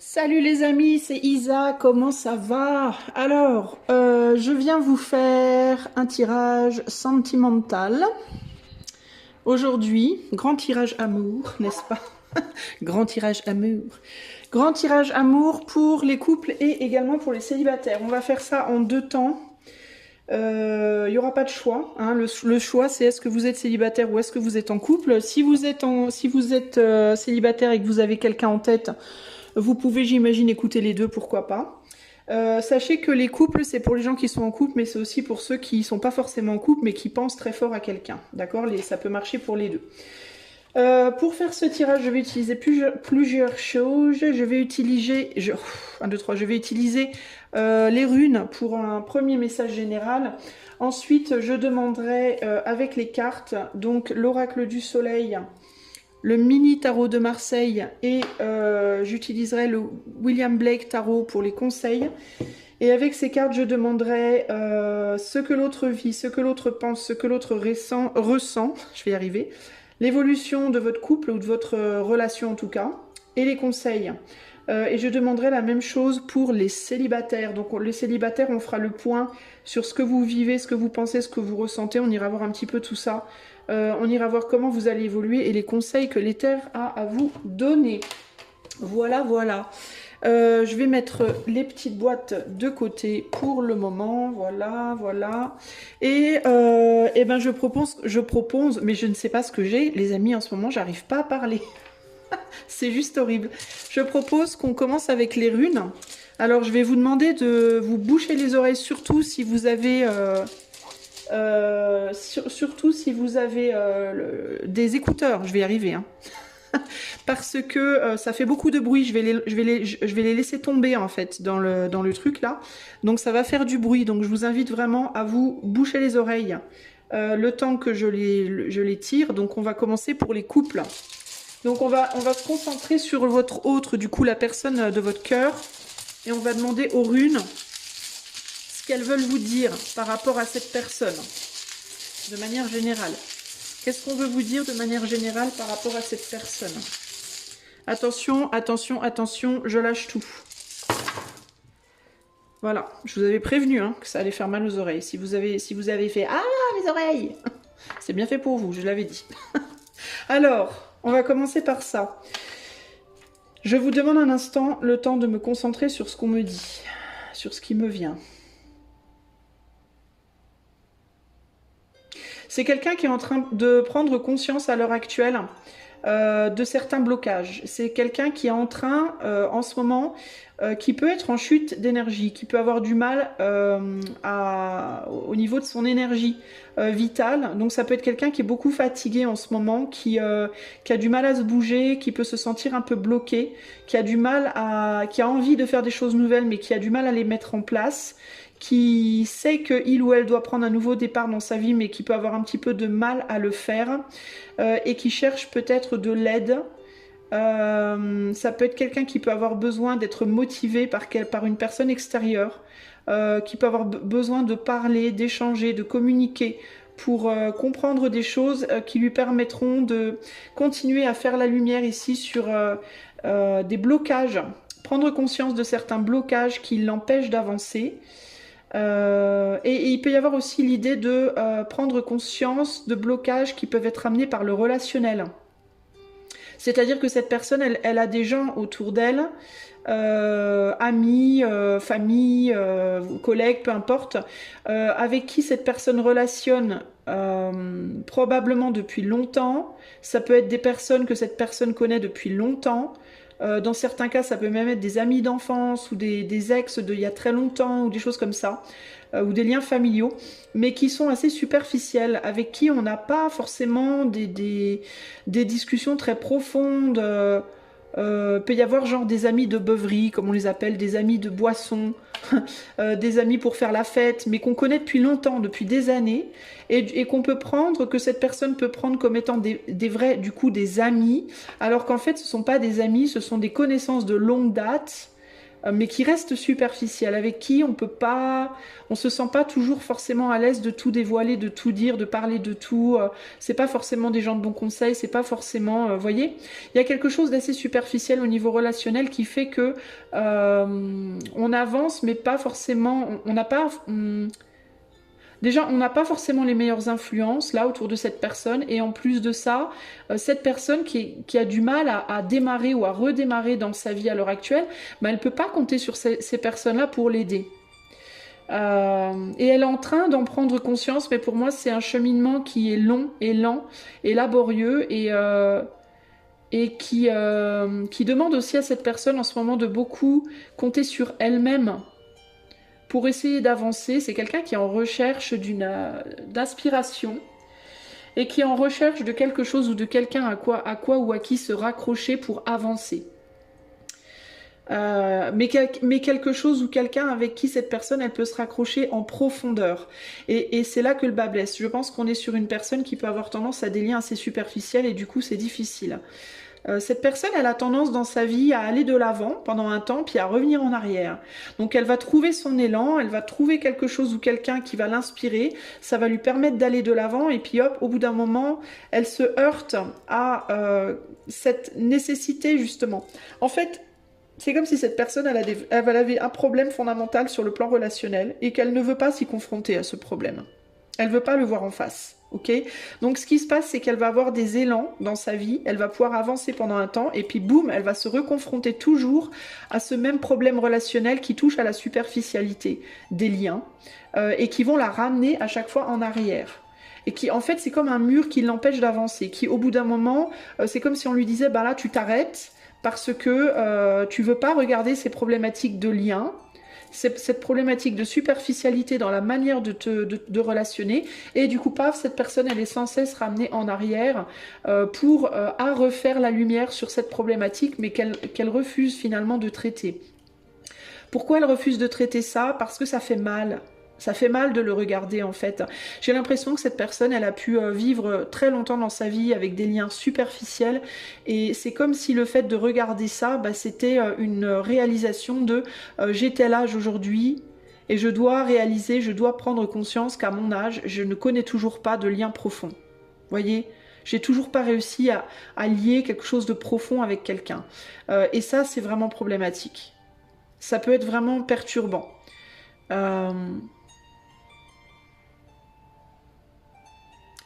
Salut les amis, c'est Isa, comment ça va? Alors, je viens vous faire un tirage sentimental. Aujourd'hui, grand tirage amour, n'est-ce pas? Grand tirage amour. Grand tirage amour pour les couples et également pour les célibataires. On va faire ça en deux temps. Il n'y aura pas de choix, hein. Le choix, c'est est-ce que vous êtes célibataire ou est-ce que vous êtes en couple. Si vous êtes célibataire et que vous avez quelqu'un en tête, vous pouvez, j'imagine, écouter les deux, pourquoi pas. Sachez que les couples, c'est pour les gens qui sont en couple, mais c'est aussi pour ceux qui sont pas forcément en couple, mais qui pensent très fort à quelqu'un. D'accord? Ça peut marcher pour les deux. Pour faire ce tirage, je vais utiliser plusieurs choses. Je vais utiliser, je vais utiliser les runes pour un premier message général. Ensuite, je demanderai avec les cartes, donc l'oracle du soleil, le mini tarot de Marseille et j'utiliserai le William Blake tarot pour les conseils. Et avec ces cartes, je demanderai ce que l'autre vit, ce que l'autre pense, ce que l'autre ressent, je vais y arriver, l'évolution de votre couple ou de votre relation en tout cas, et les conseils. Et je demanderai la même chose pour les célibataires. Donc les célibataires, on fera le point sur ce que vous vivez, ce que vous pensez, ce que vous ressentez. On ira voir un petit peu tout ça. On ira voir comment vous allez évoluer et les conseils que l'éther a à vous donner. Voilà, voilà. Je vais mettre les petites boîtes de côté pour le moment. Voilà, voilà. Et ben je propose, mais je ne sais pas ce que j'ai. Les amis, en ce moment, j'arrive pas à parler. C'est juste horrible. Je propose qu'on commence avec les runes. Alors, je vais vous demander de vous boucher les oreilles, surtout si vous avez... surtout si vous avez des écouteurs, je vais y arriver, hein. Parce que ça fait beaucoup de bruit, je vais les laisser tomber en fait dans le truc là, donc ça va faire du bruit, donc je vous invite vraiment à vous boucher les oreilles le temps que je les tire. Donc on va commencer pour les couples. Donc on va se concentrer sur votre autre, du coup la personne de votre cœur, et on va demander aux runes ce qu'elles veulent vous dire par rapport à cette personne, de manière générale. Qu'est-ce qu'on veut vous dire de manière générale par rapport à cette personne? Attention, attention, attention, je lâche tout. Voilà, je vous avais prévenu hein, que ça allait faire mal aux oreilles. Si vous avez fait « Ah, mes oreilles !» c'est bien fait pour vous, je l'avais dit. Alors, on va commencer par ça. Je vous demande un instant le temps de me concentrer sur ce qu'on me dit, sur ce qui me vient. C'est quelqu'un qui est en train de prendre conscience à l'heure actuelle de certains blocages. C'est quelqu'un qui est en train, en ce moment, qui peut être en chute d'énergie, qui peut avoir du mal au niveau de son énergie vitale. Donc ça peut être quelqu'un qui est beaucoup fatigué en ce moment, qui a du mal à se bouger, qui peut se sentir un peu bloqué, qui a envie de faire des choses nouvelles, mais qui a du mal à les mettre en place, qui sait qu'il ou elle doit prendre un nouveau départ dans sa vie, mais qui peut avoir un petit peu de mal à le faire, et qui cherche peut-être de l'aide. Ça peut être quelqu'un qui peut avoir besoin d'être motivé par une personne extérieure, qui peut avoir besoin de parler, d'échanger, de communiquer, pour comprendre des choses qui lui permettront de continuer à faire la lumière ici sur des blocages, prendre conscience de certains blocages qui l'empêchent d'avancer. Et il peut y avoir aussi l'idée de prendre conscience de blocages qui peuvent être amenés par le relationnel. C'est-à-dire que cette personne, elle a des gens autour d'elle, amis, famille, collègues, peu importe, avec qui cette personne relationne probablement depuis longtemps. Ça peut être des personnes que cette personne connaît depuis longtemps. Dans certains cas, ça peut même être des amis d'enfance ou des ex d'il y a très longtemps ou des choses comme ça, ou des liens familiaux, mais qui sont assez superficiels, avec qui on n'a pas forcément des discussions très profondes. Peut y avoir genre des amis de beuverie, comme on les appelle, des amis de boisson, des amis pour faire la fête, mais qu'on connaît depuis longtemps, depuis des années, et qu'on peut prendre, que cette personne peut prendre comme étant des vrais, du coup, des amis, alors qu'en fait, ce ne sont pas des amis, ce sont des connaissances de longue date, mais qui reste superficielle, avec qui on se sent pas toujours forcément à l'aise de tout dévoiler, de tout dire, de parler de tout. C'est pas forcément des gens de bons conseils, c'est pas forcément, voyez, il y a quelque chose d'assez superficiel au niveau relationnel qui fait que on avance, mais pas forcément, on n'a pas. Déjà, on n'a pas forcément les meilleures influences là autour de cette personne, et en plus de ça, cette personne qui a du mal à démarrer ou à redémarrer dans sa vie à l'heure actuelle, ben, elle ne peut pas compter sur ces personnes-là pour l'aider. Et elle est en train d'en prendre conscience, mais pour moi, c'est un cheminement qui est long et lent et laborieux et qui demande aussi à cette personne en ce moment de beaucoup compter sur elle-même pour essayer d'avancer. C'est quelqu'un qui est en recherche d'inspiration et qui est en recherche de quelque chose ou de quelqu'un à quoi ou à qui se raccrocher pour avancer. Mais quelque chose ou quelqu'un avec qui cette personne, elle peut se raccrocher en profondeur. Et c'est là que le bas blesse. Je pense qu'on est sur une personne qui peut avoir tendance à des liens assez superficiels et du coup c'est difficile. Cette personne, elle a tendance dans sa vie à aller de l'avant pendant un temps, puis à revenir en arrière. Donc elle va trouver son élan, elle va trouver quelque chose ou quelqu'un qui va l'inspirer, ça va lui permettre d'aller de l'avant, et puis hop, au bout d'un moment, elle se heurte à cette nécessité justement. En fait, c'est comme si cette personne, elle avait un problème fondamental sur le plan relationnel, et qu'elle ne veut pas s'y confronter à ce problème. Elle ne veut pas le voir en face. Ok, donc ce qui se passe, c'est qu'elle va avoir des élans dans sa vie, elle va pouvoir avancer pendant un temps, et puis boum, elle va se reconfronter toujours à ce même problème relationnel qui touche à la superficialité des liens, et qui vont la ramener à chaque fois en arrière. Et qui, en fait, c'est comme un mur qui l'empêche d'avancer, qui, au bout d'un moment, c'est comme si on lui disait, bah là, tu t'arrêtes, parce que tu veux pas regarder ces problématiques de liens, cette problématique de superficialité dans la manière de relationner, et du coup paf, cette personne elle est sans cesse ramenée en arrière pour à refaire la lumière sur cette problématique, mais qu'elle refuse finalement de traiter. Pourquoi elle refuse de traiter ça? Parce que ça fait mal. Ça fait mal de le regarder en fait. J'ai l'impression que cette personne, elle a pu vivre très longtemps dans sa vie avec des liens superficiels, et c'est comme si le fait de regarder ça, bah, c'était une réalisation de j'ai tel âge aujourd'hui et je dois réaliser, je dois prendre conscience qu'à mon âge, je ne connais toujours pas de lien profond. Voyez, j'ai toujours pas réussi à lier quelque chose de profond avec quelqu'un. Et ça, c'est vraiment problématique. Ça peut être vraiment perturbant.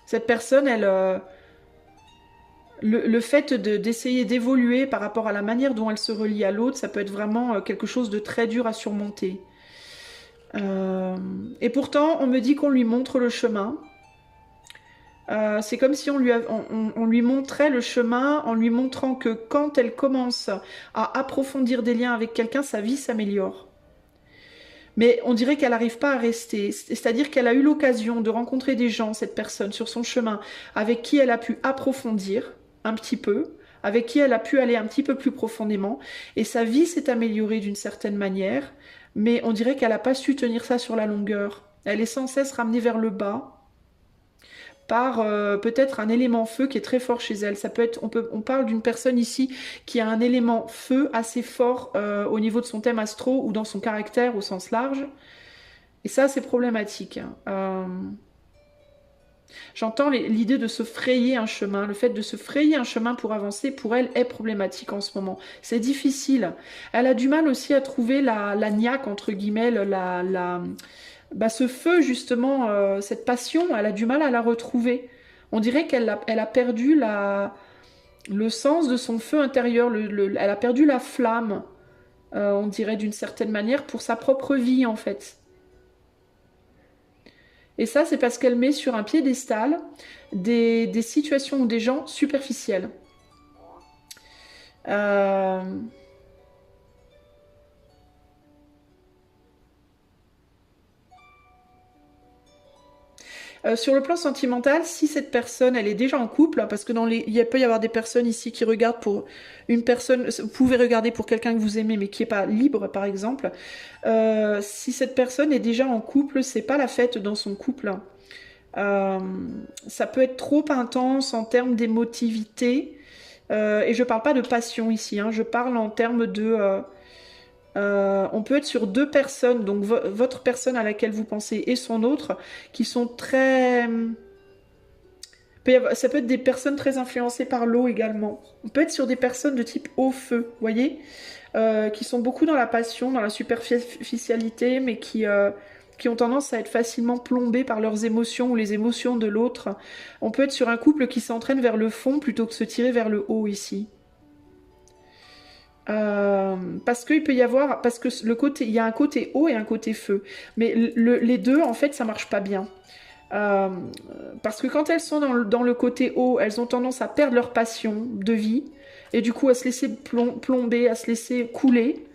Cette personne, le fait d'essayer d'évoluer par rapport à la manière dont elle se relie à l'autre, ça peut être vraiment quelque chose de très dur à surmonter. Et pourtant, on me dit qu'on lui montre le chemin. C'est comme si on lui montrait le chemin en lui montrant que quand elle commence à approfondir des liens avec quelqu'un, sa vie s'améliore. Mais on dirait qu'elle n'arrive pas à rester. C'est-à-dire qu'elle a eu l'occasion de rencontrer des gens, cette personne, sur son chemin, avec qui elle a pu approfondir un petit peu, avec qui elle a pu aller un petit peu plus profondément, et sa vie s'est améliorée d'une certaine manière, mais on dirait qu'elle n'a pas su tenir ça sur la longueur. Elle est sans cesse ramenée vers le bas, par peut-être un élément feu qui est très fort chez elle. Ça peut être, on parle d'une personne ici qui a un élément feu assez fort au niveau de son thème astro ou dans son caractère au sens large. Et ça, c'est problématique. J'entends l'idée de se frayer un chemin. Le fait de se frayer un chemin pour avancer, pour elle, est problématique en ce moment. C'est difficile. Elle a du mal aussi à trouver la niaque, entre guillemets, bah, ce feu justement, cette passion, elle a du mal à la retrouver. On dirait qu'elle a perdu le sens de son feu intérieur, elle a perdu la flamme, on dirait d'une certaine manière, pour sa propre vie en fait. Et ça, c'est parce qu'elle met sur un piédestal des situations ou des gens superficiels. Sur le plan sentimental, si cette personne, elle est déjà en couple, parce que il peut y avoir des personnes ici qui regardent pour une personne, vous pouvez regarder pour quelqu'un que vous aimez, mais qui n'est pas libre, par exemple. Si cette personne est déjà en couple, c'est pas la fête dans son couple. Ça peut être trop intense en termes d'émotivité. Et je parle pas de passion ici, hein, je parle en termes On peut être sur deux personnes, donc votre personne à laquelle vous pensez et son autre, qui sont très... Ça peut être des personnes très influencées par l'eau également. On peut être sur des personnes de type eau-feu, vous voyez, qui sont beaucoup dans la passion, dans la superficialité, mais qui ont tendance à être facilement plombées par leurs émotions ou les émotions de l'autre. On peut être sur un couple qui s'entraîne vers le fond plutôt que se tirer vers le haut ici. Parce qu'il peut y avoir, parce que il y a un côté eau et un côté feu, mais les deux en fait ça marche pas bien. Parce que quand elles sont dans le côté eau, elles ont tendance à perdre leur passion de vie et du coup à se laisser plomber, à se laisser couler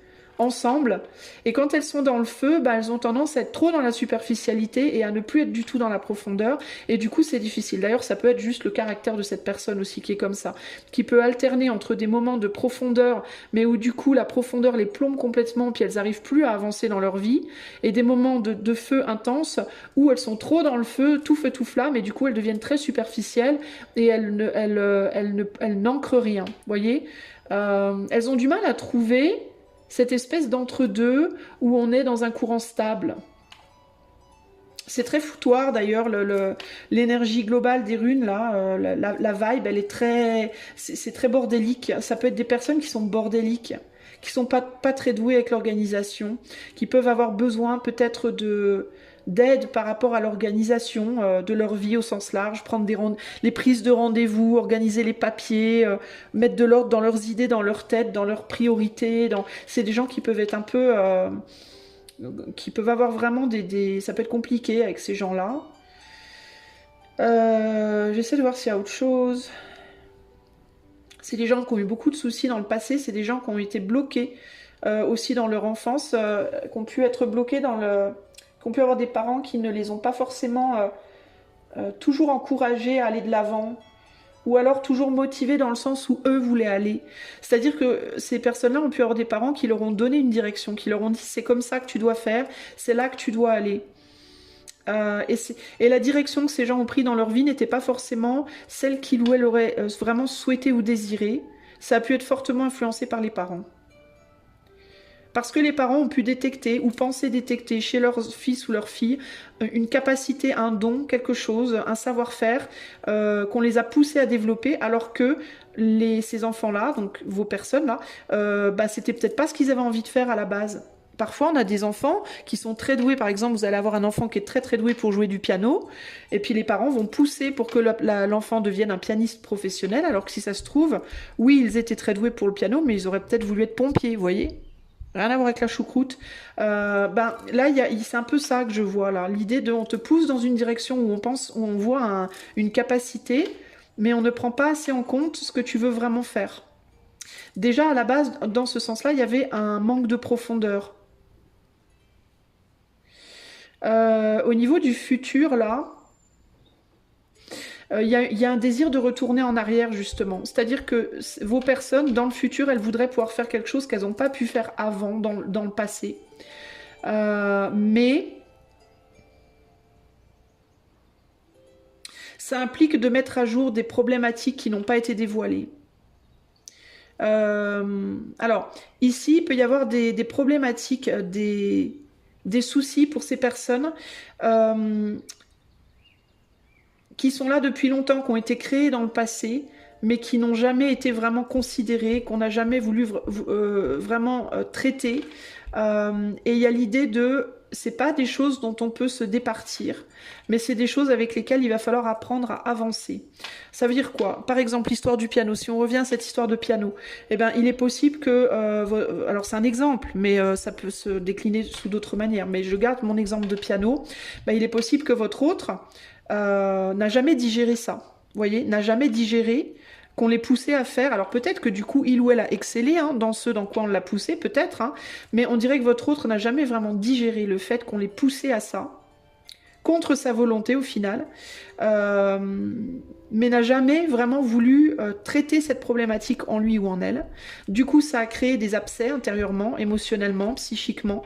ensemble. Et quand elles sont dans le feu, bah, elles ont tendance à être trop dans la superficialité et à ne plus être du tout dans la profondeur. Et du coup, c'est difficile. D'ailleurs, ça peut être juste le caractère de cette personne aussi qui est comme ça, qui peut alterner entre des moments de profondeur, mais où du coup la profondeur les plombe complètement, puis elles n'arrivent plus à avancer dans leur vie, et des moments de feu intense où elles sont trop dans le feu, tout feu, tout flamme, et du coup elles deviennent très superficielles et elles n'ancrent rien. Vous voyez, elles ont du mal à trouver cette espèce d'entre-deux où on est dans un courant stable. C'est très foutoir d'ailleurs, l'énergie globale des runes, là, la vibe, elle est très... C'est très bordélique. Ça peut être des personnes qui sont bordéliques, qui sont pas très douées avec l'organisation, qui peuvent avoir besoin peut-être d'aide par rapport à l'organisation de leur vie au sens large, prendre les prises de rendez-vous, organiser les papiers, mettre de l'ordre dans leurs idées, dans leur tête, dans leurs priorités. C'est des gens qui peuvent être un peu... qui peuvent avoir vraiment ça peut être compliqué avec ces gens-là. J'essaie de voir s'il y a autre chose. C'est des gens qui ont eu beaucoup de soucis dans le passé, c'est des gens qui ont été bloqués aussi dans leur enfance, qui ont pu être bloqués qui ont pu avoir des parents qui ne les ont pas forcément toujours encouragés à aller de l'avant, ou alors toujours motivés dans le sens où eux voulaient aller. C'est-à-dire que ces personnes-là ont pu avoir des parents qui leur ont donné une direction, qui leur ont dit c'est comme ça que tu dois faire, c'est là que tu dois aller. Et la direction que ces gens ont pris dans leur vie n'était pas forcément celle qu'ils ou elles auraient vraiment souhaité ou désiré. Ça a pu être fortement influencé par les parents. Parce que les parents ont pu détecter ou penser détecter chez leur fils ou leur fille une capacité, un don, quelque chose, un savoir-faire qu'on les a poussés à développer, alors que ces enfants-là, donc vos personnes-là, c'était peut-être pas ce qu'ils avaient envie de faire à la base. Parfois, on a des enfants qui sont très doués. Par exemple, vous allez avoir un enfant qui est très très doué pour jouer du piano, et puis les parents vont pousser pour que l'enfant devienne un pianiste professionnel, alors que si ça se trouve, oui, ils étaient très doués pour le piano, mais ils auraient peut-être voulu être pompiers, vous voyez ? Rien à voir avec la choucroute. Là, c'est un peu ça que je vois là. L'idée on te pousse dans une direction où on voit une capacité, mais on ne prend pas assez en compte ce que tu veux vraiment faire. Déjà, à la base, dans ce sens-là, il y avait un manque de profondeur. Au niveau du futur, là, il y a un désir de retourner en arrière, justement. C'est-à-dire que vos personnes, dans le futur, elles voudraient pouvoir faire quelque chose qu'elles n'ont pas pu faire avant, dans le passé. Mais ça implique de mettre à jour des problématiques qui n'ont pas été dévoilées. Alors, ici, il peut y avoir des problématiques, des soucis pour ces personnes qui sont là depuis longtemps, qui ont été créés dans le passé, mais qui n'ont jamais été vraiment considérés, qu'on n'a jamais voulu vraiment traiter. Et il y a l'idée c'est pas des choses dont on peut se départir, mais c'est des choses avec lesquelles il va falloir apprendre à avancer. Ça veut dire quoi? Par exemple, l'histoire du piano. Si on revient à cette histoire de piano, eh ben, il est possible que... alors, c'est un exemple, mais ça peut se décliner sous d'autres manières. Mais je garde mon exemple de piano. Ben, il est possible que votre autre n'a jamais digéré ça. Vous voyez? N'a jamais digéré qu'on l'ait poussé à faire. Alors peut-être que du coup, il ou elle a excellé dans ce dans quoi on l'a poussé, peut-être, mais on dirait que votre autre n'a jamais vraiment digéré le fait qu'on l'ait poussé à ça, contre sa volonté au final. mais n'a jamais vraiment voulu traiter cette problématique en lui ou en elle. Du coup, ça a créé des abcès intérieurement, émotionnellement, psychiquement,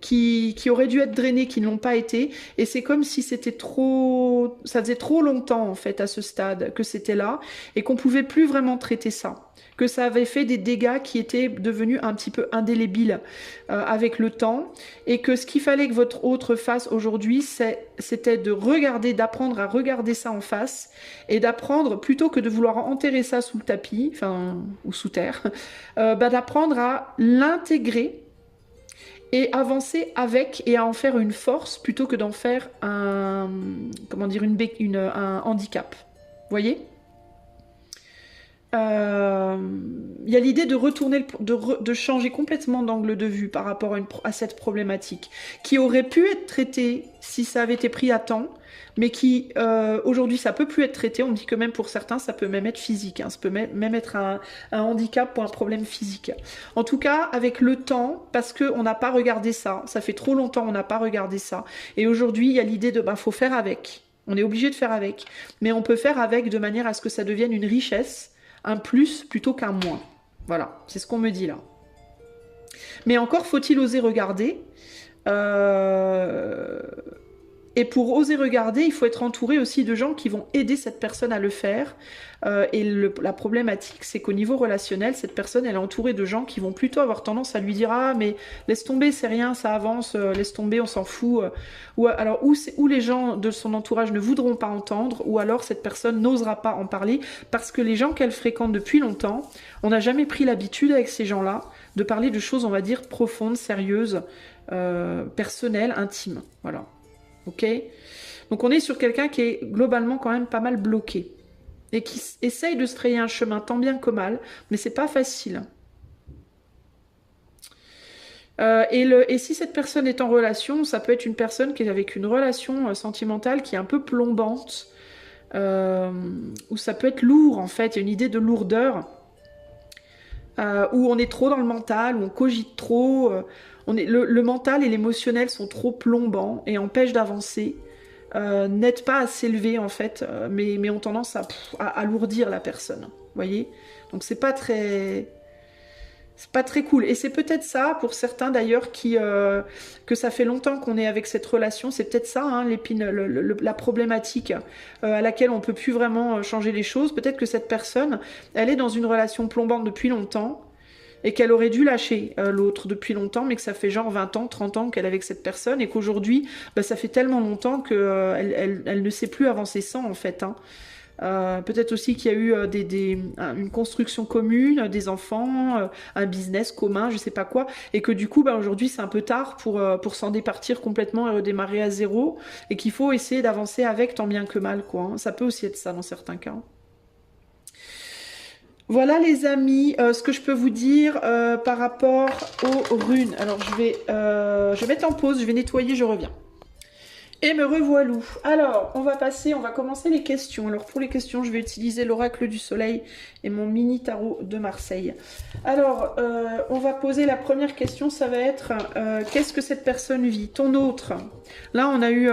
qui auraient dû être drainés, qui ne l'ont pas été. Et c'est comme si c'était trop... Ça faisait trop longtemps, en fait, à ce stade, que c'était là, et qu'on pouvait plus vraiment traiter ça. Que ça avait fait des dégâts qui étaient devenus un petit peu indélébiles avec le temps, et que ce qu'il fallait que votre autre fasse aujourd'hui, c'était de regarder, d'apprendre à regarder ça en face, et d'apprendre, plutôt que de vouloir enterrer ça sous le tapis, enfin, ou sous terre, d'apprendre à l'intégrer et avancer avec, et à en faire une force, plutôt que d'en faire un, comment dire, un handicap. Vous voyez ? Il y a l'idée de retourner, de changer complètement d'angle de vue par rapport à cette problématique, qui aurait pu être traitée si ça avait été pris à temps, mais qui, aujourd'hui, ça peut plus être traité. On me dit que même pour certains, ça peut même être physique, hein. Ça peut même être un handicap pour un problème physique. En tout cas, avec le temps, parce qu'on n'a pas regardé ça, ça fait trop longtemps on n'a pas regardé ça, et aujourd'hui, il y a l'idée de, faut faire avec. On est obligé de faire avec, mais on peut faire avec de manière à ce que ça devienne une richesse, un plus plutôt qu'un moins. Voilà, c'est ce qu'on me dit là. Mais encore faut-il oser regarder. Et pour oser regarder, il faut être entouré aussi de gens qui vont aider cette personne à le faire. Et la problématique, c'est qu'au niveau relationnel, cette personne, elle est entourée de gens qui vont plutôt avoir tendance à lui dire « Ah, mais laisse tomber, c'est rien, ça avance, laisse tomber, on s'en fout. » Ou les gens de son entourage ne voudront pas entendre, ou alors cette personne n'osera pas en parler, parce que les gens qu'elle fréquente depuis longtemps, on n'a jamais pris l'habitude avec ces gens-là de parler de choses, on va dire, profondes, sérieuses, personnelles, intimes. Voilà. Ok ? Donc on est sur quelqu'un qui est globalement quand même pas mal bloqué, et qui essaye de se frayer un chemin tant bien que mal, mais c'est pas facile. Et si cette personne est en relation, ça peut être une personne qui est avec une relation sentimentale qui est un peu plombante, où ça peut être lourd en fait, il y a une idée de lourdeur, où on est trop dans le mental, où on cogite trop, le mental et l'émotionnel sont trop plombants et empêchent d'avancer, n'aident pas à s'élever en fait, mais ont tendance à alourdir la personne, vous voyez ? Donc c'est pas très cool. Et c'est peut-être ça, pour certains d'ailleurs, que ça fait longtemps qu'on est avec cette relation, c'est peut-être ça, hein, la problématique à laquelle on peut plus vraiment changer les choses. Peut-être que cette personne, elle est dans une relation plombante depuis longtemps, et qu'elle aurait dû lâcher l'autre depuis longtemps, mais que ça fait genre 20 ans, 30 ans qu'elle est avec cette personne, et qu'aujourd'hui, ça fait tellement longtemps qu'elle elle ne sait plus avancer sans, en fait, hein. Peut-être aussi qu'il y a eu une construction commune, des enfants, un business commun, je sais pas quoi, et que du coup, aujourd'hui, c'est un peu tard pour s'en départir complètement et redémarrer à zéro, et qu'il faut essayer d'avancer avec tant bien que mal, quoi, hein. Ça peut aussi être ça dans certains cas. Voilà les amis, ce que je peux vous dire par rapport aux runes. Alors je vais mettre en pause, je vais nettoyer, je reviens. Et me revoilou. Alors, on va commencer les questions. Alors pour les questions, je vais utiliser l'oracle du soleil et mon mini tarot de Marseille. Alors, on va poser la première question, ça va être qu'est-ce que cette personne vit? Ton autre. Là, on a eu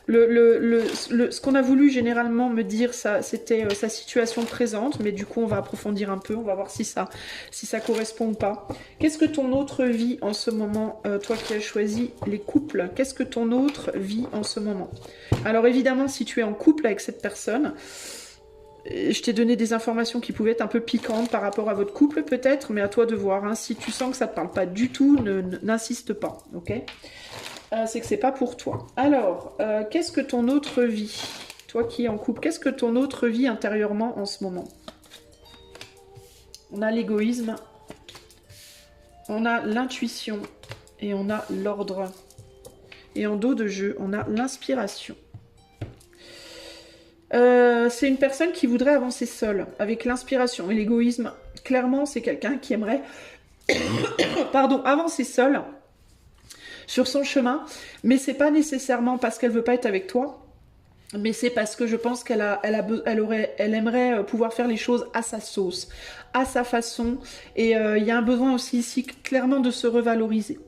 ce qu'on a voulu généralement me dire, c'était sa situation présente, mais du coup, on va approfondir un peu, on va voir si ça correspond ou pas. Qu'est-ce que ton autre vit en ce moment, toi qui as choisi les couples? Qu'est-ce que ton autre vit en ce moment? Alors évidemment, si tu es en couple avec cette personne, je t'ai donné des informations qui pouvaient être un peu piquantes par rapport à votre couple peut-être, mais à toi de voir, hein. Si tu sens que ça ne te parle pas du tout, n'insiste pas, ok? C'est que c'est pas pour toi. Alors, qu'est-ce que ton autre vit? Toi qui es en couple, qu'est-ce que ton autre vit intérieurement en ce moment? On a l'égoïsme, on a l'intuition et on a l'ordre. Et en dos de jeu, on a l'inspiration. C'est une personne qui voudrait avancer seule, avec l'inspiration et l'égoïsme. Clairement, c'est quelqu'un qui aimerait avancer seule sur son chemin, mais c'est pas nécessairement parce qu'elle veut pas être avec toi, mais c'est parce que je pense qu'elle aimerait pouvoir faire les choses à sa sauce, à sa façon, et il y a un besoin aussi ici clairement de se revaloriser.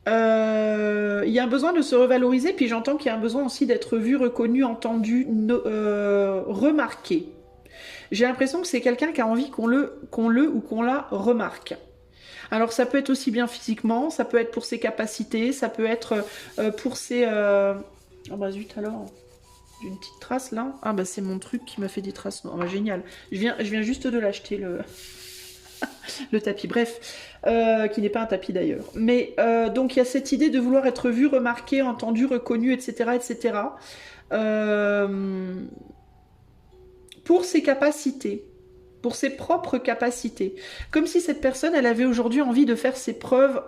Il y a un besoin de se revaloriser, puis j'entends qu'il y a un besoin aussi d'être vu, reconnu, entendu, remarqué. J'ai l'impression que c'est quelqu'un qui a envie qu'on le ou qu'on la remarque. Alors ça peut être aussi bien physiquement, ça peut être pour ses capacités, ça peut être pour ses... Oh bah zut alors, j'ai une petite trace là. Ah bah c'est mon truc qui m'a fait des traces. Oh bah génial. Je viens juste de l'acheter le tapis. Bref, qui n'est pas un tapis d'ailleurs. Mais donc il y a cette idée de vouloir être vu, remarqué, entendu, reconnu, etc. etc. Pour ses capacités. Pour ses propres capacités. Comme si cette personne, elle avait aujourd'hui envie de faire ses preuves,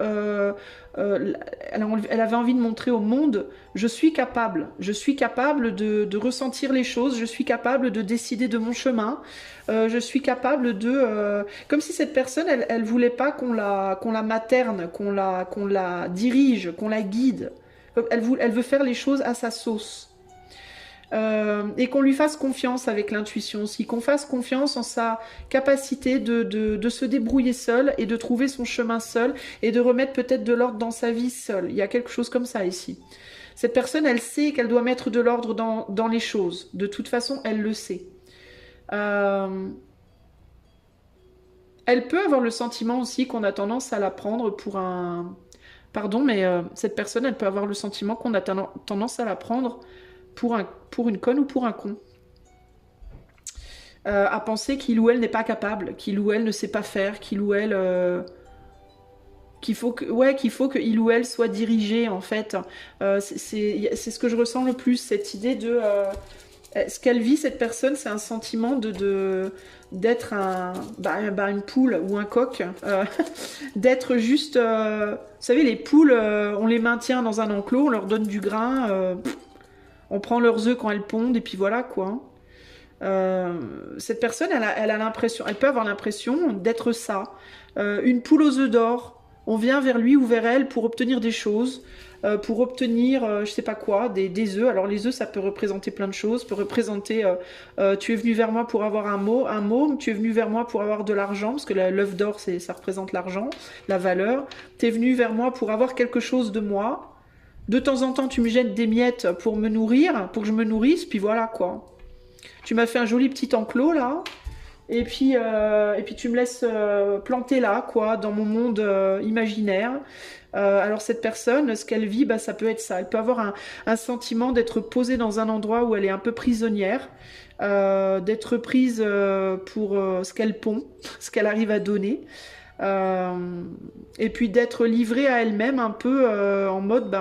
elle avait envie de montrer au monde, je suis capable de ressentir les choses, je suis capable de décider de mon chemin, je suis capable de... comme si cette personne, elle voulait pas qu'on la materne, qu'on la dirige, qu'on la guide. Elle veut faire les choses à sa sauce. Et qu'on lui fasse confiance avec l'intuition aussi, qu'on fasse confiance en sa capacité de se débrouiller seul et de trouver son chemin seul et de remettre peut-être de l'ordre dans sa vie seule. Il y a quelque chose comme ça ici. Cette personne, elle sait qu'elle doit mettre de l'ordre dans les choses. De toute façon, elle le sait. Elle peut avoir le sentiment aussi qu'on a tendance à la prendre pour un... Pardon, mais cette personne, elle peut avoir le sentiment qu'on a tendance à la prendre pour une conne ou pour un con. À penser qu'il ou elle n'est pas capable, qu'il ou elle ne sait pas faire, qu'il ou elle... qu'il faut que il ou elle soit dirigé, en fait. C'est ce que je ressens le plus, cette idée de... ce qu'elle vit, cette personne, c'est un sentiment d'être une poule ou un coq, d'être juste... vous savez, les poules, on les maintient dans un enclos, on leur donne du grain... on prend leurs œufs quand elles pondent et puis voilà quoi. Cette personne, elle a l'impression, elle peut avoir l'impression d'être ça. Une poule aux œufs d'or. On vient vers lui ou vers elle pour obtenir des choses, pour obtenir, je sais pas quoi, des œufs. Alors les œufs, ça peut représenter plein de choses. Ça peut représenter, tu es venu vers moi pour avoir un môme, tu es venu vers moi pour avoir de l'argent, parce que l'œuf d'or, ça représente l'argent, la valeur. Tu es venu vers moi pour avoir quelque chose de moi. De temps en temps, tu me jettes des miettes pour me nourrir, pour que je me nourrisse, puis voilà quoi. Tu m'as fait un joli petit enclos là, et puis tu me laisses planter là quoi, dans mon monde imaginaire. Alors cette personne, ce qu'elle vit, ça peut être ça. Elle peut avoir un sentiment d'être posée dans un endroit où elle est un peu prisonnière, d'être prise pour ce qu'elle pond, ce qu'elle arrive à donner. Et puis d'être livrée à elle-même un peu en mode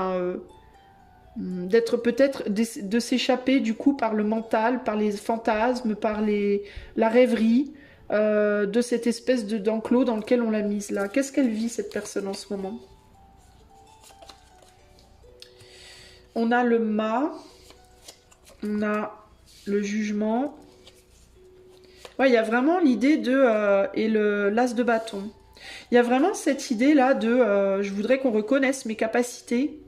d'être peut-être de s'échapper du coup par le mental, par les fantasmes, par la rêverie de cette espèce d'enclos dans lequel on l'a mise là. Qu'est-ce qu'elle vit cette personne en ce moment? On a le mât, on a le jugement. Ouais, il y a vraiment l'idée et l'as de bâton. Il y a vraiment cette idée-là je voudrais qu'on reconnaisse mes capacités,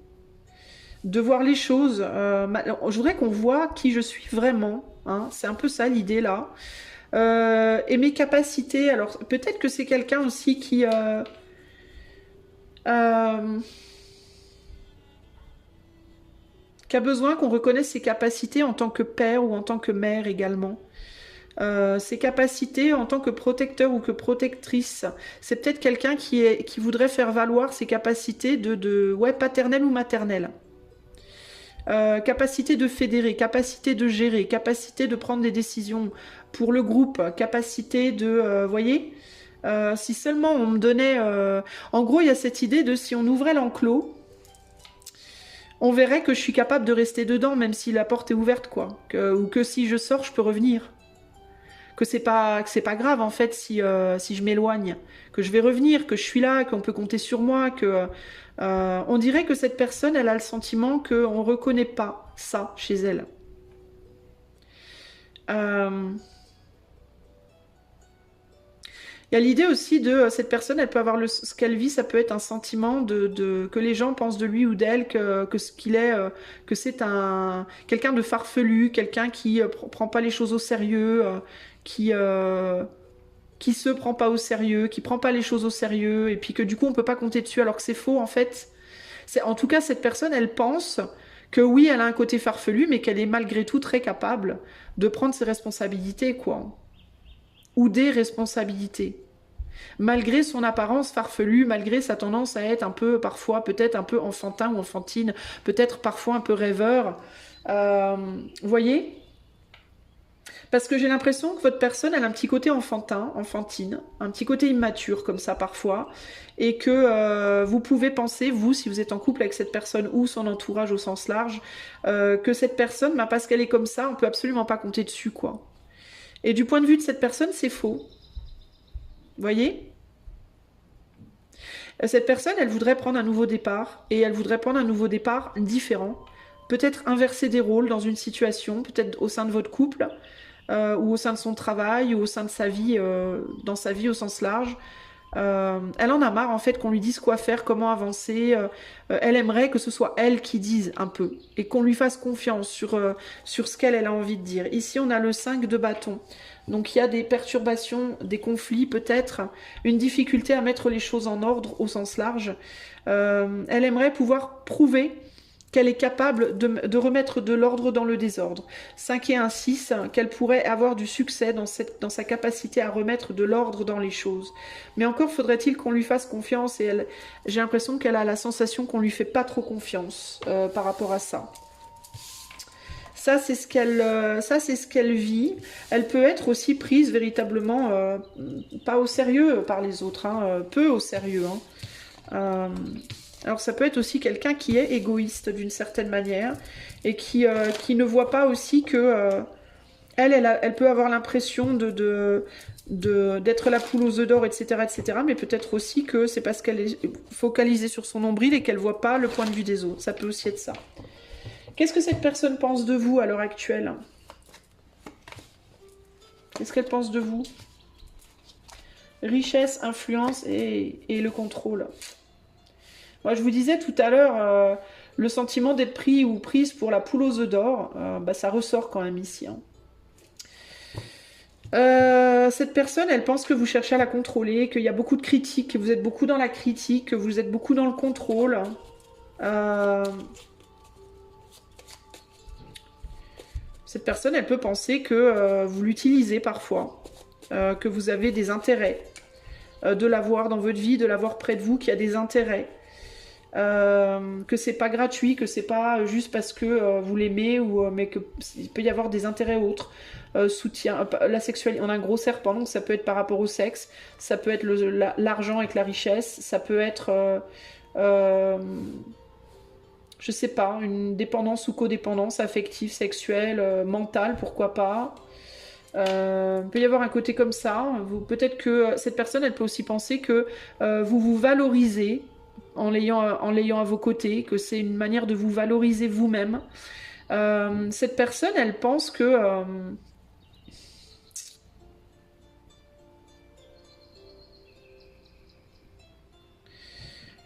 de voir les choses. Je voudrais qu'on voit qui je suis vraiment. Hein, c'est un peu ça l'idée-là. Et mes capacités. Alors, peut-être que c'est quelqu'un aussi qui a besoin qu'on reconnaisse ses capacités en tant que père ou en tant que mère également. Ses capacités en tant que protecteur ou que protectrice. C'est peut-être quelqu'un qui voudrait faire valoir ses capacités paternelles ou maternelles. Capacité de fédérer, capacité de gérer, capacité de prendre des décisions pour le groupe, capacité de... voyez si seulement on me donnait... En gros, il y a cette idée de si on ouvrait l'enclos, on verrait que je suis capable de rester dedans, même si la porte est ouverte, quoi. Ou que si je sors, je peux revenir. Que c'est pas grave en fait si je m'éloigne, que je vais revenir, que je suis là, qu'on peut compter sur moi, que on dirait que cette personne, elle a le sentiment qu'on reconnaît pas ça chez elle. Il y a l'idée aussi de cette personne, elle peut avoir ce qu'elle vit, ça peut être un sentiment que les gens pensent de lui ou d'elle que ce qu'il est, que c'est quelqu'un de farfelu, quelqu'un qui prend pas les choses au sérieux, qui se prend pas au sérieux, qui prend pas les choses au sérieux, et puis que du coup on peut pas compter dessus alors que c'est faux en fait. En tout cas, cette personne, elle pense que oui, elle a un côté farfelu, mais qu'elle est malgré tout très capable de prendre ses responsabilités, quoi. Ou des responsabilités. Malgré son apparence farfelue, malgré sa tendance à être un peu, parfois, peut-être un peu enfantin ou enfantine, peut-être parfois un peu rêveur. Vous voyez? Parce que j'ai l'impression que votre personne, elle a un petit côté enfantin, enfantine, un petit côté immature comme ça parfois, et que vous pouvez penser, vous, si vous êtes en couple avec cette personne ou son entourage au sens large, que cette personne, bah, parce qu'elle est comme ça, on peut absolument pas compter dessus, quoi. Et du point de vue de cette personne, c'est faux. Vous voyez? Cette personne, elle voudrait prendre un nouveau départ, et elle voudrait prendre un nouveau départ différent. Peut-être inverser des rôles dans une situation, peut-être au sein de votre couple, ou au sein de son travail, ou au sein de sa vie, dans sa vie au sens large. Elle en a marre en fait qu'on lui dise quoi faire, comment avancer. Elle aimerait que ce soit elle qui dise un peu et qu'on lui fasse confiance sur ce qu'elle a envie de dire. Ici on a le 5 de bâton. Donc il y a des perturbations, des conflits peut-être, une difficulté à mettre les choses en ordre au sens large. Elle aimerait pouvoir prouver qu'elle est capable de remettre de l'ordre dans le désordre. 5 et 1, 6, qu'elle pourrait avoir du succès dans sa capacité à remettre de l'ordre dans les choses. Mais encore faudrait-il qu'on lui fasse confiance, et j'ai l'impression qu'elle a la sensation qu'on lui fait pas trop confiance par rapport à ça. Ça, c'est ce qu'elle vit. Elle peut être aussi prise véritablement, pas au sérieux par les autres, hein, peu au sérieux, hein. Alors ça peut être aussi quelqu'un qui est égoïste d'une certaine manière et qui ne voit pas aussi que elle peut avoir l'impression d'être la poule aux œufs d'or, etc., etc. Mais peut-être aussi que c'est parce qu'elle est focalisée sur son nombril et qu'elle voit pas le point de vue des autres. Ça peut aussi être ça. Qu'est-ce que cette personne pense de vous à l'heure actuelle? Qu'est-ce qu'elle pense de vous? Richesse, influence et le contrôle. Moi, je vous disais tout à l'heure, le sentiment d'être pris ou prise pour la poule aux œufs d'or, bah, ça ressort quand même ici. Hein. Cette personne, elle pense que vous cherchez à la contrôler, qu'il y a beaucoup de critiques, que vous êtes beaucoup dans la critique, que vous êtes beaucoup dans le contrôle. Cette personne, elle peut penser que vous l'utilisez parfois, que vous avez des intérêts, de l'avoir dans votre vie, de l'avoir près de vous, qu'il y a des intérêts. Que c'est pas gratuit, que c'est pas juste parce que vous l'aimez, mais qu'il peut y avoir des intérêts autres. Soutien, la sexualité, on a un gros serpent, donc ça peut être par rapport au sexe, ça peut être l'argent avec la richesse, ça peut être je sais pas, une dépendance ou codépendance affective, sexuelle, mentale, pourquoi pas. Il peut y avoir un côté comme ça. Peut-être que cette personne, elle peut aussi penser que vous vous valorisez en l'ayant à vos côtés, que c'est une manière de vous valoriser vous-même. Cette personne, elle pense que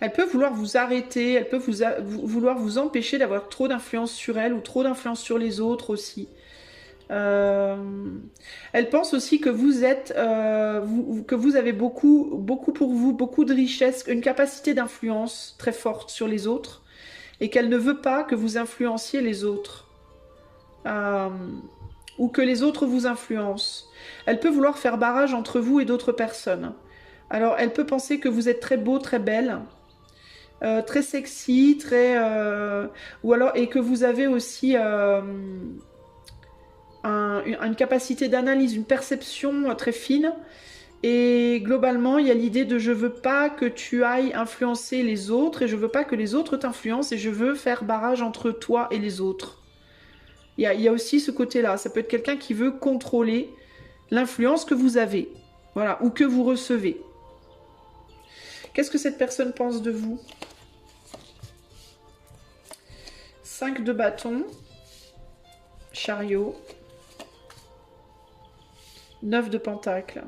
elle peut vouloir vous arrêter, elle peut vouloir vous empêcher d'avoir trop d'influence sur elle ou trop d'influence sur les autres aussi. Elle pense aussi que vous êtes, que vous avez beaucoup pour vous, beaucoup de richesse, une capacité d'influence très forte sur les autres, et qu'elle ne veut pas que vous influenciez les autres, ou que les autres vous influencent. Elle peut vouloir faire barrage entre vous et d'autres personnes. Alors, elle peut penser que vous êtes très beau, très belle, très sexy, ou alors, et que vous avez aussi une capacité d'analyse, une perception très fine. Et globalement, il y a l'idée de je veux pas que tu ailles influencer les autres et je veux pas que les autres t'influencent et je veux faire barrage entre toi et les autres. Il y a aussi ce côté-là. Ça peut être quelqu'un qui veut contrôler l'influence que vous avez, voilà, ou que vous recevez. Qu'est-ce que cette personne pense de vous? 5 de bâton, chariot, 9 de pentacle.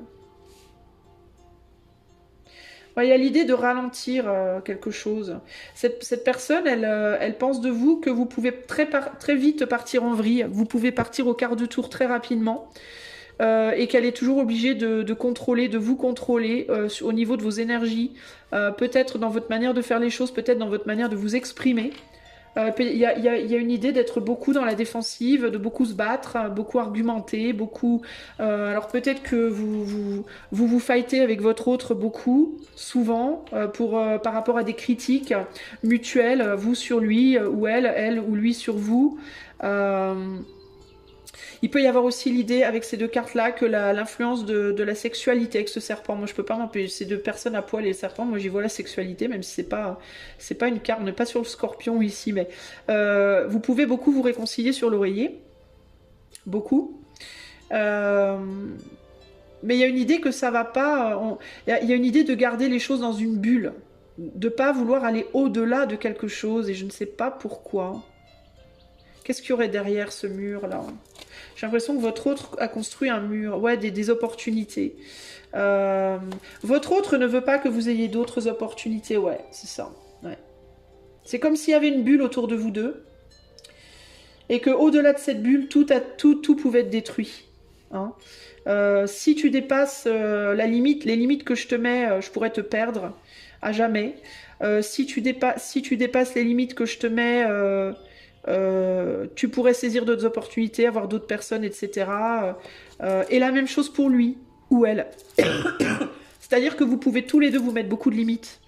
Il y a l'idée de ralentir quelque chose. Cette personne, elle pense de vous que vous pouvez très vite partir en vrille. Vous pouvez partir au quart de tour très rapidement. et qu'elle est toujours obligée de contrôler, de vous contrôler au niveau de vos énergies, peut-être dans votre manière de faire les choses, peut-être dans votre manière de vous exprimer. Il y a une idée d'être beaucoup dans la défensive, de beaucoup se battre, beaucoup argumenter, beaucoup... alors peut-être que vous fightez avec votre autre beaucoup, souvent, par rapport à des critiques mutuelles, vous sur lui, ou elle ou lui sur vous. Il peut y avoir aussi l'idée avec ces deux cartes-là que l'influence de la sexualité avec ce serpent. Moi, je peux pas m'empêcher. Ces deux personnes à poil et le serpent, moi, j'y vois la sexualité, même si c'est pas une carte, on n'est pas sur le scorpion ici, mais vous pouvez beaucoup vous réconcilier sur l'oreiller. Beaucoup. Mais il y a une idée que ça va pas... Il y a une idée de garder les choses dans une bulle. De pas vouloir aller au-delà de quelque chose, et je ne sais pas pourquoi. Qu'est-ce qu'il y aurait derrière ce mur-là? J'ai l'impression que votre autre a construit un mur. Ouais, des opportunités. Votre autre ne veut pas que vous ayez d'autres opportunités. Ouais, c'est ça. Ouais. C'est comme s'il y avait une bulle autour de vous deux. Et qu'au-delà de cette bulle, tout pouvait être détruit. Hein. Si tu dépasses les limites que je te mets, je pourrais te perdre à jamais. Si tu dépasses les limites que je te mets... tu pourrais saisir d'autres opportunités, avoir d'autres personnes, etc. Et la même chose pour lui ou elle. C'est-à-dire que vous pouvez tous les deux vous mettre beaucoup de limites.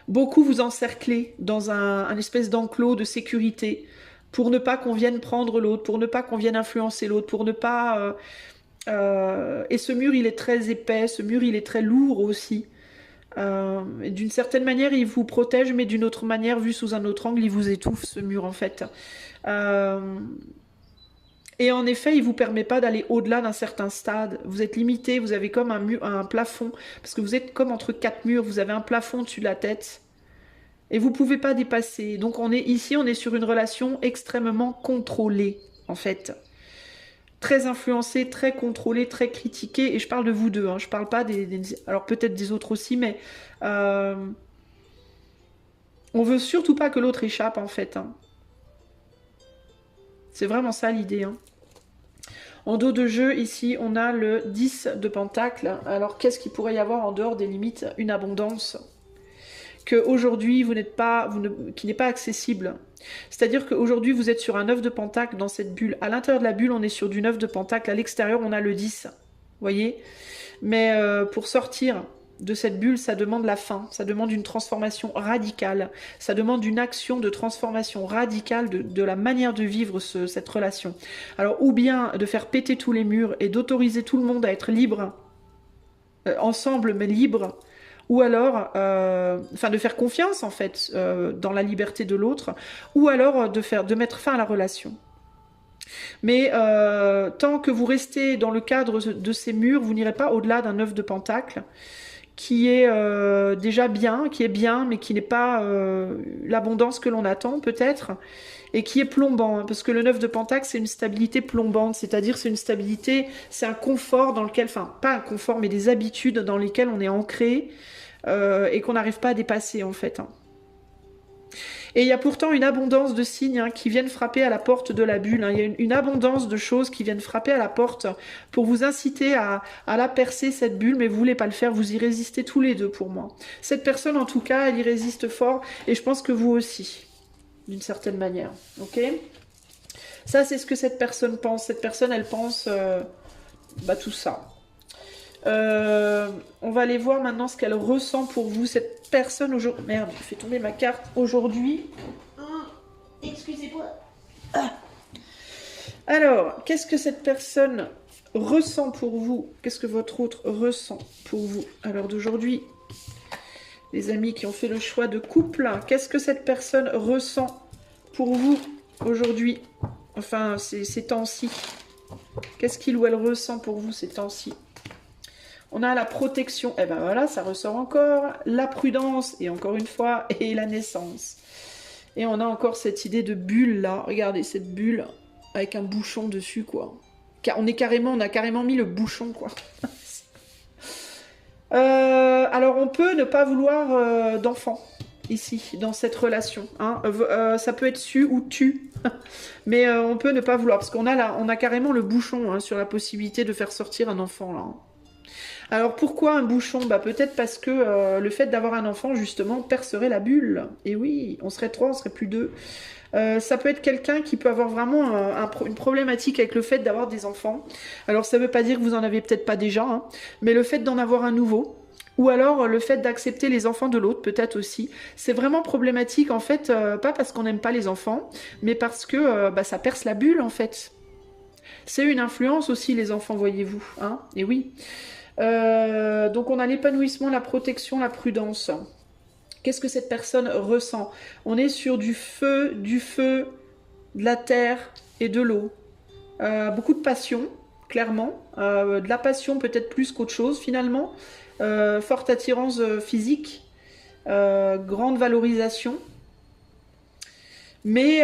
Beaucoup vous encercler dans un espèce d'enclos de sécurité pour ne pas qu'on vienne prendre l'autre, pour ne pas qu'on vienne influencer l'autre, pour ne pas... et ce mur, il est très épais, ce mur, il est très lourd aussi. D'une certaine manière, il vous protège, mais d'une autre manière, vu sous un autre angle, il vous étouffe, ce mur, en fait. Et en effet, il vous permet pas d'aller au-delà d'un certain stade. Vous êtes limité, vous avez comme un plafond, parce que vous êtes comme entre quatre murs, vous avez un plafond au-dessus de la tête, et vous pouvez pas dépasser. Donc on est sur une relation extrêmement contrôlée, en fait. Très influencé, très contrôlé, très critiqué, et je parle de vous deux, hein, je parle pas alors peut-être des autres aussi, mais on veut surtout pas que l'autre échappe, en fait. Hein. C'est vraiment ça l'idée. Hein. En dos de jeu, ici, on a le 10 de Pentacle. Alors, qu'est-ce qu'il pourrait y avoir en dehors des limites? Une abondance qu'aujourd'hui, qui n'est pas accessible. C'est-à-dire qu'aujourd'hui, vous êtes sur un 9 de Pentacle dans cette bulle. À l'intérieur de la bulle, on est sur du 9 de Pentacle. À l'extérieur, on a le 10. Vous voyez? Mais pour sortir de cette bulle, ça demande la fin. Ça demande une transformation radicale. Ça demande une action de transformation radicale de la manière de vivre cette relation. Alors, ou bien de faire péter tous les murs et d'autoriser tout le monde à être libre, ensemble, mais libre, ou alors, de faire confiance en fait dans la liberté de l'autre, ou alors de mettre fin à la relation. Mais tant que vous restez dans le cadre de ces murs, vous n'irez pas au-delà d'un 9 de Pentacle, qui est déjà bien, mais qui n'est pas l'abondance que l'on attend peut-être, et qui est plombant, hein, parce que le 9 de Pentacle, c'est une stabilité plombante, c'est-à-dire c'est une stabilité, c'est un confort dans lequel, enfin pas un confort, mais des habitudes dans lesquelles on est ancré, et qu'on n'arrive pas à dépasser en fait. Hein. Et il y a pourtant une abondance de signes hein, qui viennent frapper à la porte de la bulle. Hein. Il y a une abondance de choses qui viennent frapper à la porte pour vous inciter à la percer, cette bulle, mais vous ne voulez pas le faire, vous y résistez tous les deux pour moi. Cette personne en tout cas, elle y résiste fort, et je pense que vous aussi, d'une certaine manière. Ok ? Ça, c'est ce que cette personne pense. Cette personne, elle pense tout ça. On va aller voir maintenant ce qu'elle ressent pour vous, cette personne aujourd'hui. Merde, je fais tomber ma carte aujourd'hui. Excusez-moi. Ah. Alors, qu'est-ce que cette personne ressent pour vous? Qu'est-ce que votre autre ressent pour vous? Alors d'aujourd'hui, les amis qui ont fait le choix de couple, qu'est-ce que cette personne ressent pour vous aujourd'hui? Enfin, ces temps-ci. Qu'est-ce qu'il ou elle ressent pour vous ces temps-ci? On a la protection, et ben voilà, ça ressort encore, la prudence, et encore une fois, et la naissance. Et on a encore cette idée de bulle là, regardez cette bulle, avec un bouchon dessus quoi. On a carrément mis le bouchon quoi. Alors on peut ne pas vouloir d'enfant. ici, dans cette relation. Hein. Ça peut être su ou tu, mais on peut ne pas vouloir, parce qu'on a là, on a carrément le bouchon hein, sur la possibilité de faire sortir un enfant là. Hein. Alors pourquoi un bouchon? Bah peut-être parce que le fait d'avoir un enfant justement percerait la bulle. Et oui, on serait trois, on serait plus deux. Ça peut être quelqu'un qui peut avoir vraiment une problématique avec le fait d'avoir des enfants. Alors ça veut pas dire que vous en avez peut-être pas déjà, hein, mais le fait d'en avoir un nouveau. Ou alors le fait d'accepter les enfants de l'autre, peut-être aussi. C'est vraiment problématique en fait, pas parce qu'on n'aime pas les enfants, mais parce que bah, ça perce la bulle en fait. C'est une influence aussi les enfants, voyez-vous. Hein, et oui. Donc on a l'épanouissement, la protection, la prudence. Qu'est-ce que cette personne ressent? On est sur du feu, de la terre et de l'eau. Beaucoup de passion, clairement. De la passion peut-être plus qu'autre chose finalement. Forte attirance physique. Grande valorisation. Mais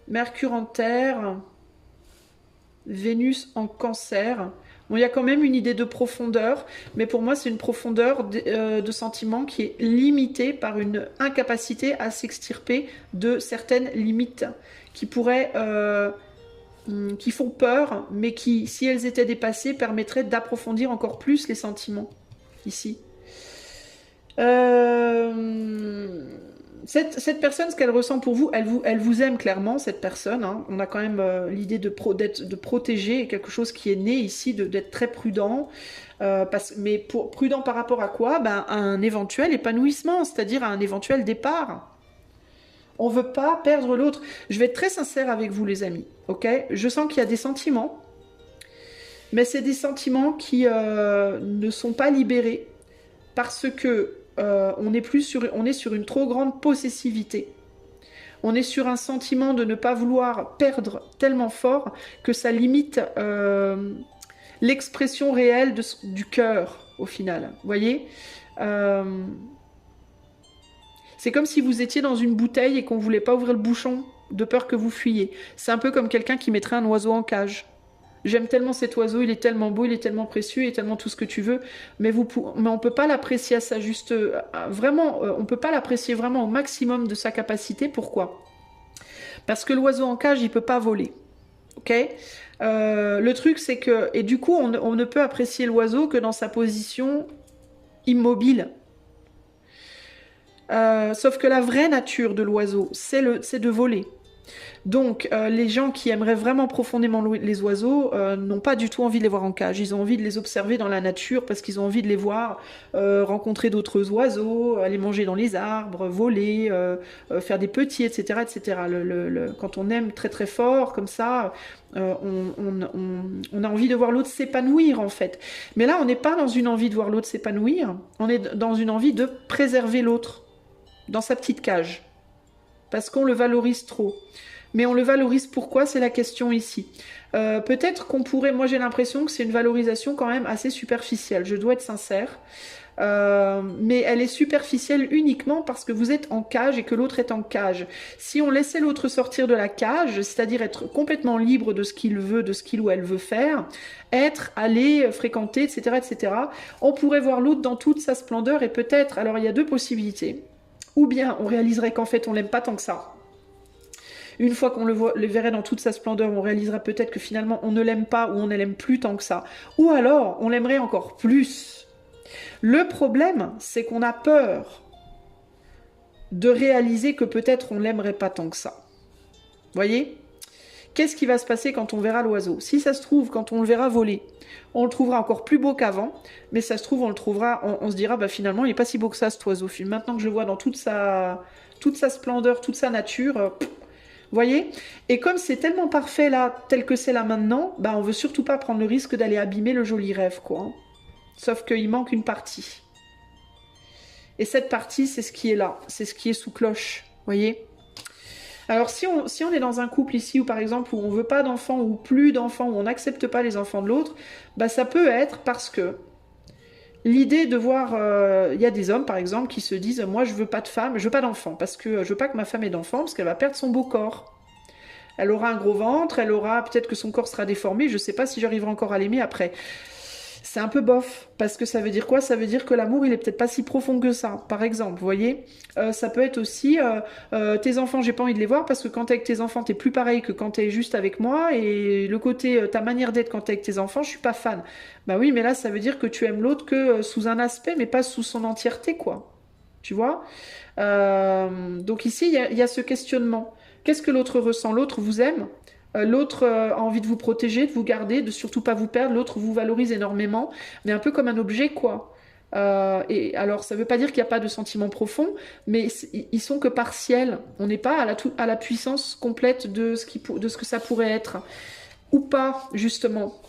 Mercure en terre, Vénus en cancer. Bon, il y a quand même une idée de profondeur, mais pour moi, c'est une profondeur de sentiment qui est limitée par une incapacité à s'extirper de certaines limites qui pourraient, qui font peur, mais qui, si elles étaient dépassées, permettraient d'approfondir encore plus les sentiments, ici. Cette personne, ce qu'elle ressent pour vous, elle vous aime clairement, cette personne. Hein. On a quand même l'idée de protéger quelque chose qui est né ici, d'être très prudent. Mais prudent par rapport à quoi? Ben, à un éventuel épanouissement, c'est-à-dire à un éventuel départ. On ne veut pas perdre l'autre. Je vais être très sincère avec vous, les amis. Ok? Je sens qu'il y a des sentiments, mais c'est des sentiments qui ne sont pas libérés parce que on est sur une trop grande possessivité. On est sur un sentiment de ne pas vouloir perdre tellement fort que ça limite l'expression réelle du cœur, au final. Vous voyez c'est comme si vous étiez dans une bouteille et qu'on ne voulait pas ouvrir le bouchon de peur que vous fuyiez. C'est un peu comme quelqu'un qui mettrait un oiseau en cage. J'aime tellement cet oiseau, il est tellement beau, il est tellement précieux, il est tellement tout ce que tu veux, mais on peut pas l'apprécier à sa juste... vraiment, on peut pas l'apprécier vraiment au maximum de sa capacité. Pourquoi? Parce que l'oiseau en cage, il peut pas voler. Ok? Le truc, c'est que... Et du coup, on ne peut apprécier l'oiseau que dans sa position immobile. Sauf que la vraie nature de l'oiseau, c'est de voler. Donc, les gens qui aimeraient vraiment profondément les oiseaux n'ont pas du tout envie de les voir en cage. Ils ont envie de les observer dans la nature parce qu'ils ont envie de les voir rencontrer d'autres oiseaux, aller manger dans les arbres, voler, faire des petits, etc. etc. Quand on aime très très fort, comme ça, on a envie de voir l'autre s'épanouir, en fait. Mais là, on n'est pas dans une envie de voir l'autre s'épanouir, on est dans une envie de préserver l'autre dans sa petite cage. Parce qu'on le valorise trop. Mais on le valorise pourquoi? C'est la question ici. Peut-être qu'on pourrait... Moi, j'ai l'impression que c'est une valorisation quand même assez superficielle. Je dois être sincère. Mais elle est superficielle uniquement parce que vous êtes en cage et que l'autre est en cage. Si on laissait l'autre sortir de la cage, c'est-à-dire être complètement libre de ce qu'il veut, de ce qu'il ou elle veut faire, aller fréquenter, etc., etc., on pourrait voir l'autre dans toute sa splendeur et peut-être... Alors, il y a deux possibilités. Ou bien, on réaliserait qu'en fait, on l'aime pas tant que ça. Une fois qu'on le verrait dans toute sa splendeur, on réalisera peut-être que finalement on ne l'aime pas ou on ne l'aime plus tant que ça. Ou alors, on l'aimerait encore plus. Le problème, c'est qu'on a peur de réaliser que peut-être on l'aimerait pas tant que ça. Voyez ? Qu'est-ce qui va se passer quand on verra l'oiseau? Si ça se trouve, quand on le verra voler, on le trouvera encore plus beau qu'avant, mais ça se trouve, on se dira, bah finalement, il n'est pas si beau que ça, cet oiseau. Maintenant que je le vois dans toute sa splendeur, toute sa nature... voyez? Et comme c'est tellement parfait là, tel que c'est là maintenant, bah on veut surtout pas prendre le risque d'aller abîmer le joli rêve, quoi. Sauf qu'il manque une partie. Et cette partie, c'est ce qui est là, c'est ce qui est sous cloche, voyez? Alors si on est dans un couple ici, où par exemple, où on veut pas d'enfants, ou plus d'enfants, où on n'accepte pas les enfants de l'autre, bah ça peut être parce que l'idée de voir, y a des hommes par exemple qui se disent, moi je veux pas de femme, je veux pas d'enfant, parce que je veux pas que ma femme ait d'enfant, parce qu'elle va perdre son beau corps. Elle aura un gros ventre, elle aura, peut-être que son corps sera déformé, je sais pas si j'arriverai encore à l'aimer après. c'est un peu bof, parce que ça veut dire quoi? Ça veut dire que l'amour, il est peut-être pas si profond que ça, par exemple, vous voyez. Ça peut être aussi, tes enfants, j'ai pas envie de les voir, parce que quand t'es avec tes enfants, t'es plus pareil que quand t'es juste avec moi, et le côté, ta manière d'être quand t'es avec tes enfants, je suis pas fan. Bah oui, mais là, ça veut dire que tu aimes l'autre que sous un aspect, mais pas sous son entièreté, quoi. Tu vois? Donc ici, il y a ce questionnement. Qu'est-ce que l'autre ressent? L'autre vous aime, l'autre a envie de vous protéger, de vous garder, de surtout pas vous perdre. L'autre vous valorise énormément, mais un peu comme un objet, quoi. Et alors, ça veut pas dire qu'il n'y a pas de sentiments profonds, mais ils sont que partiels. On n'est pas à la puissance complète de de ce que ça pourrait être. Ou pas, justement.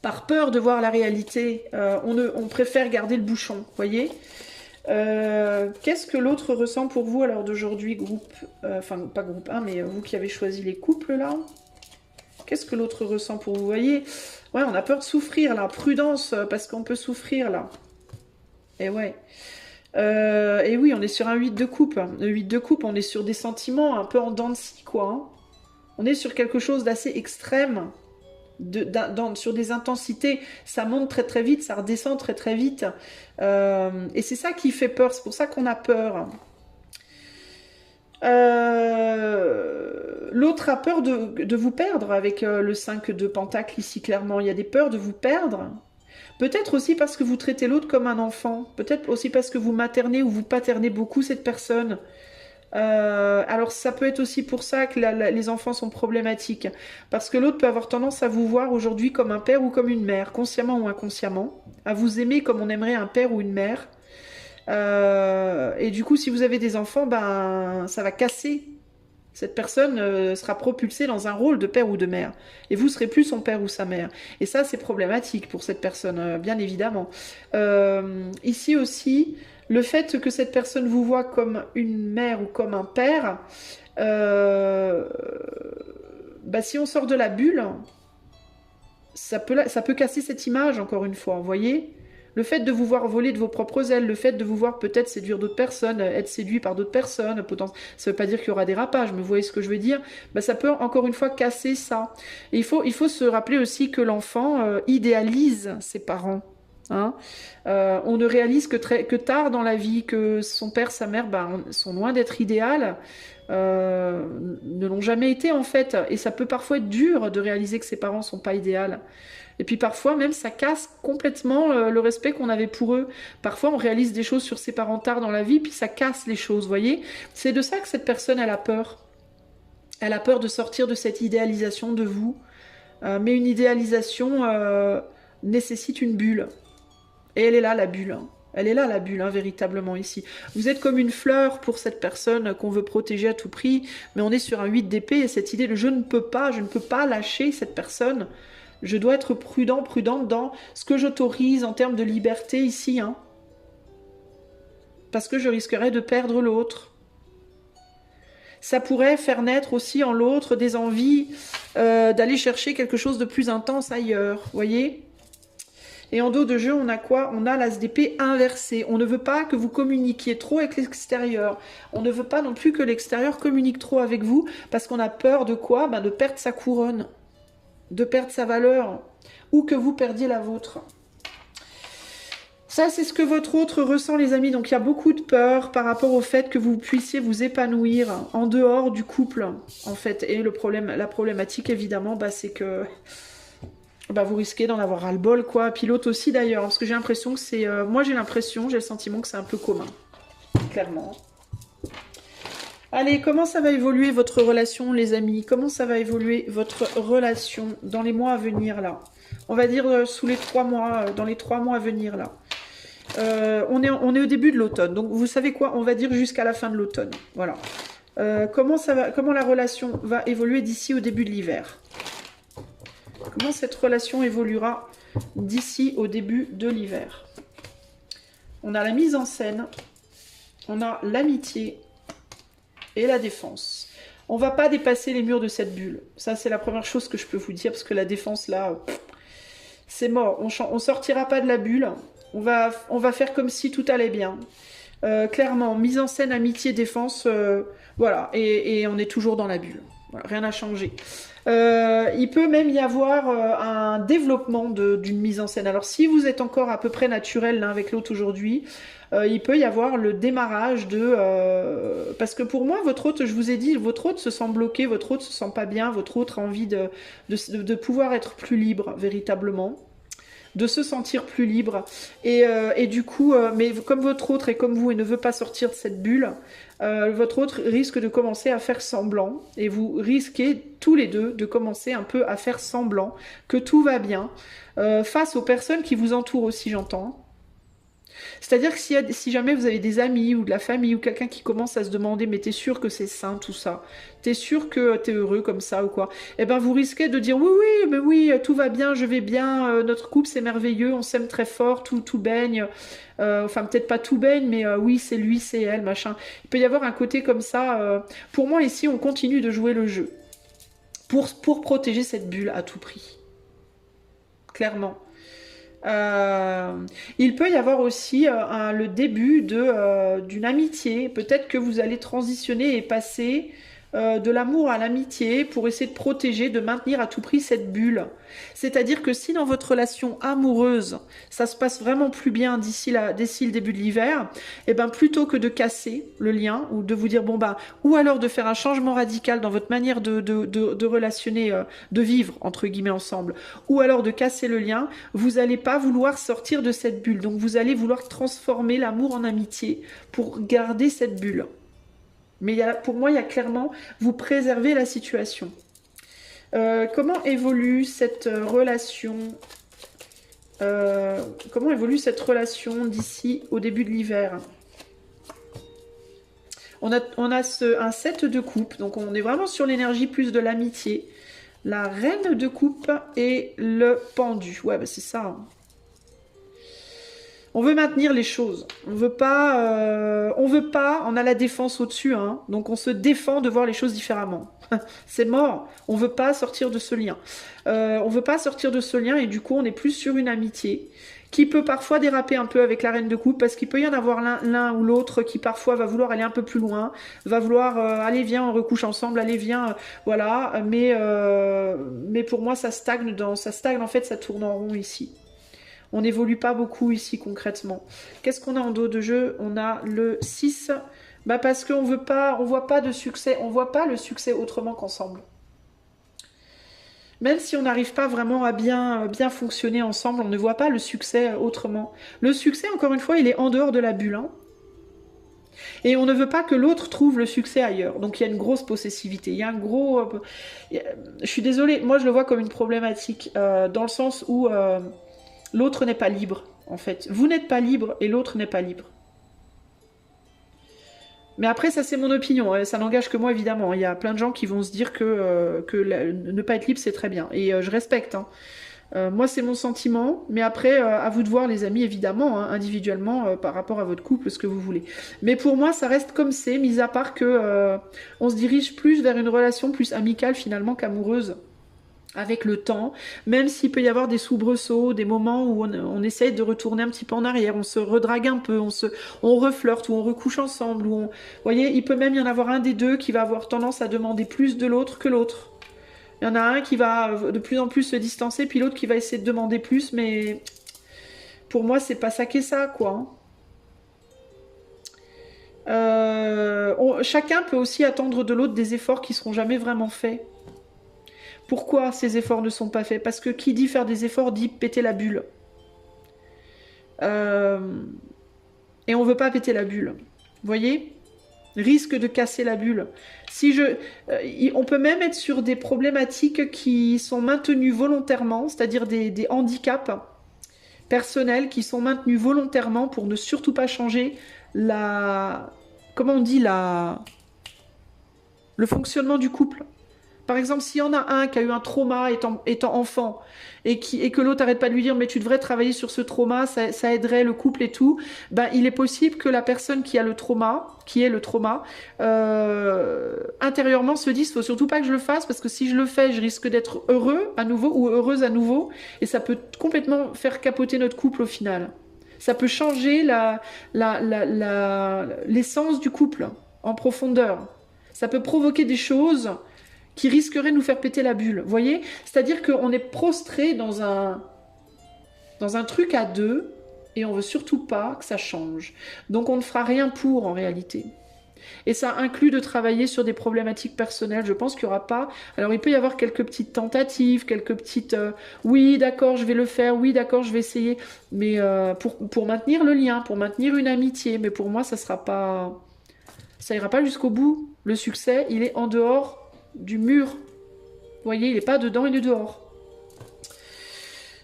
Par peur de voir la réalité, on préfère garder le bouchon, voyez. Qu'est-ce que l'autre ressent pour vous alors d'aujourd'hui, groupe, enfin pas groupe 1, mais vous qui avez choisi les couples là? Qu'est-ce que l'autre ressent pour vous? Vous voyez, ouais, on a peur de souffrir là, prudence, parce qu'on peut souffrir là. Et ouais. Et oui, on est sur un 8 de coupe. Le 8 de coupe, on est sur des sentiments un peu en dents de scie, quoi. Hein. On est sur quelque chose d'assez extrême. Sur des intensités, ça monte très très vite, ça redescend très très vite. Et c'est ça qui fait peur, c'est pour ça qu'on a peur. L'autre a peur de vous perdre avec le 5 de Pentacle ici, clairement. Il y a des peurs de vous perdre. Peut-être aussi parce que vous traitez l'autre comme un enfant. Peut-être aussi parce que vous maternez ou vous paternez beaucoup cette personne. Alors ça peut être aussi pour ça que les enfants sont problématiques. Parce que l'autre peut avoir tendance à vous voir aujourd'hui comme un père ou comme une mère, consciemment ou inconsciemment. À vous aimer comme on aimerait un père ou une mère. Et du coup, si vous avez des enfants, ben ça va casser. Cette personne sera propulsée dans un rôle de père ou de mère. Et vous serez plus son père ou sa mère. Et ça, c'est problématique pour cette personne, bien évidemment. Ici aussi, le fait que cette personne vous voit comme une mère ou comme un père, bah, si on sort de la bulle, ça peut casser cette image, encore une fois, vous voyez ? Le fait de vous voir voler de vos propres ailes, le fait de vous voir peut-être séduire d'autres personnes, être séduit par d'autres personnes, ça ne veut pas dire qu'il y aura des rapages, mais vous voyez ce que je veux dire, bah, ça peut encore une fois casser ça. Et il faut se rappeler aussi que l'enfant idéalise ses parents. Hein, on ne réalise que tard dans la vie que son père, sa mère sont loin d'être idéales, ne l'ont jamais été en fait. Et ça peut parfois être dur de réaliser que ses parents sont pas idéales. Et puis parfois même ça casse complètement le respect qu'on avait pour eux. Parfois on réalise des choses sur ses parents tard dans la vie, puis ça casse les choses, vous voyez. C'est de ça que cette personne elle a peur. Elle a peur de sortir de cette idéalisation de vous. Mais une idéalisation nécessite une bulle. Et elle est là, la bulle. Hein. Elle est là, la bulle, hein, véritablement, ici. Vous êtes comme une fleur pour cette personne qu'on veut protéger à tout prix, mais on est sur un 8 d'épée, et cette idée de je ne peux pas lâcher cette personne. Je dois être prudente dans ce que j'autorise en termes de liberté ici. Hein. Parce que je risquerais de perdre l'autre. Ça pourrait faire naître aussi en l'autre des envies d'aller chercher quelque chose de plus intense ailleurs, vous voyez ? Et en dos de jeu, on a quoi? On a l'as d'épée inversé. On ne veut pas que vous communiquiez trop avec l'extérieur. On ne veut pas non plus que l'extérieur communique trop avec vous, parce qu'on a peur de quoi? Ben de perdre sa couronne, de perdre sa valeur, ou que vous perdiez la vôtre. Ça, c'est ce que votre autre ressent, les amis. Donc, il y a beaucoup de peur par rapport au fait que vous puissiez vous épanouir en dehors du couple, en fait. Et la problématique, évidemment, bah, c'est que... Bah, vous risquez d'en avoir ras-le-bol, quoi. Puis l'autre aussi, d'ailleurs, parce que j'ai l'impression que c'est... moi, j'ai le sentiment que c'est un peu commun, clairement. Allez, comment ça va évoluer votre relation, les amis? Comment ça va évoluer votre relation dans les mois à venir, là? On va dire sous les 3 mois, dans les 3 mois à venir, là. On est au début de l'automne, donc vous savez quoi? On va dire jusqu'à la fin de l'automne, voilà. Comment la relation va évoluer d'ici au début de l'hiver? Comment cette relation évoluera d'ici au début de l'hiver? On a la mise en scène, on a l'amitié et la défense. On va pas dépasser les murs de cette bulle. Ça, c'est la première chose que je peux vous dire, parce que la défense, là, c'est mort. On sortira pas de la bulle. On va faire comme si tout allait bien. Clairement, mise en scène, amitié, défense, voilà. Et on est toujours dans la bulle. Voilà, rien n'a changé. Il peut même y avoir un développement d'une mise en scène. Alors si vous êtes encore à peu près naturel l'un avec l'autre aujourd'hui, il peut y avoir le démarrage de... parce que pour moi, votre hôte, je vous ai dit, votre hôte se sent bloqué, votre hôte se sent pas bien, votre hôte a envie de pouvoir être plus libre, véritablement. De se sentir plus libre. Et du coup, mais comme votre autre est comme vous et ne veut pas sortir de cette bulle, votre autre risque de commencer à faire semblant. Et vous risquez tous les deux de commencer un peu à faire semblant que tout va bien face aux personnes qui vous entourent aussi, j'entends. C'est-à-dire que si jamais vous avez des amis ou de la famille ou quelqu'un qui commence à se demander mais t'es sûr que c'est sain tout ça, t'es sûr que t'es heureux comme ça ou quoi, eh ben vous risquez de dire oui oui mais oui tout va bien, je vais bien, notre couple c'est merveilleux, on s'aime très fort, tout baigne, enfin peut-être pas tout baigne mais oui c'est lui c'est elle machin. Il peut y avoir un côté comme ça. Pour moi ici on continue de jouer le jeu pour protéger cette bulle à tout prix, clairement. Il peut y avoir aussi le début d'une amitié. Peut-être que vous allez transitionner et passer de l'amour à l'amitié pour essayer de protéger, de maintenir à tout prix cette bulle. C'est-à-dire que si dans votre relation amoureuse, ça se passe vraiment plus bien d'ici le début de l'hiver, et ben plutôt que de casser le lien ou de vous dire bon bah, ou alors de faire un changement radical dans votre manière de relationner, de vivre entre guillemets ensemble, ou alors de casser le lien, vous n'allez pas vouloir sortir de cette bulle. Donc vous allez vouloir transformer l'amour en amitié pour garder cette bulle. Mais pour moi, il y a clairement, vous préservez la situation. Comment évolue cette relation comment évolue cette relation d'ici au début de l'hiver? On a un 7 de coupe, donc on est vraiment sur l'énergie plus de l'amitié. La reine de coupe et le pendu. Ouais, bah c'est ça. Hein. On veut maintenir les choses. On veut pas, on a la défense au-dessus, hein, donc on se défend de voir les choses différemment. C'est mort. On veut pas sortir de ce lien. On veut pas sortir de ce lien et du coup on est plus sur une amitié qui peut parfois déraper un peu avec la reine de coupe parce qu'il peut y en avoir l'un ou l'autre qui parfois va vouloir aller un peu plus loin, va vouloir allez viens on recouche ensemble, allez viens voilà, mais pour moi ça stagne en fait, ça tourne en rond ici. On n'évolue pas beaucoup ici concrètement. Qu'est-ce qu'on a en dos de jeu? On a le 6. Bah parce qu'on veut pas, on voit pas de succès, on voit pas le succès autrement qu'ensemble. Même si on n'arrive pas vraiment à bien fonctionner ensemble, on ne voit pas le succès autrement. Le succès, encore une fois, il est en dehors de la bulle. Hein. Et on ne veut pas que l'autre trouve le succès ailleurs. Donc il y a une grosse possessivité. Il y a un gros... je suis désolée, moi je le vois comme une problématique, dans le sens où... l'autre n'est pas libre, en fait. Vous n'êtes pas libre et l'autre n'est pas libre. Mais après, ça c'est mon opinion. Ça n'engage que moi, évidemment. Il y a plein de gens qui vont se dire que ne pas être libre, c'est très bien. Et je respecte. Hein. Moi, c'est mon sentiment. Mais après, à vous de voir, les amis, évidemment, hein, individuellement, par rapport à votre couple, ce que vous voulez. Mais pour moi, ça reste comme c'est, mis à part que on se dirige plus vers une relation plus amicale, finalement, qu'amoureuse. Avec le temps, même s'il peut y avoir des soubresauts, des moments où on essaye de retourner un petit peu en arrière, on se redrague un peu, on reflirte, ou on recouche ensemble, vous voyez, il peut même y en avoir un des deux qui va avoir tendance à demander plus de l'autre que l'autre. Il y en a un qui va de plus en plus se distancer, puis l'autre qui va essayer de demander plus, mais pour moi, c'est pas ça qu'est ça, quoi. Chacun peut aussi attendre de l'autre des efforts qui seront jamais vraiment faits. Pourquoi ces efforts ne sont pas faits? Parce que qui dit faire des efforts dit péter la bulle. Et on veut pas péter la bulle. Vous voyez? Risque de casser la bulle. On peut même être sur des problématiques qui sont maintenues volontairement, c'est-à-dire des handicaps personnels qui sont maintenus volontairement pour ne surtout pas changer comment on dit le fonctionnement du couple. Par exemple, s'il y en a un qui a eu un trauma étant enfant et que l'autre n'arrête pas de lui dire mais tu devrais travailler sur ce trauma, ça aiderait le couple et tout, ben, il est possible que la personne qui est le trauma, intérieurement se dise faut surtout pas que je le fasse parce que si je le fais, je risque d'être heureux à nouveau ou heureuse à nouveau et ça peut complètement faire capoter notre couple au final. Ça peut changer l'essence du couple en profondeur. Ça peut provoquer des choses qui risquerait de nous faire péter la bulle. Vous voyez? C'est-à-dire qu'on est prostré dans un truc à deux et on veut surtout pas que ça change. Donc on ne fera rien pour en réalité. Et ça inclut de travailler sur des problématiques personnelles. Je pense qu'il n'y aura pas... Alors il peut y avoir quelques petites tentatives, quelques petites... oui, d'accord, je vais le faire, oui, d'accord, je vais essayer. Mais pour maintenir le lien, pour maintenir une amitié. Mais pour moi, ça sera pas... Ça ira pas jusqu'au bout. Le succès, il est en dehors du mur. Vous voyez, il n'est pas dedans, il est dehors.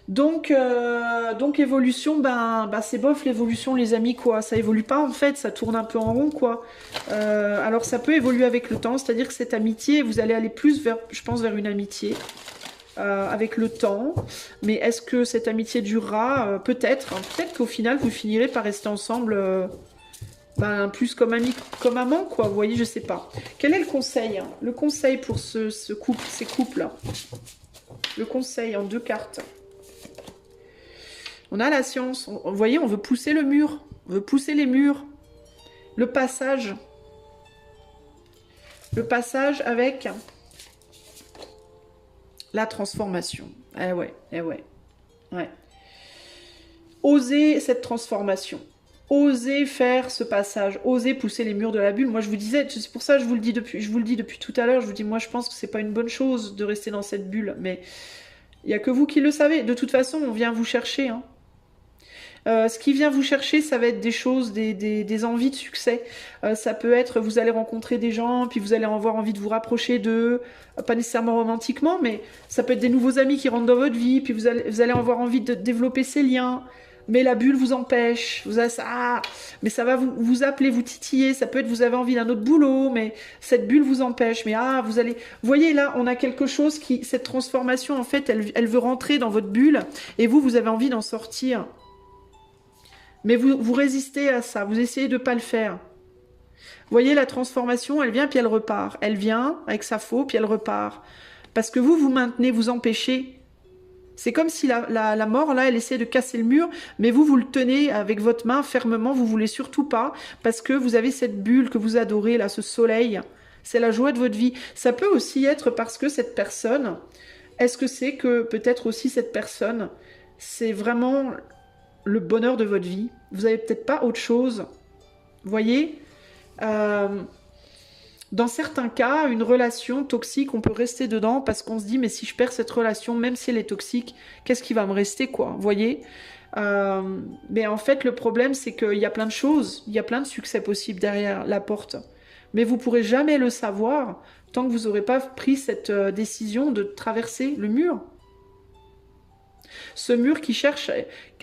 Donc évolution, c'est bof l'évolution les amis quoi, ça évolue pas en fait, ça tourne un peu en rond quoi. Alors ça peut évoluer avec le temps, c'est-à-dire que cette amitié, vous allez aller plus vers, je pense, vers une amitié avec le temps. Mais est-ce que cette amitié durera? Peut-être, hein, peut-être qu'au final vous finirez par rester ensemble, plus comme amis, comme amants quoi. Vous voyez, je sais pas. Quel est le conseil, hein? Le conseil pour ce couple, ces couples. Le conseil en 2 cartes. On a la science. Vous voyez, on veut pousser le mur. On veut pousser les murs. Le passage. Le passage avec la transformation. Eh ouais, eh ouais. Ouais. Oser cette transformation. Oser faire ce passage. Oser pousser les murs de la bulle. Moi, je vous disais, c'est pour ça que je vous le dis depuis tout à l'heure. Je vous dis, moi, je pense que c'est pas une bonne chose de rester dans cette bulle. Mais il n'y a que vous qui le savez. De toute façon, on vient vous chercher, hein. Ce qui vient vous chercher, ça va être des choses, des envies de succès. Ça peut être, vous allez rencontrer des gens, puis vous allez avoir envie de vous rapprocher d'eux, pas nécessairement romantiquement, mais ça peut être des nouveaux amis qui rentrent dans votre vie, puis vous allez avoir envie de développer ces liens. Mais la bulle vous empêche, mais ça va vous appeler, vous titiller, ça peut être vous avez envie d'un autre boulot, mais cette bulle vous empêche, mais vous allez... Vous voyez là, on a quelque chose qui... Cette transformation, en fait, elle veut rentrer dans votre bulle, et vous avez envie d'en sortir. Mais vous résistez à ça, vous essayez de ne pas le faire. Vous voyez, la transformation, elle vient puis elle repart. Elle vient avec sa faux, puis elle repart. Parce que vous maintenez, vous empêchez. C'est comme si la mort, là, elle essaie de casser le mur, mais vous le tenez avec votre main fermement, vous voulez surtout pas, parce que vous avez cette bulle que vous adorez, là, ce soleil. C'est la joie de votre vie. Ça peut aussi être parce que cette personne, est-ce que c'est que peut-être aussi cette personne, c'est vraiment... le bonheur de votre vie. Vous n'avez peut-être pas autre chose. Vous voyez, dans certains cas, une relation toxique, on peut rester dedans parce qu'on se dit, mais si je perds cette relation, même si elle est toxique, qu'est-ce qui va me rester, quoi? Vous voyez, mais en fait, le problème, c'est qu'il y a plein de choses, il y a plein de succès possibles derrière la porte. Mais vous ne pourrez jamais le savoir tant que vous n'aurez pas pris cette décision de traverser le mur. Ce mur qui cherche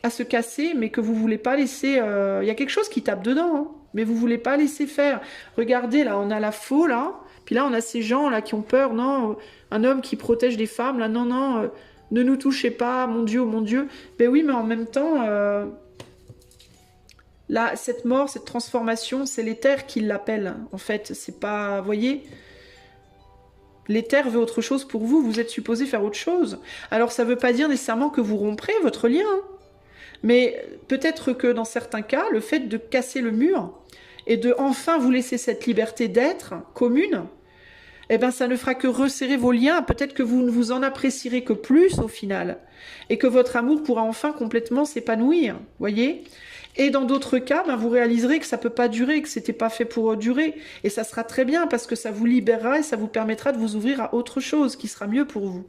à se casser, mais que vous voulez pas laisser... Il y a quelque chose qui tape dedans, hein, mais vous voulez pas laisser faire. Regardez, là, on a la faux, là, puis là, on a ces gens, là, qui ont peur, non, un homme qui protège les femmes, là, non, non, ne nous touchez pas, mon Dieu, mon Dieu. Ben oui, mais en même temps, là, cette mort, cette transformation, c'est l'éther qui l'appelle, en fait, c'est pas... Vous voyez ? L'éther veut autre chose pour vous, vous êtes supposé faire autre chose. Alors ça ne veut pas dire nécessairement que vous romprez votre lien, hein. Mais peut-être que dans certains cas, le fait de casser le mur et de enfin vous laisser cette liberté d'être commune, eh ben ça ne fera que resserrer vos liens. Peut-être que vous ne vous en apprécierez que plus au final et que votre amour pourra enfin complètement s'épanouir, voyez ? Et dans d'autres cas, vous réaliserez que ça peut pas durer, que c'était pas fait pour durer. Et ça sera très bien parce que ça vous libérera et ça vous permettra de vous ouvrir à autre chose qui sera mieux pour vous.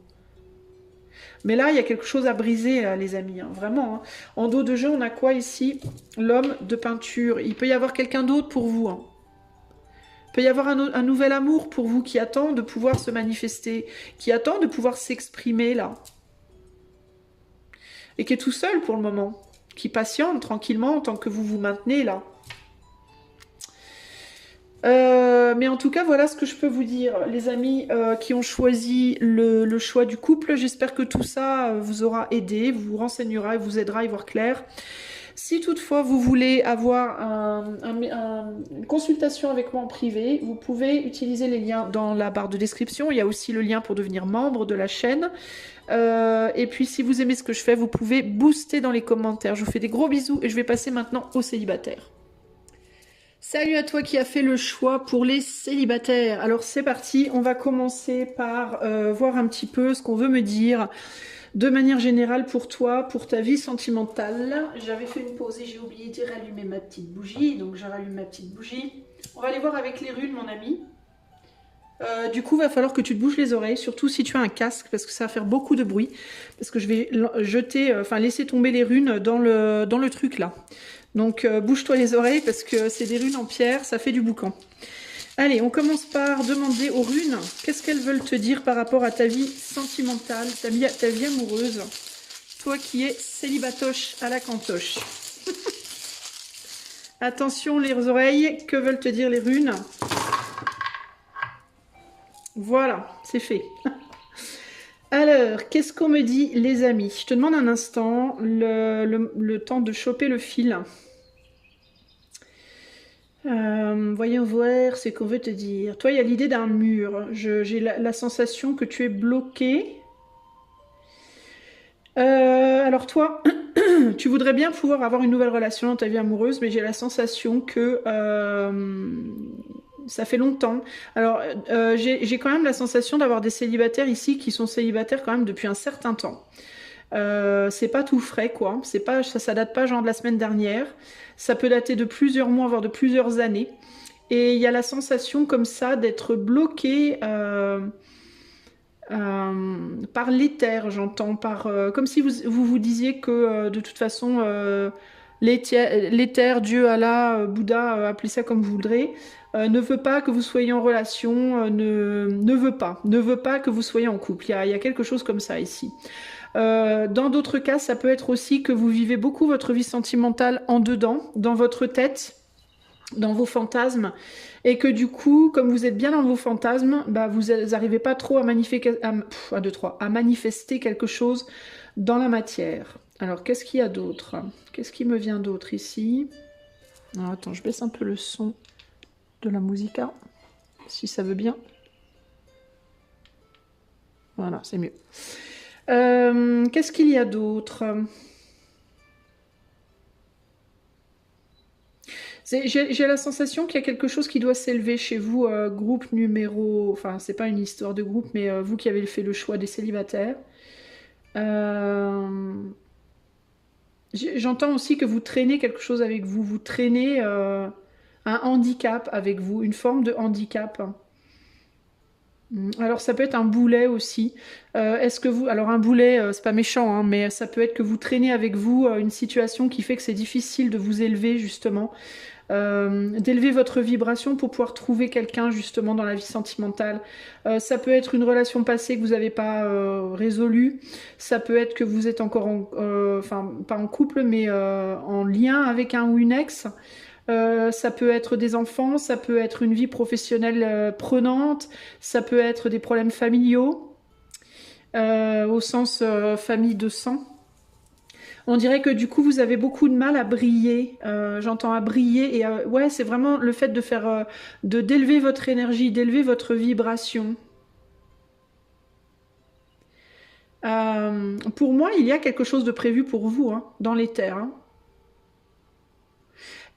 Mais là, il y a quelque chose à briser, là, les amis, hein, vraiment. Hein. En dos de jeu, on a quoi ici? L'homme de peinture. Il peut y avoir quelqu'un d'autre pour vous. Hein. Il peut y avoir un nouvel amour pour vous qui attend de pouvoir se manifester, qui attend de pouvoir s'exprimer, là. Et qui est tout seul pour le moment. Qui patiente tranquillement tant que vous vous maintenez là. Mais en tout cas, voilà ce que je peux vous dire. Les amis qui ont choisi le choix du couple, j'espère que tout ça vous aura aidé, vous renseignera et vous aidera à y voir clair. Si toutefois vous voulez avoir une consultation avec moi en privé, vous pouvez utiliser les liens dans la barre de description. Il y a aussi le lien pour devenir membre de la chaîne. Et puis si vous aimez ce que je fais, vous pouvez booster dans les commentaires. Je vous fais des gros bisous et je vais passer maintenant aux célibataires. Salut à toi qui as fait le choix pour les célibataires. Alors c'est parti, on va commencer par voir un petit peu ce qu'on veut me dire de manière générale pour toi, pour ta vie sentimentale. J'avais fait une pause et j'ai oublié d'y rallumer ma petite bougie, donc je rallume ma petite bougie. On va aller voir avec les runes, mon ami. Du coup, va falloir que tu te bouges les oreilles, surtout si tu as un casque, parce que ça va faire beaucoup de bruit. Parce que je vais jeter, laisser tomber les runes dans le truc là. Donc bouge-toi les oreilles parce que c'est des runes en pierre, ça fait du boucan. Allez, on commence par demander aux runes qu'est-ce qu'elles veulent te dire par rapport à ta vie sentimentale, ta vie amoureuse. Toi qui es célibatoche à la cantoche. Attention les oreilles, que veulent te dire les runes? Voilà, c'est fait. Alors, qu'est-ce qu'on me dit les amis? Je te demande un instant, le temps de choper le fil. Voyons voir ce qu'on veut te dire. Toi, il y a l'idée d'un mur. J'ai la sensation que tu es bloqué. Alors toi, tu voudrais bien pouvoir avoir une nouvelle relation dans ta vie amoureuse, mais j'ai la sensation que ça fait longtemps. Alors, j'ai quand même la sensation d'avoir des célibataires ici qui sont célibataires quand même depuis un certain temps. C'est pas tout frais, quoi. C'est pas, ça date pas genre de la semaine dernière. Ça peut dater de plusieurs mois, voire de plusieurs années. Et il y a la sensation comme ça d'être bloqué par l'éther, j'entends, comme si vous disiez que de toute façon l'éther, Dieu, Allah, Bouddha, appelez ça comme vous voudrez, ne veut pas que vous soyez en relation, ne veut pas que vous soyez en couple. Il y a quelque chose comme ça ici. Dans d'autres cas, ça peut être aussi que vous vivez beaucoup votre vie sentimentale en dedans, dans votre tête, dans vos fantasmes, et que du coup, comme vous êtes bien dans vos fantasmes, bah, vous n'arrivez pas trop à manifester quelque chose dans la matière. Alors, qu'est-ce qu'il y a d'autre? Qu'est-ce qui me vient d'autre ici? Alors, attends, je baisse un peu le son de la musica, si ça veut bien. Voilà, c'est mieux. Qu'est-ce qu'il y a d'autre? J'ai la sensation qu'il y a quelque chose qui doit s'élever chez vous, groupe numéro... Enfin, c'est pas une histoire de groupe, mais vous qui avez fait le choix des célibataires. J'entends aussi que vous traînez quelque chose avec vous. Vous traînez un handicap avec vous, une forme de handicap. Alors ça peut être un boulet aussi. Est-ce que vous... Alors un boulet, c'est pas méchant, hein, mais ça peut être que vous traînez avec vous une situation qui fait que c'est difficile de vous élever justement. D'élever votre vibration pour pouvoir trouver quelqu'un justement dans la vie sentimentale. Ça peut être une relation passée que vous n'avez pas résolue. Ça peut être que vous êtes encore enfin pas en couple mais en lien avec un ou une ex. Ça peut être des enfants, ça peut être une vie professionnelle prenante, ça peut être des problèmes familiaux, au sens famille de sang. On dirait que du coup vous avez beaucoup de mal à briller, j'entends à briller, et ouais, c'est vraiment le fait de faire, d'élever votre énergie, d'élever votre vibration. Pour moi, il y a quelque chose de prévu pour vous, hein, dans l'éther, hein.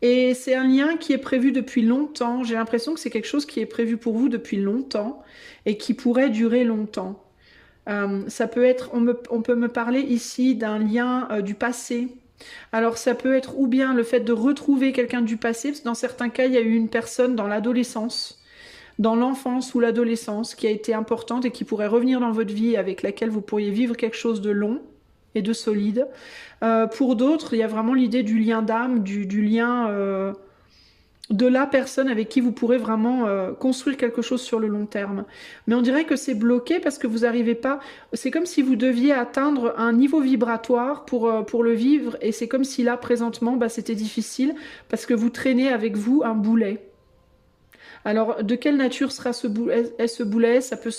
Et c'est un lien qui est prévu depuis longtemps. J'ai l'impression que c'est quelque chose qui est prévu pour vous depuis longtemps et qui pourrait durer longtemps. Ça peut être, on peut me parler ici d'un lien du passé. Alors ça peut être ou bien le fait de retrouver quelqu'un du passé, parce que dans certains cas, il y a eu une personne dans l'adolescence, dans l'enfance ou l'adolescence qui a été importante et qui pourrait revenir dans votre vie, avec laquelle vous pourriez vivre quelque chose de long et de solide. Pour d'autres, il y a vraiment l'idée du lien d'âme, du lien de la personne avec qui vous pourrez vraiment construire quelque chose sur le long terme. Mais on dirait que c'est bloqué parce que vous n'arrivez pas... C'est comme si vous deviez atteindre un niveau vibratoire pour le vivre, et c'est comme si là, présentement, bah, c'était difficile parce que vous traînez avec vous un boulet. Alors, de quelle nature sera ce boulet? Ça peut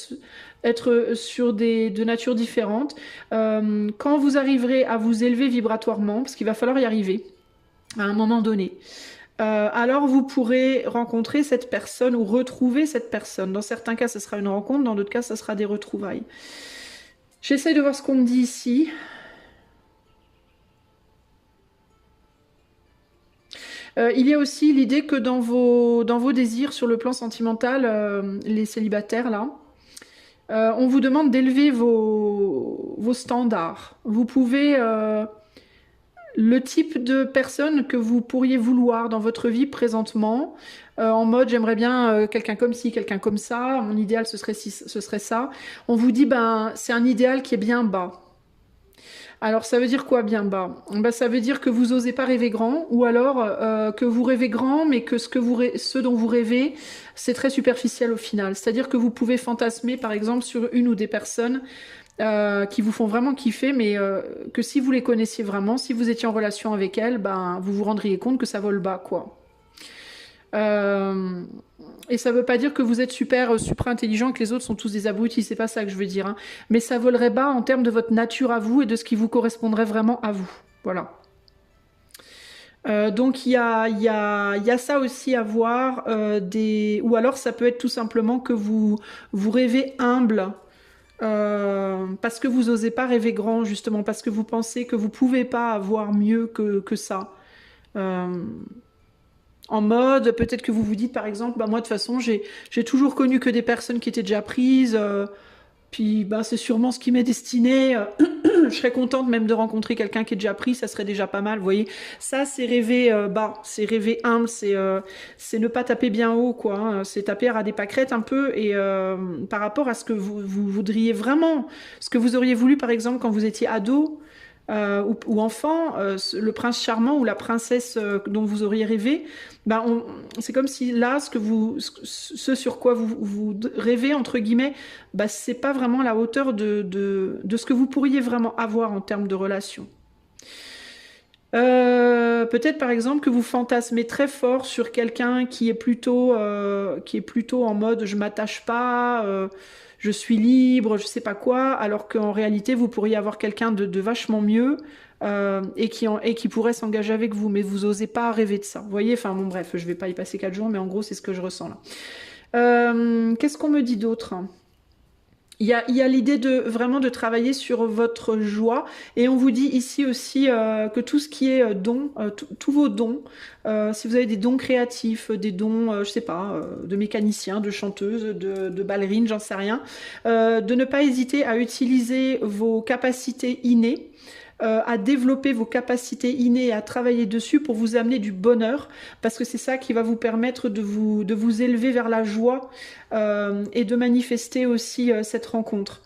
être de nature différente. Quand vous arriverez à vous élever vibratoirement, parce qu'il va falloir y arriver à un moment donné, alors vous pourrez rencontrer cette personne ou retrouver cette personne. Dans certains cas, ce sera une rencontre, dans d'autres cas, ce sera des retrouvailles. J'essaye de voir ce qu'on me dit ici. Il y a aussi l'idée que dans vos désirs sur le plan sentimental, les célibataires là, on vous demande d'élever vos standards. Vous pouvez... le type de personne que vous pourriez vouloir dans votre vie présentement, en mode j'aimerais bien quelqu'un comme ci, quelqu'un comme ça, mon idéal ce serait ci, ce serait ça. On vous dit ben c'est un idéal qui est bien bas. Alors ça veut dire quoi bien bas? Ben, ça veut dire que vous osez pas rêver grand, ou alors que vous rêvez grand, mais que ce dont vous rêvez, c'est très superficiel au final. C'est-à-dire que vous pouvez fantasmer par exemple sur une ou des personnes qui vous font vraiment kiffer, mais que si vous les connaissiez vraiment, si vous étiez en relation avec elles, ben vous vous rendriez compte que ça vole bas, quoi. Euh, et ça veut pas dire que vous êtes super intelligent, que les autres sont tous des abrutis, c'est pas ça que je veux dire, hein. Mais ça volerait bas en termes de votre nature à vous et de ce qui vous correspondrait vraiment à vous. Voilà. Donc il y a ça aussi à voir, ou alors ça peut être tout simplement que vous rêvez humble, parce que vous osez pas rêver grand, justement, parce que vous pensez que vous pouvez pas avoir mieux que ça. Euh, En mode, peut-être que vous vous dites par exemple, bah moi de toute façon j'ai toujours connu que des personnes qui étaient déjà prises, puis bah c'est sûrement ce qui m'est destiné. Je serais contente même de rencontrer quelqu'un qui est déjà pris, ça serait déjà pas mal, vous voyez. Ça c'est rêver bas, c'est rêver humble, c'est ne pas taper bien haut quoi, hein. C'est taper à des pâquerettes un peu et par rapport à ce que vous voudriez vraiment, ce que vous auriez voulu par exemple quand vous étiez ado. Ou enfant, le prince charmant ou la princesse dont vous auriez rêvé, ben c'est comme si là, ce sur quoi vous rêvez, entre guillemets, ben c'est pas vraiment la hauteur de ce que vous pourriez vraiment avoir en termes de relation. Peut-être par exemple que vous fantasmez très fort sur quelqu'un qui est plutôt en mode je m'attache pas, je suis libre, je sais pas quoi, alors qu'en réalité vous pourriez avoir quelqu'un de vachement mieux et qui pourrait s'engager avec vous, mais vous osez pas rêver de ça. Vous voyez, enfin bon bref, je vais pas y passer 4 jours, mais en gros c'est ce que je ressens là. Qu'est-ce qu'on me dit d'autre? Il y a l'idée de vraiment de travailler sur votre joie et on vous dit ici aussi que tout ce qui est don, tous vos dons, si vous avez des dons créatifs, des dons, je sais pas, de mécanicien, de chanteuse, de ballerine, j'en sais rien, de ne pas hésiter à utiliser vos capacités innées. À développer vos capacités innées et à travailler dessus pour vous amener du bonheur, parce que c'est ça qui va vous permettre de vous élever vers la joie et de manifester aussi cette rencontre.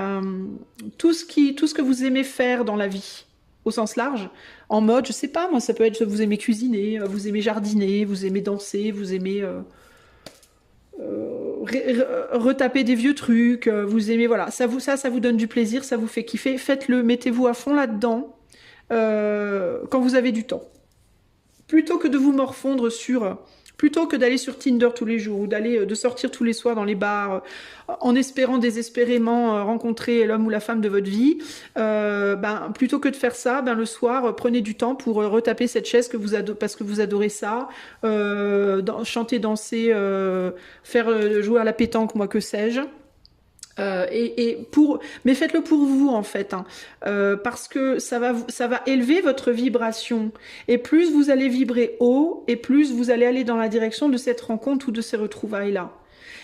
Euh, tout ce que vous aimez faire dans la vie, au sens large, en mode, je sais pas, moi ça peut être vous aimez cuisiner, vous aimez jardiner, vous aimez danser, vous aimez retaper des vieux trucs, vous aimez, voilà, ça vous donne du plaisir, ça vous fait kiffer, faites-le, mettez-vous à fond là-dedans quand vous avez du temps. Plutôt que de vous morfondre plutôt que d'aller sur Tinder tous les jours ou de sortir tous les soirs dans les bars en espérant désespérément rencontrer l'homme ou la femme de votre vie, plutôt que de faire ça, le soir, prenez du temps pour retaper cette chaise parce que vous adorez ça, chanter, danser, faire jouer à la pétanque, moi que sais-je. Mais faites-le pour vous en fait, hein. Parce que ça va élever votre vibration et plus vous allez vibrer haut et plus vous allez aller dans la direction de cette rencontre ou de ces retrouvailles là.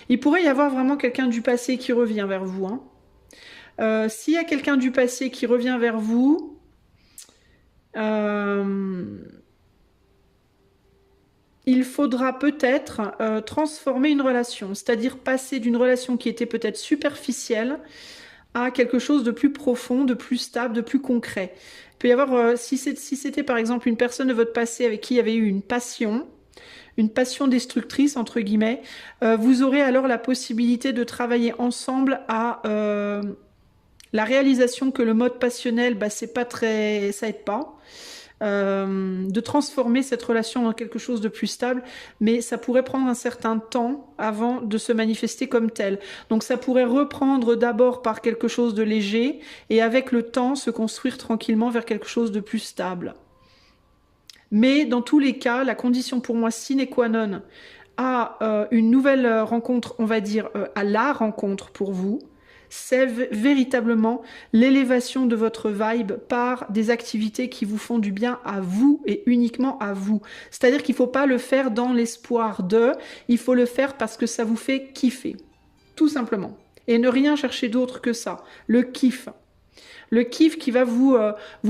Il pourrait y avoir vraiment quelqu'un du passé qui revient vers vous, hein. S'il y a quelqu'un du passé qui revient vers vous, il faudra peut-être transformer une relation, c'est-à-dire passer d'une relation qui était peut-être superficielle à quelque chose de plus profond, de plus stable, de plus concret. Il peut y avoir, si c'était par exemple une personne de votre passé avec qui il y avait eu une passion destructrice, entre guillemets, vous aurez alors la possibilité de travailler ensemble à la réalisation que le mode passionnel, c'est pas très, ça aide pas. De transformer cette relation en quelque chose de plus stable, mais ça pourrait prendre un certain temps avant de se manifester comme tel. Donc ça pourrait reprendre d'abord par quelque chose de léger et avec le temps se construire tranquillement vers quelque chose de plus stable. Mais dans tous les cas, la condition pour moi sine qua non à une nouvelle rencontre, on va dire à la rencontre pour vous, c'est véritablement l'élévation de votre vibe par des activités qui vous font du bien à vous et uniquement à vous. C'est-à-dire qu'il ne faut pas le faire dans l'espoir de, il faut le faire parce que ça vous fait kiffer, tout simplement. Et ne rien chercher d'autre que ça, le kiff. Le kiff qui va vous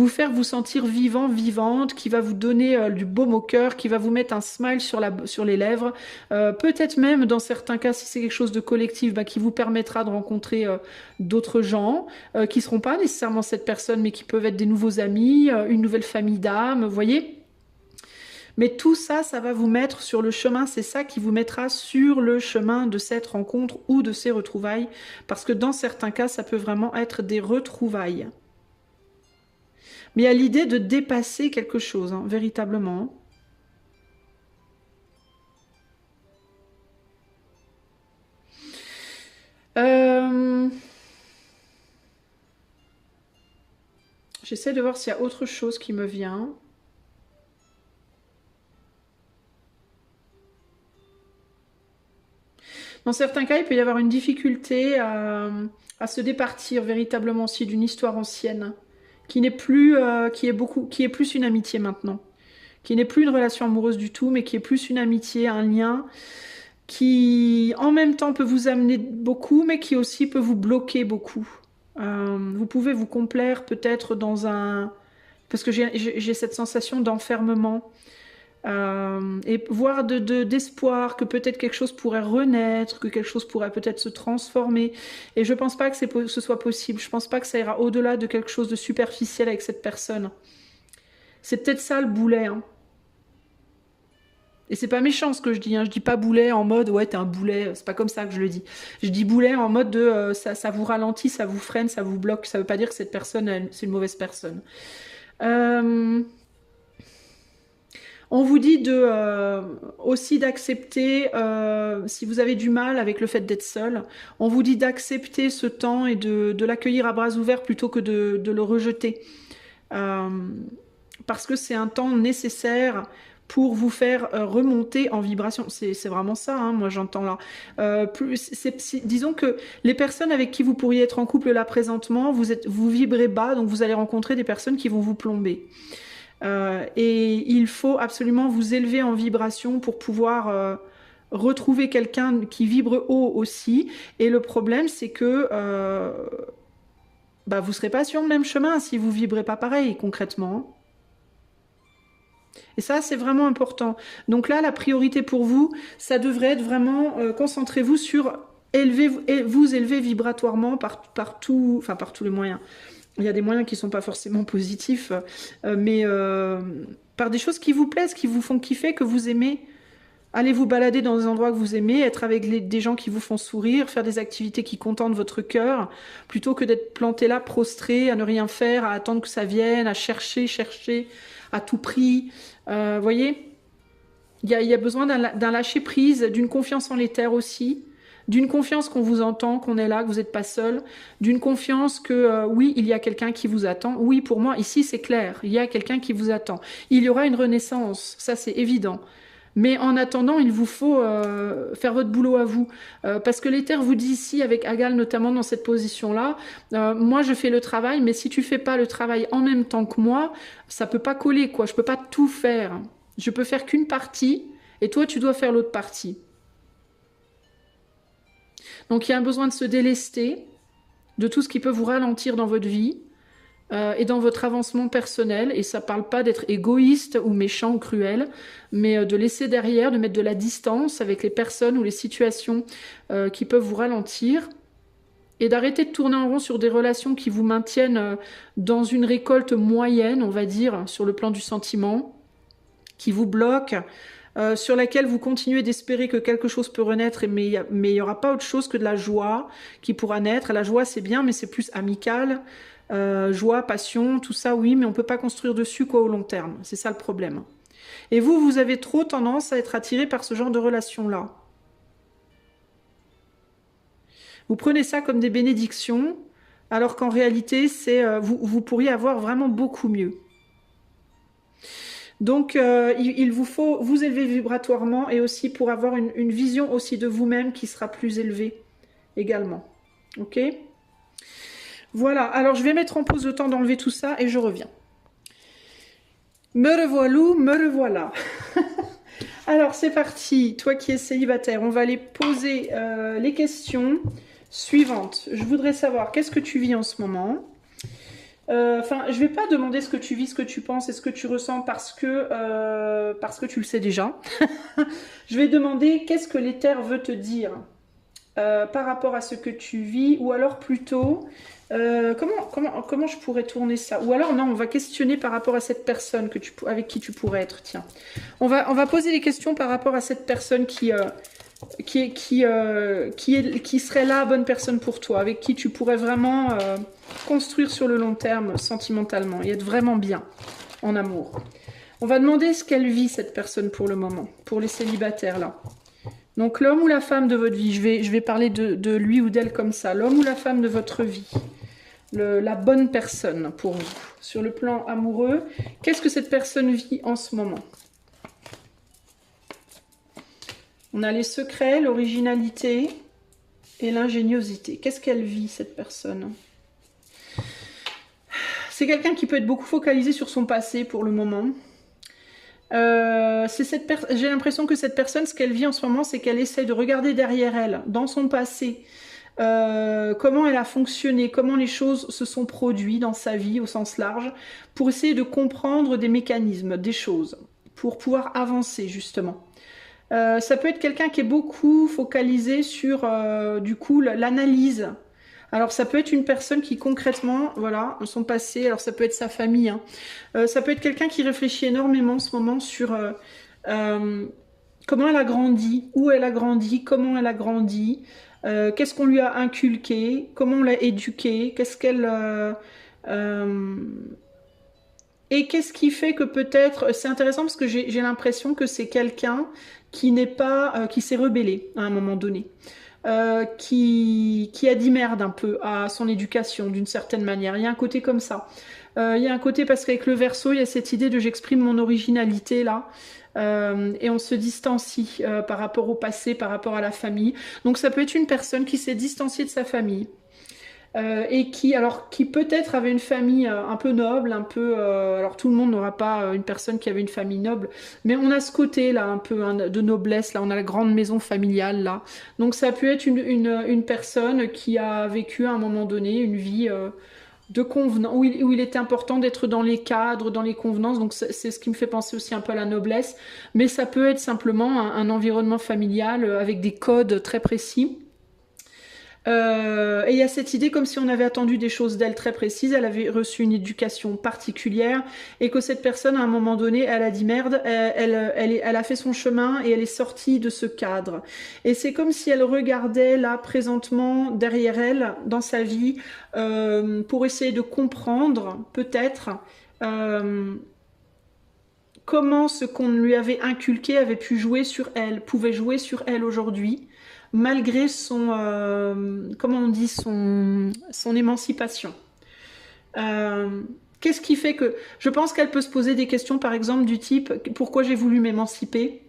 faire vous sentir vivant, vivante, qui va vous donner du baume au cœur, qui va vous mettre un smile sur les lèvres. Peut-être même, dans certains cas, si c'est quelque chose de collectif, bah, qui vous permettra de rencontrer d'autres gens, qui ne seront pas nécessairement cette personne, mais qui peuvent être des nouveaux amis, une nouvelle famille d'âmes, vous voyez ? Mais tout ça, ça va vous mettre sur le chemin, c'est ça qui vous mettra sur le chemin de cette rencontre ou de ces retrouvailles, parce que dans certains cas, ça peut vraiment être des retrouvailles. Mais il y a l'idée de dépasser quelque chose, hein, véritablement. J'essaie de voir s'il y a autre chose qui me vient. Dans certains cas, il peut y avoir une difficulté à se départir véritablement aussi d'une histoire ancienne, qui n'est plus, qui est plus une amitié maintenant, qui n'est plus une relation amoureuse du tout, mais qui est plus une amitié, un lien, qui en même temps peut vous amener beaucoup, mais qui aussi peut vous bloquer beaucoup. Vous pouvez vous complaire peut-être dans un... Parce que j'ai cette sensation d'enfermement. Et voir d'espoir que peut-être quelque chose pourrait renaître, que quelque chose pourrait peut-être se transformer. Et je pense pas que ce soit possible. Je pense pas que ça ira au-delà de quelque chose de superficiel avec cette personne. C'est peut-être ça le boulet. Hein. Et c'est pas méchant ce que je dis. Hein. Je dis pas boulet en mode ouais t'es un boulet. C'est pas comme ça que je le dis. Je dis boulet en mode de ça vous ralentit, ça vous freine, ça vous bloque. Ça veut pas dire que cette personne c'est une mauvaise personne. On vous dit aussi d'accepter, si vous avez du mal avec le fait d'être seul, on vous dit d'accepter ce temps et de l'accueillir à bras ouverts plutôt que de le rejeter. Parce que c'est un temps nécessaire pour vous faire remonter en vibration. C'est vraiment ça, hein, moi j'entends là. Disons que les personnes avec qui vous pourriez être en couple là présentement, vous vibrez bas, donc vous allez rencontrer des personnes qui vont vous plomber. Et il faut absolument vous élever en vibration pour pouvoir retrouver quelqu'un qui vibre haut aussi. Et le problème, c'est que vous ne serez pas sur le même chemin si vous vibrez pas pareil, concrètement. Et ça, c'est vraiment important. Donc là, la priorité pour vous, ça devrait être vraiment, concentrez-vous sur vous élever vibratoirement par tous les moyens. Il y a des moyens qui ne sont pas forcément positifs, mais par des choses qui vous plaisent, qui vous font kiffer, que vous aimez. Allez vous balader dans des endroits que vous aimez, être avec des gens qui vous font sourire, faire des activités qui contentent votre cœur, plutôt que d'être planté là, prostré, à ne rien faire, à attendre que ça vienne, à chercher à tout prix. Voyez, il y a besoin d'un lâcher-prise, d'une confiance en l'éther aussi, d'une confiance qu'on vous entend, qu'on est là, que vous n'êtes pas seul, d'une confiance que oui, il y a quelqu'un qui vous attend. Oui, pour moi, ici, c'est clair, il y a quelqu'un qui vous attend. Il y aura une renaissance, ça c'est évident. Mais en attendant, il vous faut faire votre boulot à vous. Parce que l'éther vous dit ici, avec Agal notamment dans cette position-là, moi je fais le travail, mais si tu fais pas le travail en même temps que moi, ça peut pas coller, quoi. Je peux pas tout faire. Je peux faire qu'une partie, et toi tu dois faire l'autre partie. Donc il y a un besoin de se délester de tout ce qui peut vous ralentir dans votre vie, et dans votre avancement personnel, et ça parle pas d'être égoïste ou méchant ou cruel, mais de laisser derrière, de mettre de la distance avec les personnes ou les situations qui peuvent vous ralentir, et d'arrêter de tourner en rond sur des relations qui vous maintiennent dans une récolte moyenne, on va dire, sur le plan du sentiment, qui vous bloquent, sur laquelle vous continuez d'espérer que quelque chose peut renaître, mais il n'y aura pas autre chose que de la joie qui pourra naître. La joie c'est bien, mais c'est plus amical. Joie, passion, tout ça, oui, mais on ne peut pas construire dessus quoi au long terme. C'est ça le problème. Et vous avez trop tendance à être attiré par ce genre de relation-là. Vous prenez ça comme des bénédictions, alors qu'en réalité, vous pourriez avoir vraiment beaucoup mieux. Donc, il vous faut vous élever vibratoirement et aussi pour avoir une vision aussi de vous-même qui sera plus élevée également. Ok ? Voilà, alors je vais mettre en pause le temps d'enlever tout ça et je reviens. Me revoilà, me revoilà. Alors c'est parti, toi qui es célibataire, on va aller poser les questions suivantes. Je voudrais savoir qu'est-ce que tu vis en ce moment. Enfin, je vais pas demander ce que tu vis, ce que tu penses et ce que tu ressens parce que tu le sais déjà. Je vais demander qu'est-ce que l'éther veut te dire par rapport à ce que tu vis, ou alors plutôt, comment je pourrais tourner ça? Ou alors non, on va questionner par rapport à cette personne avec qui tu pourrais être, tiens. On va poser des questions par rapport à cette personne qui serait la bonne personne pour toi, avec qui tu pourrais vraiment construire sur le long terme sentimentalement et être vraiment bien en amour. On va demander ce qu'elle vit, cette personne, pour le moment, pour les célibataires là. Donc l'homme ou la femme de votre vie, je vais parler de lui ou d'elle comme ça, l'homme ou la femme de votre vie, la bonne personne pour vous. Sur le plan amoureux, qu'est-ce que cette personne vit en ce moment? On a les secrets, l'originalité et l'ingéniosité. Qu'est-ce qu'elle vit, cette personne? C'est quelqu'un qui peut être beaucoup focalisé sur son passé pour le moment. J'ai l'impression que cette personne, ce qu'elle vit en ce moment, c'est qu'elle essaie de regarder derrière elle, dans son passé, comment elle a fonctionné, comment les choses se sont produites dans sa vie au sens large, pour essayer de comprendre des mécanismes, des choses, pour pouvoir avancer justement. Ça peut être quelqu'un qui est beaucoup focalisé sur, du coup, l'analyse. Alors ça peut être une personne qui concrètement, voilà, son passé, alors ça peut être sa famille, hein. Ça peut être quelqu'un qui réfléchit énormément en ce moment sur comment elle a grandi, où elle a grandi, comment elle a grandi, qu'est-ce qu'on lui a inculqué, comment on l'a éduquée, qu'est-ce qu'elle... et qu'est-ce qui fait que peut-être... C'est intéressant parce que j'ai l'impression que c'est quelqu'un qui n'est pas... qui s'est rebellé à un moment donné. Qui a dit merde un peu à son éducation d'une certaine manière. Il y a un côté comme ça. Il y a un côté parce qu'avec le Verseau, il y a cette idée de j'exprime mon originalité là. Et on se distancie par rapport au passé, par rapport à la famille. Donc ça peut être une personne qui s'est distanciée de sa famille. Et qui peut-être avait une famille un peu noble, un peu... alors tout le monde n'aura pas une personne qui avait une famille noble, mais on a ce côté-là, un peu de noblesse, là, on a la grande maison familiale, là. Donc ça peut être une personne qui a vécu à un moment donné une vie de convenance, où il était important d'être dans les cadres, dans les convenances, donc c'est ce qui me fait penser aussi un peu à la noblesse, mais ça peut être simplement un environnement familial avec des codes très précis. Et il y a cette idée comme si on avait attendu des choses d'elle très précises, elle avait reçu une éducation particulière et que cette personne à un moment donné elle a dit merde, elle a fait son chemin et elle est sortie de ce cadre. Et c'est comme si elle regardait là présentement derrière elle dans sa vie pour essayer de comprendre peut-être comment ce qu'on lui avait inculqué avait pu jouer sur elle, pouvait jouer sur elle aujourd'hui, malgré son, comment on dit, son émancipation. Qu'est-ce qui fait que... Je pense qu'elle peut se poser des questions, par exemple, du type « Pourquoi j'ai voulu m'émanciper ?»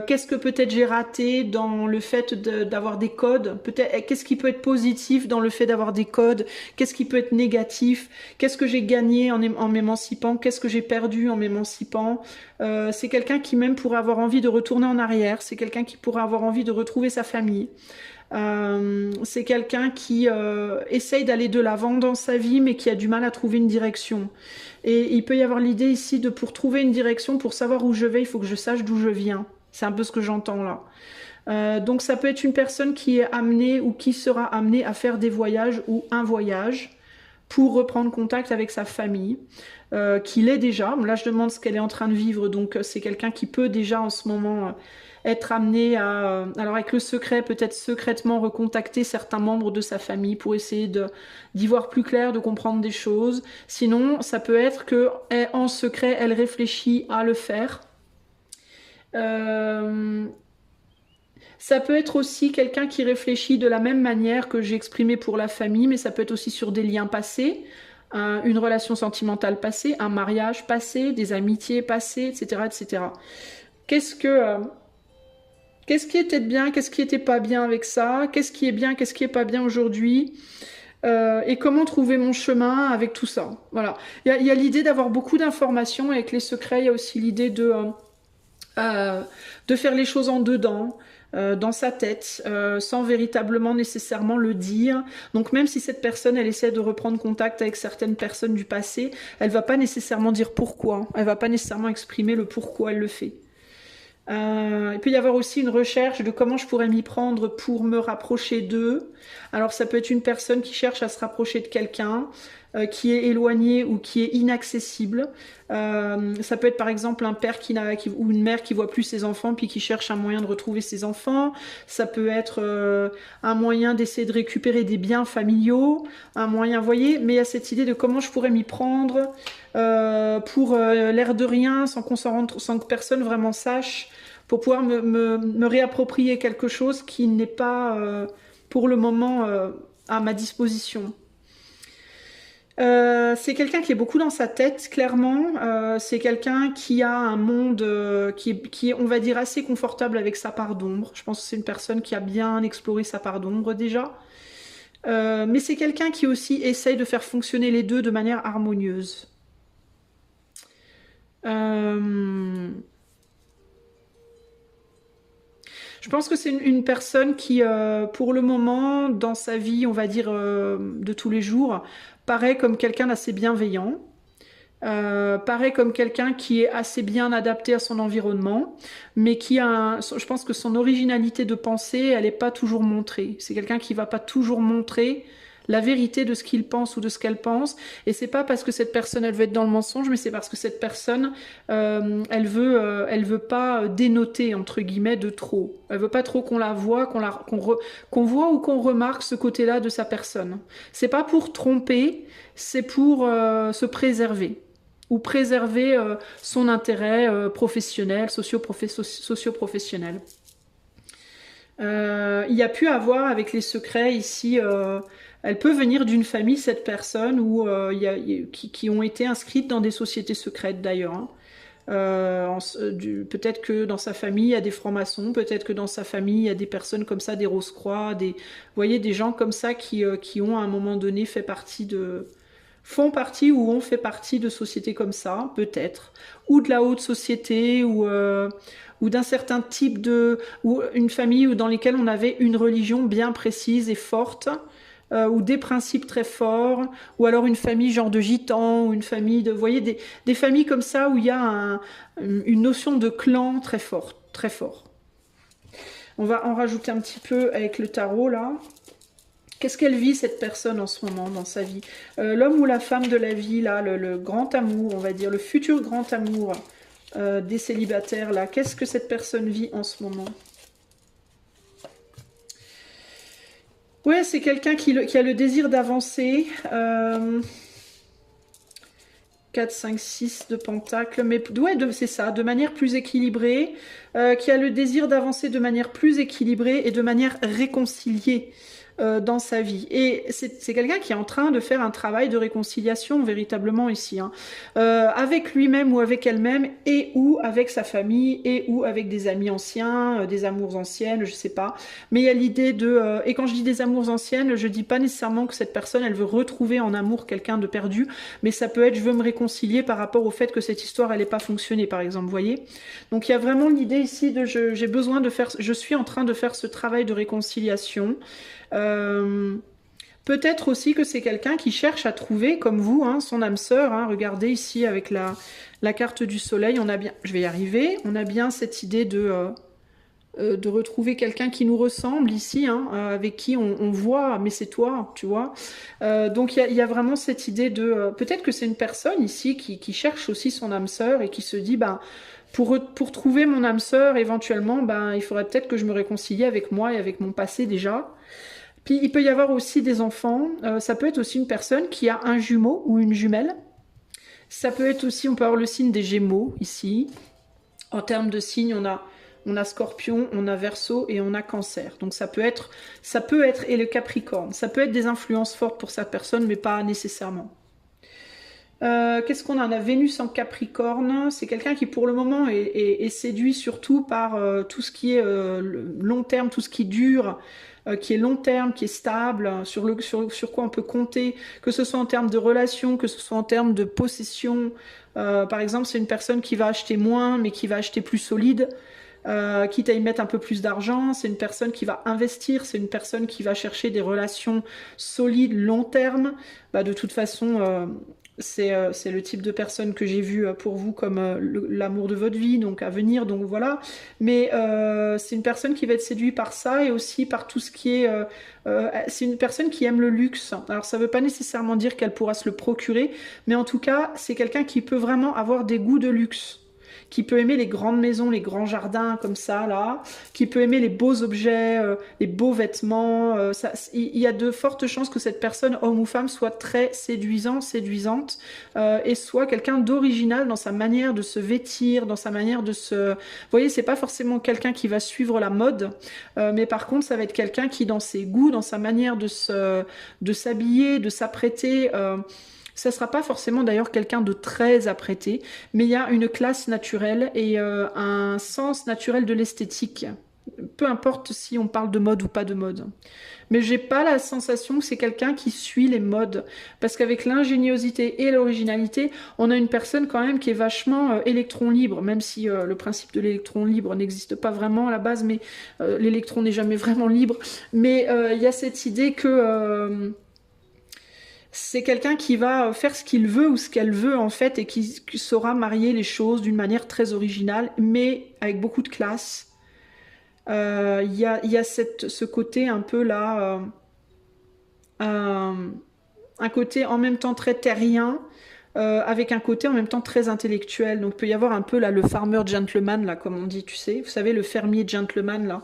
Qu'est-ce que peut-être j'ai raté dans le fait d'avoir des codes? Peut-être qu'est-ce qui peut être positif dans le fait d'avoir des codes? Qu'est-ce qui peut être négatif? Qu'est-ce que j'ai gagné en m'émancipant? Qu'est-ce que j'ai perdu en m'émancipant? C'est quelqu'un qui même pourrait avoir envie de retourner en arrière. C'est quelqu'un qui pourrait avoir envie de retrouver sa famille. C'est quelqu'un qui essaye d'aller de l'avant dans sa vie mais qui a du mal à trouver une direction. Et il peut y avoir l'idée ici de pour trouver une direction, pour savoir où je vais, il faut que je sache d'où je viens. C'est un peu ce que j'entends là. Donc ça peut être une personne qui est amenée ou qui sera amenée à faire des voyages ou un voyage pour reprendre contact avec sa famille, qui l'est déjà. Là je demande ce qu'elle est en train de vivre, donc c'est quelqu'un qui peut déjà en ce moment... être amené à, alors avec le secret, peut-être secrètement recontacter certains membres de sa famille pour essayer d'y voir plus clair, de comprendre des choses. Sinon, ça peut être que en secret, elle réfléchit à le faire. Ça peut être aussi quelqu'un qui réfléchit de la même manière que j'ai exprimé pour la famille, mais ça peut être aussi sur des liens passés, une relation sentimentale passée, un mariage passé, des amitiés passées, etc., etc. Qu'est-ce qui était bien, qu'est-ce qui était pas bien avec ça? Qu'est-ce qui est bien, qu'est-ce qui est pas bien aujourd'hui? et comment trouver mon chemin avec tout ça. Voilà. Il y a l'idée d'avoir beaucoup d'informations avec les secrets. Il y a aussi l'idée de faire les choses en dedans, dans sa tête, sans véritablement nécessairement le dire. Donc même si cette personne, elle essaie de reprendre contact avec certaines personnes du passé, elle va pas nécessairement dire pourquoi. Elle va pas nécessairement exprimer le pourquoi elle le fait. Il peut y avoir aussi une recherche de comment je pourrais m'y prendre pour me rapprocher d'eux. Alors ça peut être une personne qui cherche à se rapprocher de quelqu'un qui est éloigné ou qui est inaccessible. Ça peut être par exemple un père ou une mère qui voit plus ses enfants puis qui cherche un moyen de retrouver ses enfants. Ça peut être un moyen d'essayer de récupérer des biens familiaux, un moyen, vous voyez, mais il y a cette idée de comment je pourrais m'y prendre pour l'air de rien, sans que personne vraiment sache, pour pouvoir me réapproprier quelque chose qui n'est pas pour le moment à ma disposition. C'est quelqu'un qui est beaucoup dans sa tête, clairement. C'est quelqu'un qui a un monde qui est, on va dire, assez confortable avec sa part d'ombre. Je pense que c'est une personne qui a bien exploré sa part d'ombre déjà. Mais c'est quelqu'un qui aussi essaye de faire fonctionner les deux de manière harmonieuse. Je pense que c'est une personne qui, pour le moment, dans sa vie, on va dire, de tous les jours, paraît comme quelqu'un d'assez bienveillant, paraît comme quelqu'un qui est assez bien adapté à son environnement, mais qui a, je pense que son originalité de pensée, elle n'est pas toujours montrée. C'est quelqu'un qui va pas toujours montrer la vérité de ce qu'il pense ou de ce qu'elle pense, et c'est pas parce que cette personne elle veut être dans le mensonge, mais c'est parce que cette personne elle veut pas dénoter entre guillemets de trop. Elle veut pas trop qu'on la voit, qu'on voit ou qu'on remarque ce côté-là de sa personne. C'est pas pour tromper, c'est pour se préserver ou préserver son intérêt professionnel, socio-professionnel. Il y a pu avoir avec les secrets ici, elle peut venir d'une famille, cette personne, qui ont été inscrites dans des sociétés secrètes d'ailleurs. Hein. Peut-être que dans sa famille il y a des francs-maçons, peut-être que dans sa famille il y a des personnes comme ça, des Rose-Croix, vous voyez, des gens comme ça qui ont à un moment donné font partie ou ont fait partie de sociétés comme ça, peut-être, ou de la haute société, ou d'un certain type ou une famille dans lesquelles on avait une religion bien précise et forte, ou des principes très forts, ou alors une famille genre de gitans, ou une famille vous voyez, des familles comme ça où il y a une notion de clan très forte, très fort. On va en rajouter un petit peu avec le tarot là. Qu'est-ce qu'elle vit cette personne en ce moment dans sa vie? L'homme ou la femme de la vie là, le grand amour, on va dire, le futur grand amour des célibataires là, qu'est-ce que cette personne vit en ce moment? Ouais, c'est quelqu'un qui a le désir d'avancer. 4, 5, 6 de pentacle, mais ouais, c'est ça, de manière plus équilibrée, qui a le désir d'avancer de manière plus équilibrée et de manière réconciliée dans sa vie. Et c'est quelqu'un qui est en train de faire un travail de réconciliation véritablement ici, hein. Avec lui-même ou avec elle-même, et ou avec sa famille, et ou avec des amis anciens, des amours anciennes, je sais pas. Mais il y a l'idée de... et quand je dis des amours anciennes, je dis pas nécessairement que cette personne, elle veut retrouver en amour quelqu'un de perdu, mais ça peut être je veux me réconcilier par rapport au fait que cette histoire, elle n'ait pas fonctionné, par exemple, vous voyez. Donc il y a vraiment l'idée ici de j'ai besoin de faire... Je suis en train de faire ce travail de réconciliation. Peut-être aussi que c'est quelqu'un qui cherche à trouver, comme vous, hein, son âme sœur. Hein. Regardez ici avec la carte du soleil, on a bien, je vais y arriver, on a bien cette idée de retrouver quelqu'un qui nous ressemble ici, hein, avec qui on voit, mais c'est toi, tu vois. Donc il y a vraiment cette idée de... peut-être que c'est une personne ici qui cherche aussi son âme sœur et qui se dit... ben, pour trouver mon âme sœur, éventuellement, ben, il faudrait peut-être que je me réconcilie avec moi et avec mon passé déjà. Puis il peut y avoir aussi des enfants, ça peut être aussi une personne qui a un jumeau ou une jumelle. Ça peut être aussi, on peut avoir le signe des Gémeaux ici. En termes de signes, on a Scorpion, on a Verseau et on a Cancer. Donc ça peut être, et le Capricorne. Ça peut être des influences fortes pour cette personne, mais pas nécessairement. Qu'est-ce qu'on a? On a Vénus en Capricorne. C'est quelqu'un qui pour le moment est séduit surtout par tout ce qui est long terme, tout ce qui dure, qui est long terme, qui est stable, sur quoi on peut compter, que ce soit en termes de relations, que ce soit en termes de possession. Par exemple, c'est une personne qui va acheter moins, mais qui va acheter plus solide. Quitte à y mettre un peu plus d'argent, c'est une personne qui va investir, c'est une personne qui va chercher des relations solides, long terme. Bah, de toute façon, c'est le type de personne que j'ai vu pour vous comme l'amour de votre vie, donc à venir, donc voilà. Mais c'est une personne qui va être séduite par ça et aussi par tout ce qui est... c'est une personne qui aime le luxe. Alors ça ne veut pas nécessairement dire qu'elle pourra se le procurer, mais en tout cas, c'est quelqu'un qui peut vraiment avoir des goûts de luxe, qui peut aimer les grandes maisons, les grands jardins comme ça, là, qui peut aimer les beaux objets, les beaux vêtements. Il y a de fortes chances que cette personne, homme ou femme, soit très séduisant, séduisante, et soit quelqu'un d'original dans sa manière de se vêtir, dans sa manière de se... Vous voyez, c'est pas forcément quelqu'un qui va suivre la mode, mais par contre, ça va être quelqu'un qui, dans ses goûts, dans sa manière de s'habiller, de s'apprêter... ça ne sera pas forcément d'ailleurs quelqu'un de très apprêté, mais il y a une classe naturelle et un sens naturel de l'esthétique. Peu importe si on parle de mode ou pas de mode. Mais j'ai pas la sensation que c'est quelqu'un qui suit les modes. Parce qu'avec l'ingéniosité et l'originalité, on a une personne quand même qui est vachement électron libre, même si le principe de l'électron libre n'existe pas vraiment à la base, mais l'électron n'est jamais vraiment libre. Mais il y a cette idée que... c'est quelqu'un qui va faire ce qu'il veut ou ce qu'elle veut en fait et qui saura marier les choses d'une manière très originale mais avec beaucoup de classe. Il y a ce côté un peu là, un côté en même temps très terrien, avec un côté en même temps très intellectuel. Donc il peut y avoir un peu là le farmer gentleman là comme on dit, tu sais, vous savez le fermier gentleman là.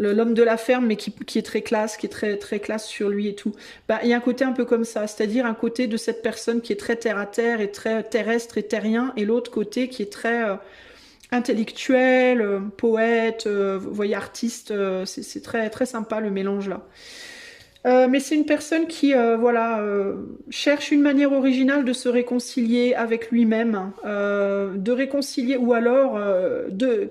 L'homme de la ferme, mais qui est très classe, qui est très, très classe sur lui et tout. Bah, il y a un côté un peu comme ça, c'est-à-dire un côté de cette personne qui est très terre à terre et très terrestre et terrien, et l'autre côté qui est très intellectuel, poète, vous voyez, artiste. C'est très, très sympa le mélange là. Mais c'est une personne qui voilà, cherche une manière originale de se réconcilier avec lui-même, de réconcilier, ou alors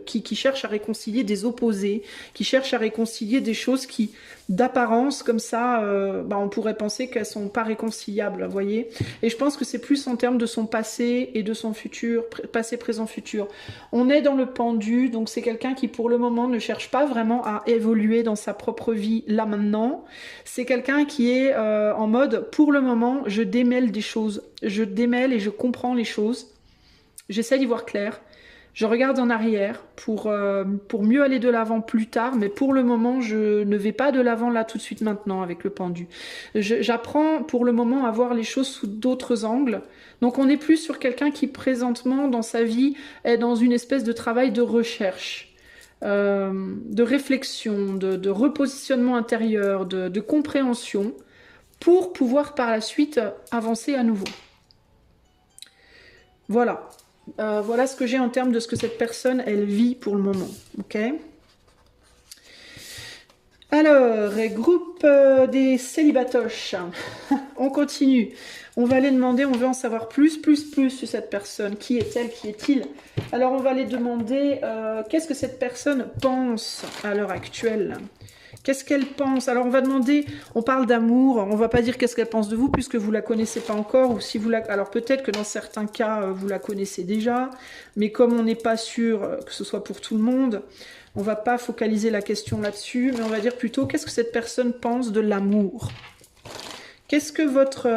qui cherche à réconcilier des opposés, qui cherche à réconcilier des choses qui, d'apparence, comme ça, bah, on pourrait penser qu'elles sont pas réconciliables, vous voyez. Et je pense que c'est plus en termes de son passé et de son futur, passé, présent, futur. On est dans le pendu, donc c'est quelqu'un qui pour le moment ne cherche pas vraiment à évoluer dans sa propre vie là maintenant. C'est quelqu'un qui est en mode, pour le moment, je démêle des choses. Je démêle et je comprends les choses. J'essaie d'y voir clair. Je regarde en arrière pour mieux aller de l'avant plus tard, mais pour le moment, je ne vais pas de l'avant là tout de suite maintenant avec le pendu. J'apprends pour le moment à voir les choses sous d'autres angles. Donc on est plus sur quelqu'un qui présentement dans sa vie est dans une espèce de travail de recherche. De réflexion, de repositionnement intérieur, de compréhension, pour pouvoir par la suite avancer à nouveau. Voilà. Voilà ce que j'ai en termes de ce que cette personne, elle vit pour le moment. Ok ? Alors, groupe des célibatoches. On continue. On va aller demander, on veut en savoir plus sur cette personne. Qui est-elle? Qui est-il? Alors, on va aller demander qu'est-ce que cette personne pense à l'heure actuelle? Qu'est-ce qu'elle pense? Alors, on va demander, on parle d'amour, on va pas dire qu'est-ce qu'elle pense de vous, puisque vous la connaissez pas encore, ou si vous la... Alors, peut-être que dans certains cas, vous la connaissez déjà, mais comme on n'est pas sûr que ce soit pour tout le monde, on va pas focaliser la question là-dessus, mais on va dire plutôt, qu'est-ce que cette personne pense de l'amour? Qu'est-ce que votre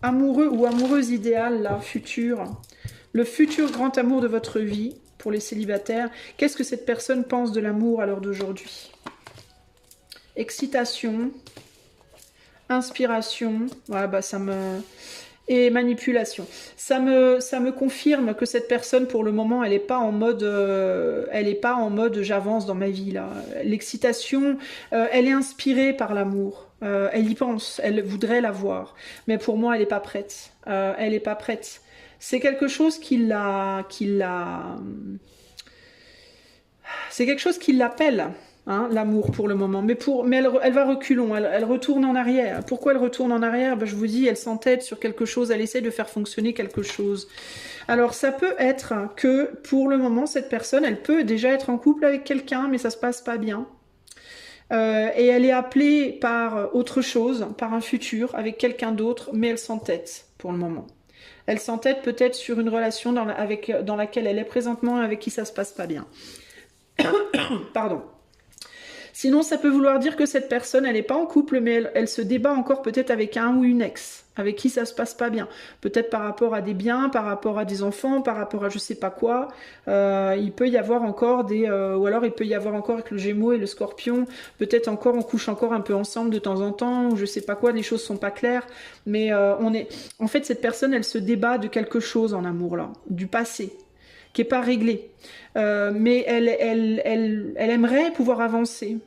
amoureux ou amoureuse idéale, là, futur, le futur grand amour de votre vie, pour les célibataires, qu'est-ce que cette personne pense de l'amour à l'heure d'aujourd'hui? Excitation, inspiration, voilà, bah ça me... et manipulation. Ça me confirme que cette personne, pour le moment, elle n'est pas en mode, j'avance dans ma vie là. L'excitation, elle est inspirée par l'amour. Elle y pense, elle voudrait l'avoir, mais pour moi, elle n'est pas prête. Elle n'est pas prête. C'est quelque chose c'est quelque chose qui l'appelle. hein, l'amour pour le moment. Mais elle va reculons, elle retourne en arrière. Pourquoi elle retourne en arrière? Ben, je vous dis, elle s'entête sur quelque chose, elle essaie de faire fonctionner quelque chose. Alors ça peut être que pour le moment, cette personne, elle peut déjà être en couple avec quelqu'un, mais ça se passe pas bien. Et elle est appelée par autre chose, par un futur, avec quelqu'un d'autre, mais elle s'entête pour le moment. Elle s'entête peut-être sur une relation dans laquelle elle est présentement, avec qui ça se passe pas bien. Pardon. Sinon, ça peut vouloir dire que cette personne, elle n'est pas en couple, mais elle se débat encore peut-être avec un ou une ex, avec qui ça se passe pas bien. Peut-être par rapport à des biens, par rapport à des enfants, par rapport à je sais pas quoi. Il peut y avoir encore ou alors il peut y avoir encore avec le Gémeaux et le Scorpion, peut-être encore on couche encore un peu ensemble de temps en temps, ou je sais pas quoi, les choses sont pas claires. Mais en fait, cette personne, elle se débat de quelque chose en amour là, du passé, qui est pas réglé. Mais elle aimerait pouvoir avancer.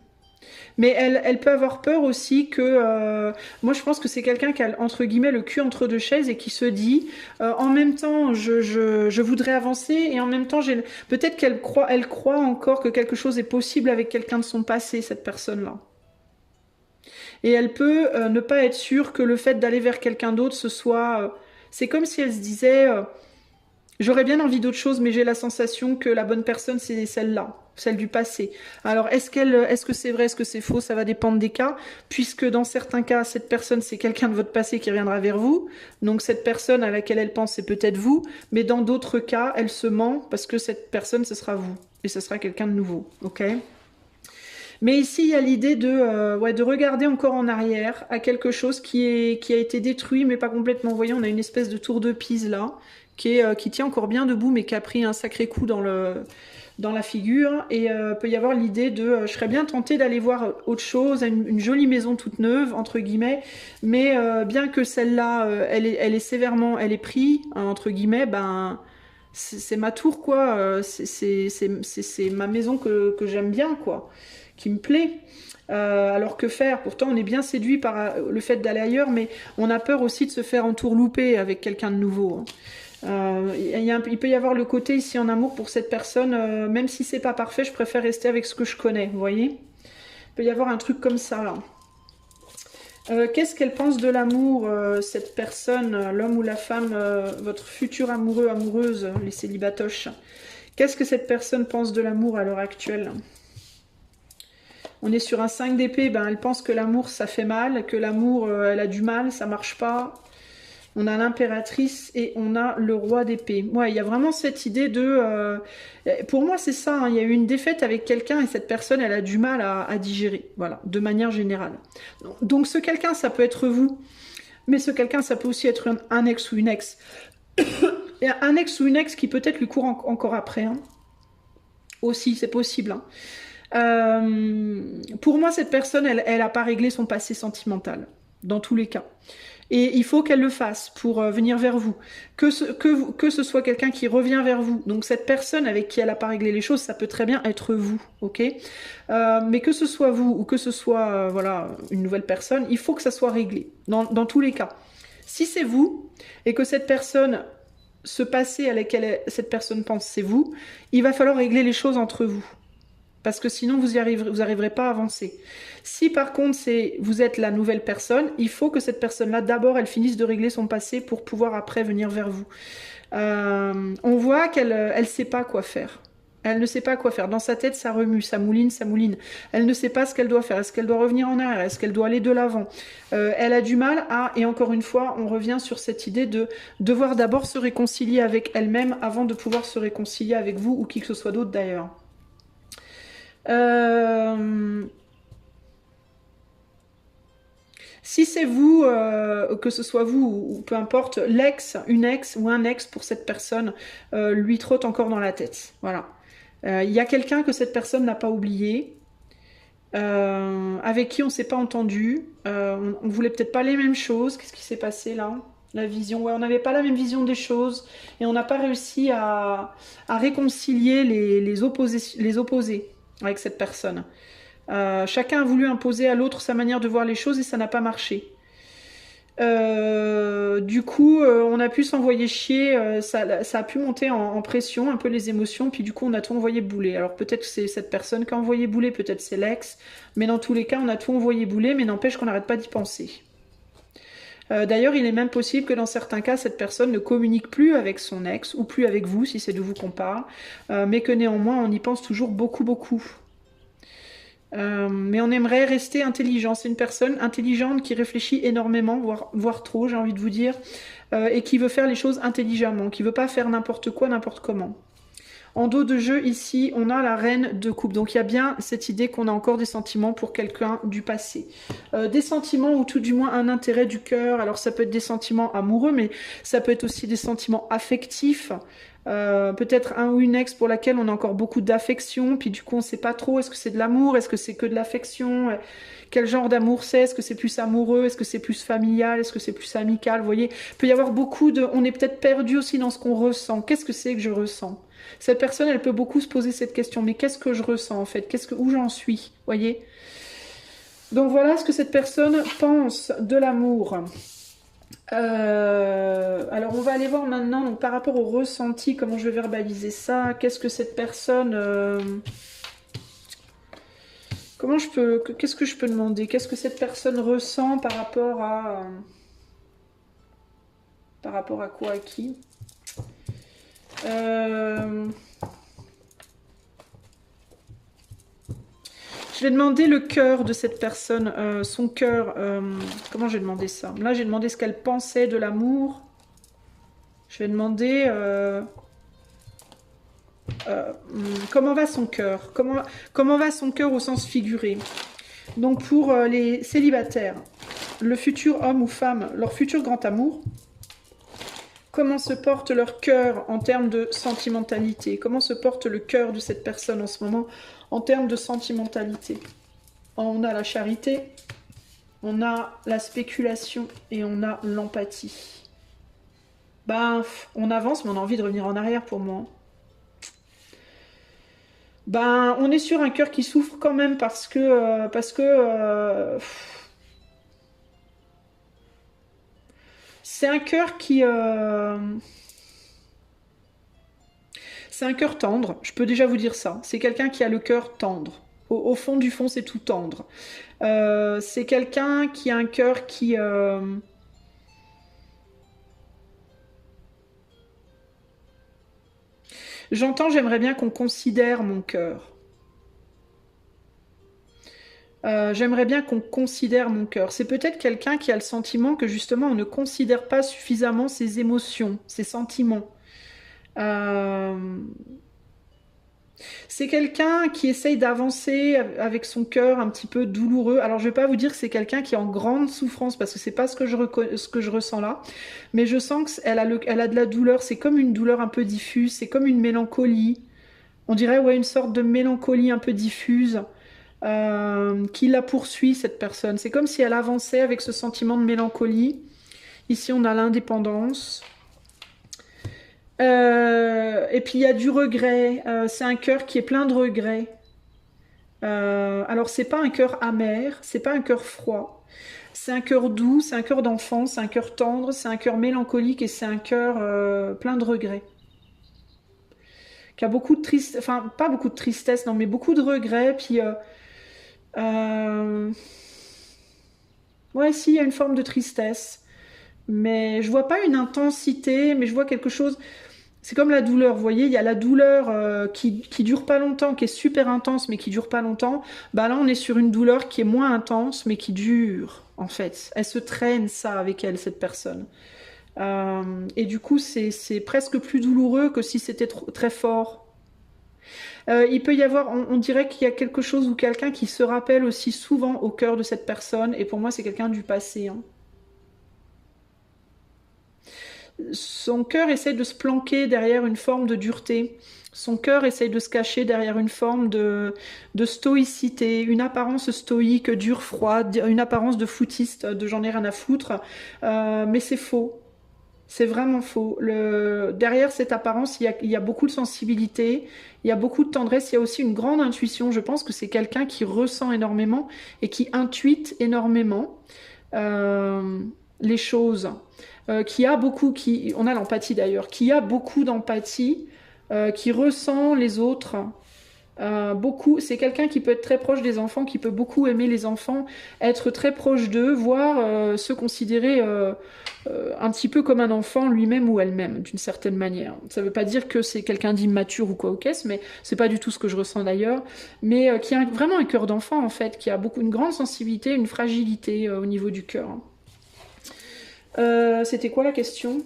Mais elle peut avoir peur aussi que... moi, je pense que c'est quelqu'un qui a, entre guillemets, le cul entre deux chaises et qui se dit, en même temps, je voudrais avancer, et en même temps, peut-être qu'elle croit encore que quelque chose est possible avec quelqu'un de son passé, cette personne-là. Et elle peut ne pas être sûre que le fait d'aller vers quelqu'un d'autre, ce soit... c'est comme si elle se disait... j'aurais bien envie d'autre chose, mais j'ai la sensation que la bonne personne, c'est celle-là, celle du passé. Alors, est-ce que c'est vrai, est-ce que c'est faux? Ça va dépendre des cas, puisque dans certains cas, cette personne, c'est quelqu'un de votre passé qui reviendra vers vous. Donc, cette personne à laquelle elle pense, c'est peut-être vous. Mais dans d'autres cas, elle se ment, parce que cette personne, ce sera vous. Et ce sera quelqu'un de nouveau, ok? Mais ici, il y a l'idée de regarder encore en arrière à quelque chose qui a été détruit, mais pas complètement. Vous voyez, on a une espèce de tour de Pise, là, qui tient encore bien debout, mais qui a pris un sacré coup dans la figure. Et peut y avoir l'idée je serais bien tentée d'aller voir autre chose, une jolie maison toute neuve, entre guillemets, mais bien que celle-là, elle est prise, hein, entre guillemets, ben... c'est ma tour, quoi. C'est ma maison que j'aime bien, quoi, qui me plaît. Alors que faire? Pourtant, on est bien séduit par le fait d'aller ailleurs, mais on a peur aussi de se faire entourlouper avec quelqu'un de nouveau, hein. Il peut y avoir le côté ici en amour pour cette personne, même si c'est pas parfait, je préfère rester avec ce que je connais, vous voyez? Il peut y avoir un truc comme ça, là. Qu'est-ce qu'elle pense de l'amour, cette personne, l'homme ou la femme, votre futur amoureux, amoureuse, les célibatoches? Qu'est-ce que cette personne pense de l'amour à l'heure actuelle? On est sur un 5 d'épée, ben elle pense que l'amour ça fait mal, que l'amour elle a du mal, ça marche pas. On a l'impératrice et on a le roi d'épée. Ouais, il y a vraiment cette idée de... pour moi, c'est ça, hein, il y a eu une défaite avec quelqu'un et cette personne, elle a du mal à digérer. Voilà, de manière générale. Donc ce quelqu'un, ça peut être vous. Mais ce quelqu'un, ça peut aussi être un ex ou une ex. Et un ex ou une ex qui peut-être lui court encore après. Hein. Aussi, c'est possible. Hein. Pour moi, cette personne, elle n'a pas réglé son passé sentimental. Dans tous les cas. Et il faut qu'elle le fasse pour venir vers vous. Que ce soit quelqu'un qui revient vers vous. Donc cette personne avec qui elle n'a pas réglé les choses, ça peut très bien être vous, ok? Mais que ce soit vous ou que ce soit voilà, une nouvelle personne, il faut que ça soit réglé, dans tous les cas. Si c'est vous, et que cette personne, ce passé à laquelle cette personne pense, c'est vous, il va falloir régler les choses entre vous. Parce que sinon, vous n'arriverez pas à avancer. Si par contre, vous êtes la nouvelle personne, il faut que cette personne-là, d'abord, elle finisse de régler son passé pour pouvoir après venir vers vous. On voit qu'elle ne sait pas quoi faire. Elle ne sait pas quoi faire. Dans sa tête, ça remue, ça mouline, ça mouline. Elle ne sait pas ce qu'elle doit faire. Est-ce qu'elle doit revenir en arrière? Est-ce qu'elle doit aller de l'avant? Elle a du mal à... Et encore une fois, on revient sur cette idée de devoir d'abord se réconcilier avec elle-même avant de pouvoir se réconcilier avec vous ou qui que ce soit d'autre d'ailleurs. Si c'est vous, que ce soit vous ou peu importe, l'ex, une ex ou un ex pour cette personne lui trotte encore dans la tête. Voilà. Il y a quelqu'un que cette personne n'a pas oublié, avec qui on s'est pas entendu, on voulait peut-être pas les mêmes choses. Qu'est-ce qui s'est passé là? La vision, ouais, on n'avait pas la même vision des choses et on n'a pas réussi à réconcilier les opposés avec cette personne. Chacun a voulu imposer à l'autre sa manière de voir les choses et ça n'a pas marché. Du coup, on a pu s'envoyer chier, ça a pu monter en pression un peu les émotions, puis du coup on a tout envoyé bouler. Alors peut-être que c'est cette personne qui a envoyé bouler, peut-être c'est l'ex, mais dans tous les cas on a tout envoyé bouler, mais n'empêche qu'on n'arrête pas d'y penser. D'ailleurs, il est même possible que dans certains cas, cette personne ne communique plus avec son ex, ou plus avec vous, si c'est de vous qu'on parle, mais que néanmoins on y pense toujours beaucoup, beaucoup. Mais on aimerait rester intelligent. C'est une personne intelligente qui réfléchit énormément, voire trop, j'ai envie de vous dire, et qui veut faire les choses intelligemment, qui veut pas faire n'importe quoi, n'importe comment. En dos de jeu, ici, on a la reine de coupe. Donc il y a bien cette idée qu'on a encore des sentiments pour quelqu'un du passé. Des sentiments ou tout du moins un intérêt du cœur. Alors ça peut être des sentiments amoureux, mais ça peut être aussi des sentiments affectifs. Peut-être un ou une ex pour laquelle on a encore beaucoup d'affection, puis du coup on sait pas trop, est-ce que c'est de l'amour, est-ce que c'est que de l'affection, quel genre d'amour c'est, est-ce que c'est plus amoureux, est-ce que c'est plus familial, est-ce que c'est plus amical, vous voyez, il peut y avoir beaucoup de... On est peut-être perdu aussi dans ce qu'on ressent, qu'est-ce que c'est que je ressens? Cette personne, elle peut beaucoup se poser cette question, mais qu'est-ce que je ressens en fait, où j'en suis, voyez? Donc voilà ce que cette personne pense de l'amour. Alors on va aller voir maintenant donc, par rapport au ressenti, comment je vais verbaliser ça, qu'est-ce que cette personne... qu'est-ce que je peux demander? Qu'est-ce que cette personne ressent par rapport à... par rapport à quoi, à qui? Je vais demander le cœur de cette personne, son cœur. Comment j'ai demandé ça? Là, j'ai demandé ce qu'elle pensait de l'amour. Je vais demander comment va son cœur. Comment va son cœur au sens figuré. Donc pour les célibataires, le futur homme ou femme, leur futur grand amour. Comment se porte leur cœur en termes de sentimentalité? Comment se porte le cœur de cette personne en ce moment en termes de sentimentalité? On a la charité, on a la spéculation et on a l'empathie. Ben, on avance, mais on a envie de revenir en arrière pour moi. Ben, on est sur un cœur qui souffre quand même parce que c'est un cœur qui... c'est un cœur tendre, je peux déjà vous dire ça. C'est quelqu'un qui a le cœur tendre. Au fond du fond, c'est tout tendre. C'est quelqu'un qui a un cœur qui... J'entends, j'aimerais bien qu'on considère mon cœur. J'aimerais bien qu'on considère mon cœur. C'est peut-être quelqu'un qui a le sentiment que justement on ne considère pas suffisamment ses émotions, ses sentiments. C'est quelqu'un qui essaye d'avancer avec son cœur un petit peu douloureux. Alors je vais pas vous dire que c'est quelqu'un qui est en grande souffrance parce que c'est pas ce que je ressens là, mais je sens qu'elle elle a de la douleur. C'est comme une douleur un peu diffuse, c'est comme une mélancolie. On dirait ouais une sorte de mélancolie un peu diffuse qui la poursuit cette personne. C'est comme si elle avançait avec ce sentiment de mélancolie. Ici on a l'indépendance. Et puis il y a du regret, c'est un cœur qui est plein de regrets. Alors c'est pas un cœur amer, c'est pas un cœur froid, c'est un cœur doux, c'est un cœur d'enfant, c'est un cœur tendre, c'est un cœur mélancolique et c'est un cœur plein de regrets. Qui a beaucoup de tristesse, enfin pas beaucoup de tristesse, non mais beaucoup de regrets, puis ouais si il y a une forme de tristesse, mais je vois pas une intensité, mais je vois quelque chose... C'est comme la douleur, vous voyez, il y a la douleur qui dure pas longtemps, qui est super intense, mais qui dure pas longtemps. Bah là, on est sur une douleur qui est moins intense, mais qui dure, en fait. Elle se traîne ça avec elle, cette personne. Et du coup, c'est presque plus douloureux que si c'était très fort. Il peut y avoir, on dirait qu'il y a quelque chose ou quelqu'un qui se rappelle aussi souvent au cœur de cette personne, et pour moi, c'est quelqu'un du passé, hein. Son cœur essaie de se planquer derrière une forme de dureté. Son cœur essaie de se cacher derrière une forme de stoïcité, une apparence stoïque, dure, froide, une apparence de foutiste, de j'en ai rien à foutre. Mais c'est faux. C'est vraiment faux. Derrière cette apparence, il y a beaucoup de sensibilité, il y a beaucoup de tendresse, il y a aussi une grande intuition. Je pense que c'est quelqu'un qui ressent énormément et qui intuite énormément. les choses, qui a beaucoup, on a l'empathie d'ailleurs, qui a beaucoup d'empathie, qui ressent les autres, beaucoup, c'est quelqu'un qui peut être très proche des enfants, qui peut beaucoup aimer les enfants, être très proche d'eux, voire se considérer un petit peu comme un enfant lui-même ou elle-même, d'une certaine manière. Ça ne veut pas dire que c'est quelqu'un d'immature ou quoi au caisse, mais c'est pas du tout ce que je ressens d'ailleurs, mais qui a vraiment un cœur d'enfant en fait, qui a beaucoup une grande sensibilité, une fragilité au niveau du cœur. C'était quoi la question?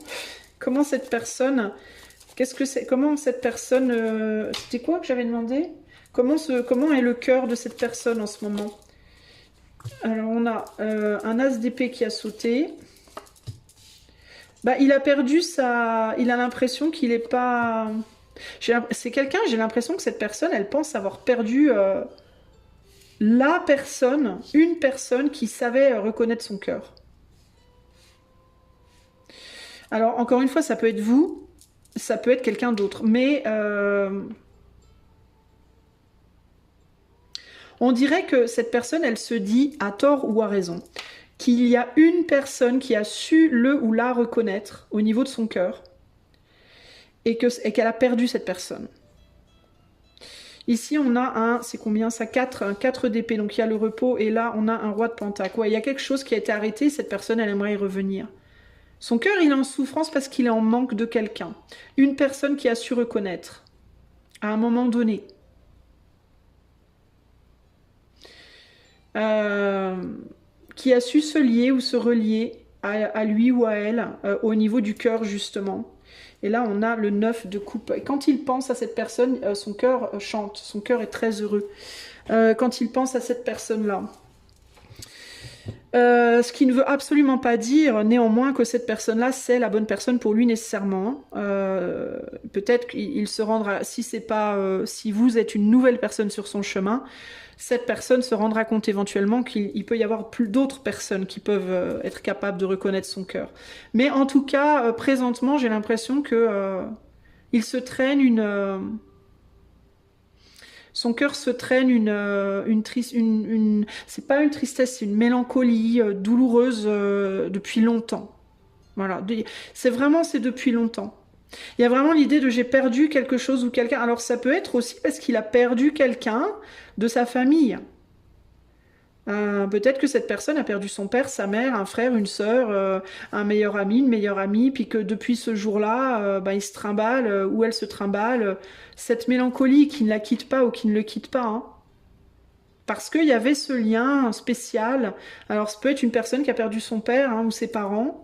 Comment cette personne... Qu'est-ce que c'est? Comment cette personne... C'était quoi que j'avais demandé? Comment est le cœur de cette personne en ce moment? Alors, on a un as d'épée qui a sauté. Bah, il a perdu sa... Il a l'impression qu'il n'est pas... C'est quelqu'un, j'ai l'impression que cette personne, elle pense avoir perdu la personne, une personne qui savait reconnaître son cœur. Alors, encore une fois, ça peut être vous, ça peut être quelqu'un d'autre, mais on dirait que cette personne, elle se dit, à tort ou à raison, qu'il y a une personne qui a su le ou la reconnaître au niveau de son cœur, et qu'elle a perdu cette personne. Ici, on a un, c'est combien ça, 4 d'épée, donc il y a le repos, et là, on a un roi de pentacle. Ouais, il y a quelque chose qui a été arrêté, cette personne, elle aimerait y revenir. Son cœur, il est en souffrance parce qu'il est en manque de quelqu'un. Une personne qui a su reconnaître, à un moment donné. Qui a su se lier ou se relier à lui ou à elle, au niveau du cœur, justement. Et là, on a le 9 de coupe. Et quand il pense à cette personne, son cœur chante, son cœur est très heureux. Quand il pense à cette personne-là. Ce qui ne veut absolument pas dire néanmoins que cette personne-là c'est la bonne personne pour lui nécessairement. Peut-être qu'il se rendra, si c'est pas, si vous êtes une nouvelle personne sur son chemin, cette personne se rendra compte éventuellement qu'il peut y avoir plus d'autres personnes qui peuvent être capables de reconnaître son cœur. Mais en tout cas, présentement, j'ai l'impression que il se traîne une son cœur se traîne c'est pas une tristesse, c'est une mélancolie douloureuse depuis longtemps. Voilà, c'est depuis longtemps. Il y a vraiment l'idée de j'ai perdu quelque chose ou quelqu'un. Alors ça peut être aussi parce qu'il a perdu quelqu'un de sa famille. Peut-être que cette personne a perdu son père, sa mère, un frère, une sœur, un meilleur ami, une meilleure amie, puis que depuis ce jour-là, il se trimballe, ou elle se trimballe, cette mélancolie qui ne la quitte pas ou qui ne le quitte pas. Hein. Parce qu'il y avait ce lien spécial. Alors ça peut être une personne qui a perdu son père hein, ou ses parents.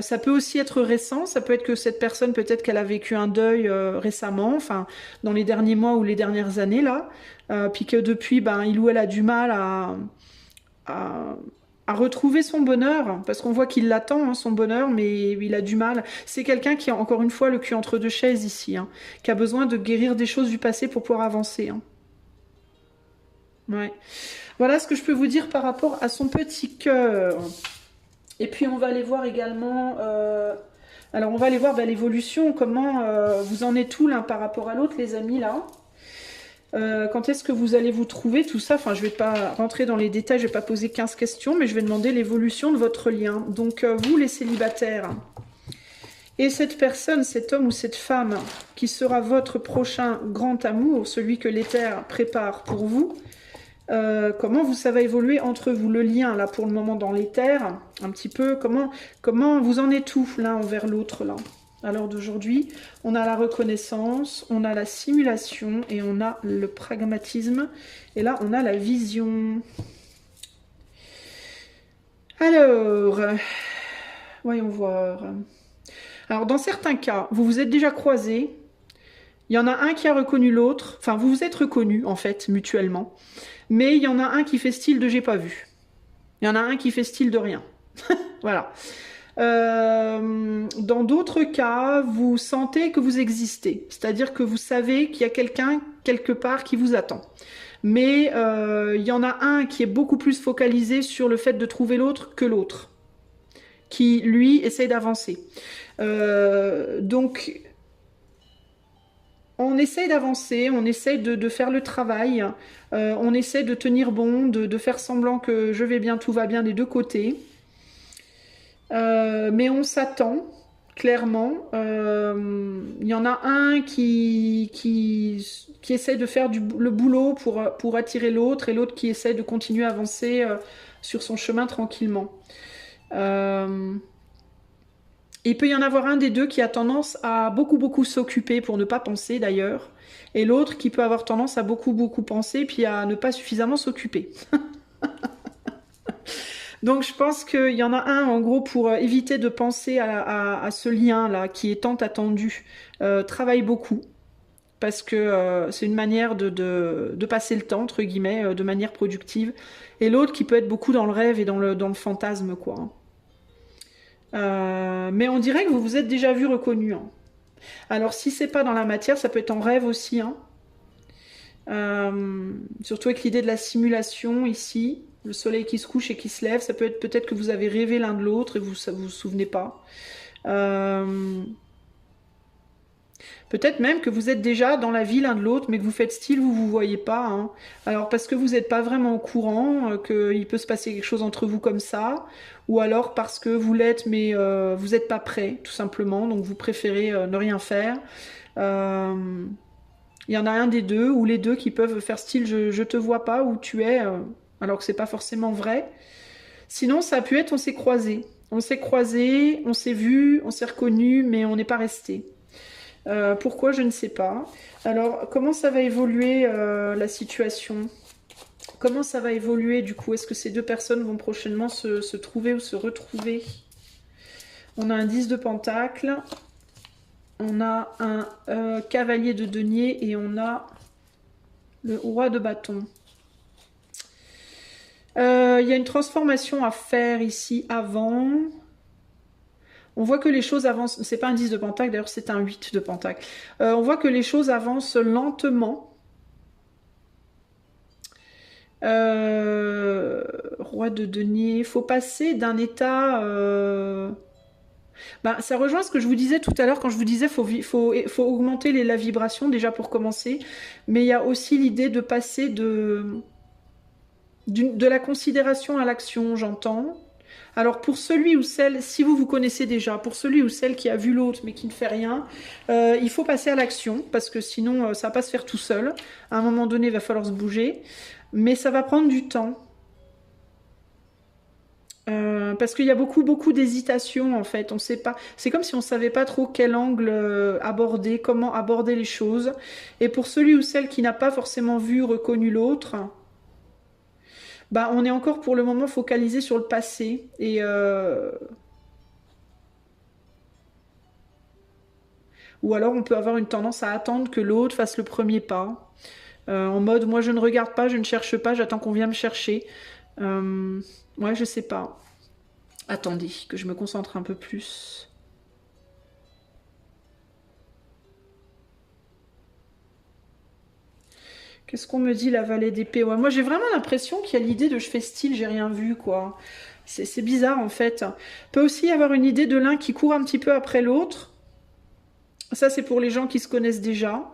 Ça peut aussi être récent, ça peut être que cette personne, peut-être qu'elle a vécu un deuil récemment, enfin dans les derniers mois ou les dernières années là, puis que depuis, il ou elle a du mal à retrouver son bonheur, parce qu'on voit qu'il l'attend, hein, son bonheur, mais il a du mal. C'est quelqu'un qui a encore une fois le cul entre deux chaises ici, hein, qui a besoin de guérir des choses du passé pour pouvoir avancer. Hein. Ouais. Voilà ce que je peux vous dire par rapport à son petit cœur. Et puis on va aller voir également, alors on va aller voir l'évolution, comment vous en êtes où l'un par rapport à l'autre les amis là. Quand est-ce que vous allez vous trouver, tout ça, enfin je vais pas rentrer dans les détails, je vais pas poser 15 questions, mais je vais demander l'évolution de votre lien. Donc vous les célibataires, et cette personne, cet homme ou cette femme qui sera votre prochain grand amour, celui que l'éther prépare pour vous, comment ça va évoluer entre vous, le lien là pour le moment dans l'éther, un petit peu, comment vous en êtes où l'un envers l'autre là. À l'heure d'aujourd'hui, on a la reconnaissance, on a la simulation et on a le pragmatisme. Et là, on a la vision. Alors, voyons voir. Alors, dans certains cas, vous vous êtes déjà croisés. Il y en a un qui a reconnu l'autre. Enfin, vous vous êtes reconnus, en fait, mutuellement. Mais il y en a un qui fait style de j'ai pas vu. Il y en a un qui fait style de rien. Voilà. Dans d'autres cas, vous sentez que vous existez. C'est-à-dire que vous savez qu'il y a quelqu'un quelque part qui vous attend. Mais il y en a un qui est beaucoup plus focalisé sur le fait de trouver l'autre que l'autre. Qui, lui, essaie d'avancer. Donc, on essaye d'avancer, on essaye de faire le travail, on essaie de tenir bon, de faire semblant que je vais bien, tout va bien des deux côtés. Mais on s'attend, clairement. Il y en a un qui essaie de faire le boulot pour attirer l'autre, et l'autre qui essaie de continuer à avancer sur son chemin tranquillement. Il peut y en avoir un des deux qui a tendance à beaucoup s'occuper pour ne pas penser d'ailleurs, et l'autre qui peut avoir tendance à beaucoup penser puis à ne pas suffisamment s'occuper. Donc je pense qu'il y en a un en gros pour éviter de penser à ce lien là qui est tant attendu, travaille beaucoup parce que c'est une manière de passer le temps entre guillemets de manière productive, et l'autre qui peut être beaucoup dans le rêve et dans le fantasme quoi. Mais on dirait que vous vous êtes déjà vu reconnu. Hein. Alors si c'est pas dans la matière, ça peut être en rêve aussi. Hein. Surtout avec l'idée de la simulation ici, le soleil qui se couche et qui se lève, ça peut être peut-être que vous avez rêvé l'un de l'autre et vous vous souvenez pas. Peut-être même que vous êtes déjà dans la vie l'un de l'autre, mais que vous faites style, vous voyez pas. Hein. Alors parce que vous n'êtes pas vraiment au courant, qu'il peut se passer quelque chose entre vous comme ça, ou alors parce que vous l'êtes, mais vous n'êtes pas prêt, tout simplement, donc vous préférez ne rien faire. Il y en a un des deux, ou les deux qui peuvent faire style je te vois pas où tu es, alors que c'est pas forcément vrai. Sinon, ça a pu être on s'est croisés. On s'est croisés, on s'est vus, on s'est reconnus, mais on n'est pas restés. Pourquoi, je ne sais pas. Alors, comment ça va évoluer la situation? Comment ça va évoluer du coup? Est-ce que ces deux personnes vont prochainement se trouver ou se retrouver? On a un 10 de pentacle, on a un cavalier de denier et on a le roi de bâton. Il y a une transformation à faire ici avant. On voit que les choses avancent, c'est pas un 10 de pentacle, d'ailleurs c'est un 8 de pentacle. On voit que les choses avancent lentement. Roi de denier, il faut passer d'un état... Ben, ça rejoint ce que je vous disais tout à l'heure quand je vous disais faut augmenter la vibration déjà pour commencer, mais il y a aussi l'idée de passer de la considération à l'action, j'entends. Alors pour celui ou celle, si vous vous connaissez déjà, pour celui ou celle qui a vu l'autre mais qui ne fait rien, il faut passer à l'action parce que sinon ça va pas se faire tout seul. À un moment donné, il va falloir se bouger, mais ça va prendre du temps. Parce qu'il y a beaucoup d'hésitation en fait, on sait pas. C'est comme si on savait pas trop quel angle aborder, comment aborder les choses. Et pour celui ou celle qui n'a pas forcément vu, reconnu l'autre, bah, on est encore pour le moment focalisé sur le passé. Et ou alors on peut avoir une tendance à attendre que l'autre fasse le premier pas. En mode, moi je ne regarde pas, je ne cherche pas, j'attends qu'on vienne me chercher. Ouais, je sais pas. Attendez, que je me concentre un peu plus. Qu'est-ce qu'on me dit, la vallée d'épée? Ouais, moi j'ai vraiment l'impression qu'il y a l'idée de je fais style, j'ai rien vu, quoi. C'est bizarre en fait. Peut aussi y avoir une idée de l'un qui court un petit peu après l'autre. Ça c'est pour les gens qui se connaissent déjà.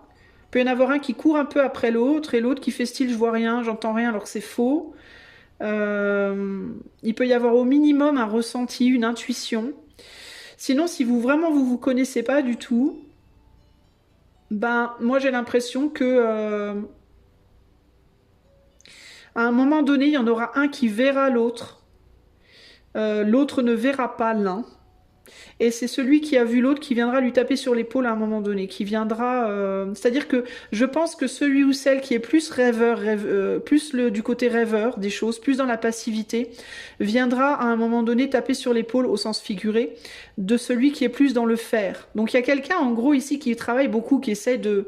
Peut y en avoir un qui court un peu après l'autre et l'autre qui fait style je vois rien, j'entends rien alors que c'est faux. Il peut y avoir au minimum un ressenti, une intuition. Sinon, si vous connaissez pas du tout, ben moi j'ai l'impression que à un moment donné, il y en aura un qui verra l'autre. L'autre ne verra pas l'un. Et c'est celui qui a vu l'autre qui viendra lui taper sur l'épaule à un moment donné, qui viendra... C'est-à-dire que je pense que celui ou celle qui est plus rêveur, plus du côté rêveur des choses, plus dans la passivité, viendra à un moment donné taper sur l'épaule au sens figuré de celui qui est plus dans le faire. Donc il y a quelqu'un en gros ici qui travaille beaucoup, qui essaie de...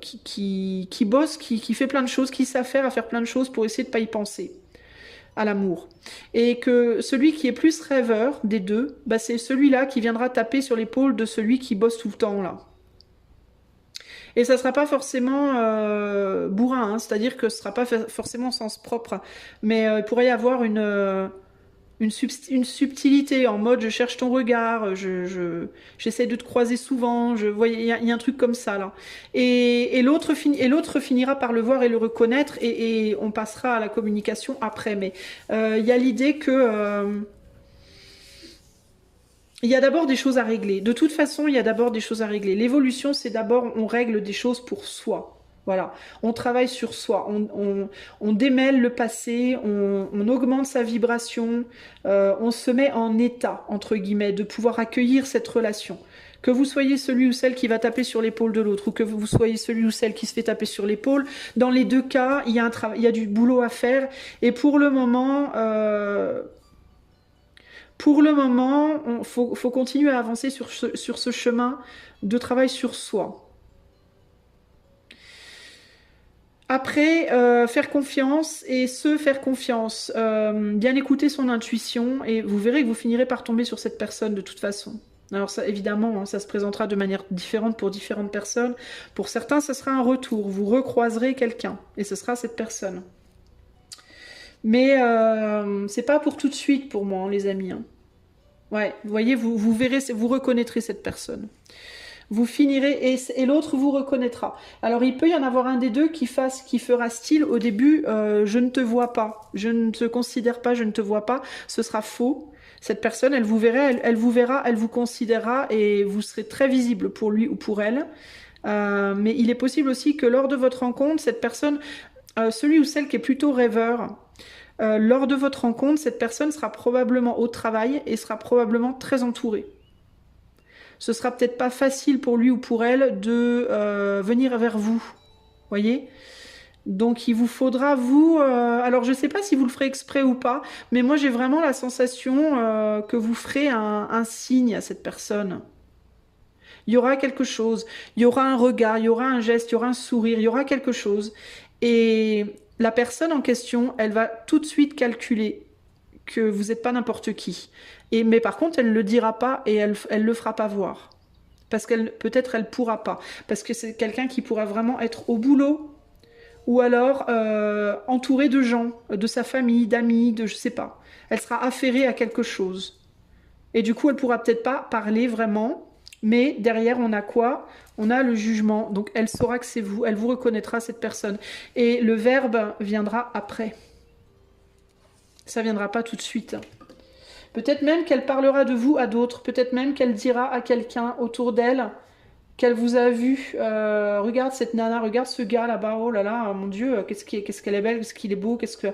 qui bosse, qui fait plein de choses, qui s'affaire à faire plein de choses pour essayer de pas y penser à l'amour. Et que celui qui est plus rêveur des deux, bah c'est celui-là qui viendra taper sur l'épaule de celui qui bosse tout le temps là. Et ça sera pas forcément bourrin, hein, c'est-à-dire que ce sera pas forcément au sens propre, mais il pourrait y avoir une subtilité en mode je cherche ton regard, j'essaie de te croiser souvent, il y a un truc comme ça là. Et l'autre finira par le voir et le reconnaître et on passera à la communication après. Mais il y a l'idée que Il y a d'abord des choses à régler. De toute façon, il y a d'abord des choses à régler. L'évolution, c'est d'abord, on règle des choses pour soi. Voilà, on travaille sur soi, on démêle le passé, on augmente sa vibration, on se met en état, entre guillemets, de pouvoir accueillir cette relation. Que vous soyez celui ou celle qui va taper sur l'épaule de l'autre, ou que vous soyez celui ou celle qui se fait taper sur l'épaule, dans les deux cas, il y a il y a du boulot à faire. Et pour le moment, faut continuer à avancer sur ce chemin de travail sur soi. Après, faire confiance et se faire confiance. Bien écouter son intuition et vous verrez que vous finirez par tomber sur cette personne de toute façon. Alors ça, évidemment, hein, ça se présentera de manière différente pour différentes personnes. Pour certains, ce sera un retour. Vous recroiserez quelqu'un et ce sera cette personne. Mais c'est pas pour tout de suite pour moi, hein, les amis. Hein. Ouais, vous voyez, vous verrez, vous reconnaîtrez cette personne. Vous finirez et l'autre vous reconnaîtra. Alors il peut y en avoir un des deux qui fera style au début, je ne te vois pas, je ne te considère pas, je ne te vois pas. Ce sera faux. Cette personne, elle vous verra, elle vous verra, elle vous considérera et vous serez très visible pour lui ou pour elle. Mais il est possible aussi que lors de votre rencontre, cette personne, celui ou celle qui est plutôt rêveur, lors de votre rencontre, cette personne sera probablement au travail et sera probablement très entourée. Ce sera peut-être pas facile pour lui ou pour elle de venir vers vous. Voyez ? Donc il vous faudra vous... alors je sais pas si vous le ferez exprès ou pas, mais moi j'ai vraiment la sensation que vous ferez un signe à cette personne. Il y aura quelque chose, il y aura un regard, il y aura un geste, il y aura un sourire, il y aura quelque chose. Et la personne en question, elle va tout de suite calculer que vous n'êtes pas n'importe qui. Mais par contre, elle ne le dira pas et elle le fera pas voir. Parce qu'elle peut-être elle pourra pas. Parce que c'est quelqu'un qui pourra vraiment être au boulot ou alors entouré de gens, de sa famille, d'amis, de je sais pas. Elle sera affairée à quelque chose. Et du coup, elle pourra peut-être pas parler vraiment. Mais derrière, on a quoi? On a le jugement. Donc, elle saura que c'est vous. Elle vous reconnaîtra, cette personne. Et le verbe viendra après. Ça viendra pas tout de suite. Peut-être même qu'elle parlera de vous à d'autres. Peut-être même qu'elle dira à quelqu'un autour d'elle qu'elle vous a vu. Regarde cette nana, regarde ce gars là-bas. Oh là là, mon Dieu, qu'est-ce qu'elle est belle, qu'est-ce qu'il est beau, qu'est-ce que...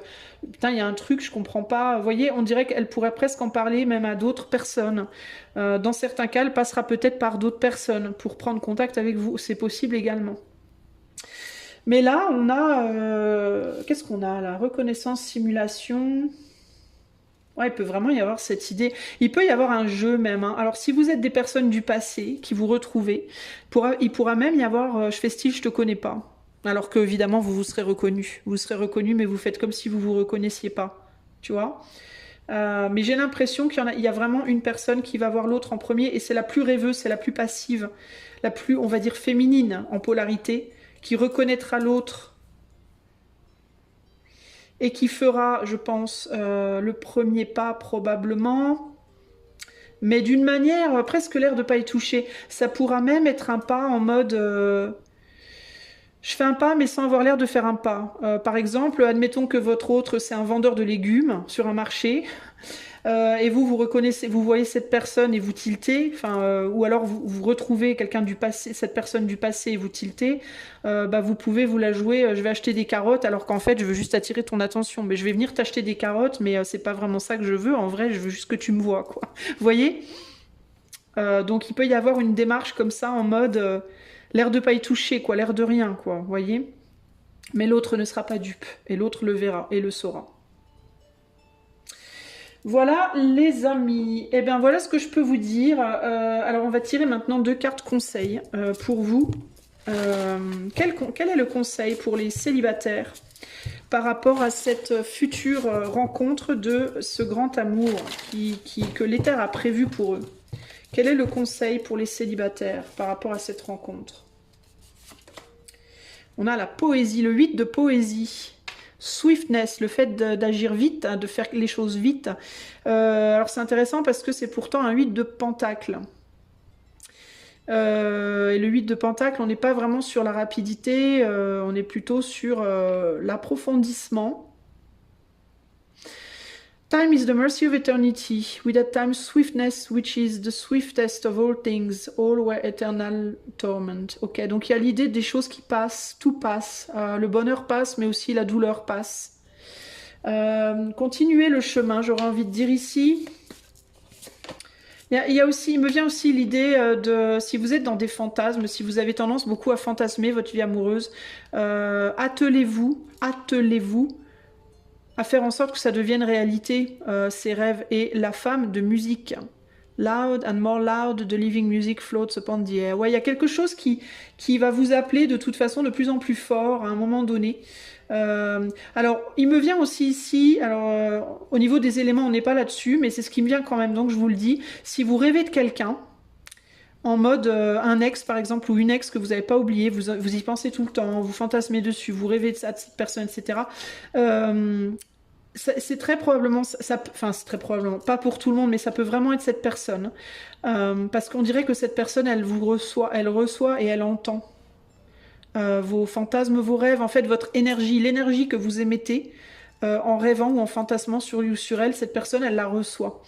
Putain, il y a un truc, je comprends pas. Vous voyez, on dirait qu'elle pourrait presque en parler même à d'autres personnes. Dans certains cas, elle passera peut-être par d'autres personnes pour prendre contact avec vous. C'est possible également. Mais là, on a... qu'est-ce qu'on a là? Reconnaissance, simulation... Ouais, il peut vraiment y avoir cette idée. Il peut y avoir un jeu même. Hein. Alors, si vous êtes des personnes du passé qui vous retrouvez, il pourra même y avoir je fais style, je te connais pas. Alors que, évidemment, vous vous serez reconnu. Vous serez reconnu, mais vous faites comme si vous vous reconnaissiez pas. Tu vois mais j'ai l'impression il y a vraiment une personne qui va voir l'autre en premier et c'est la plus rêveuse, c'est la plus passive, la plus, on va dire, féminine en polarité, qui reconnaîtra l'autre et qui fera, je pense, le premier pas probablement, mais d'une manière presque l'air de ne pas y toucher. Ça pourra même être un pas en mode... je fais un pas mais sans avoir l'air de faire un pas. Par exemple, admettons que votre autre, c'est un vendeur de légumes sur un marché. Et vous reconnaissez, vous voyez cette personne et vous tiltez, ou alors vous retrouvez quelqu'un du passé, cette personne du passé et vous tiltez, vous pouvez vous la jouer, je vais acheter des carottes alors qu'en fait je veux juste attirer ton attention, mais je vais venir t'acheter des carottes, mais c'est pas vraiment ça que je veux, en vrai je veux juste que tu me vois, quoi. Vous voyez donc il peut y avoir une démarche comme ça en mode l'air de pas y toucher, quoi, l'air de rien, quoi, vous voyez. Mais l'autre ne sera pas dupe, et l'autre le verra et le saura. Voilà les amis, et bien voilà ce que je peux vous dire. Alors on va tirer maintenant 2 cartes conseils pour vous. Quel est le conseil pour les célibataires par rapport à cette future rencontre de ce grand amour que l'éther a prévu pour eux? Quel est le conseil pour les célibataires par rapport à cette rencontre? On a la poésie, le 8 de poésie. Swiftness, le fait d'agir vite, de faire les choses vite. Alors c'est intéressant parce que c'est pourtant un 8 de pentacle. Et le 8 de pentacle, on n'est pas vraiment sur la rapidité, on est plutôt sur l'approfondissement. Time is the mercy of eternity. With that time swiftness, which is the swiftest of all things, all were eternal torment. Ok, donc il y a l'idée des choses qui passent, tout passe. Le bonheur passe, mais aussi la douleur passe. Continuez le chemin, j'aurais envie de dire ici. Il y a aussi, il me vient aussi l'idée de, si vous êtes dans des fantasmes, si vous avez tendance beaucoup à fantasmer votre vie amoureuse, attelez-vous à faire en sorte que ça devienne réalité, ces rêves. Et la femme de musique, loud and more loud, the living music floats upon the air. Ouais, il y a quelque chose qui va vous appeler de toute façon de plus en plus fort à un moment donné. Alors, il me vient aussi ici, alors au niveau des éléments, on n'est pas là-dessus, mais c'est ce qui me vient quand même, donc je vous le dis. Si vous rêvez de quelqu'un, en mode un ex par exemple, ou une ex que vous n'avez pas oublié, vous y pensez tout le temps, vous fantasmez dessus, vous rêvez de ça, de cette personne, etc. C'est très probablement, enfin c'est très probablement, pas pour tout le monde, mais ça peut vraiment être cette personne. Parce qu'on dirait que cette personne, elle reçoit et elle entend. Vos fantasmes, vos rêves, en fait votre énergie, l'énergie que vous émettez en rêvant ou en fantasmant sur lui ou sur elle, cette personne, elle la reçoit.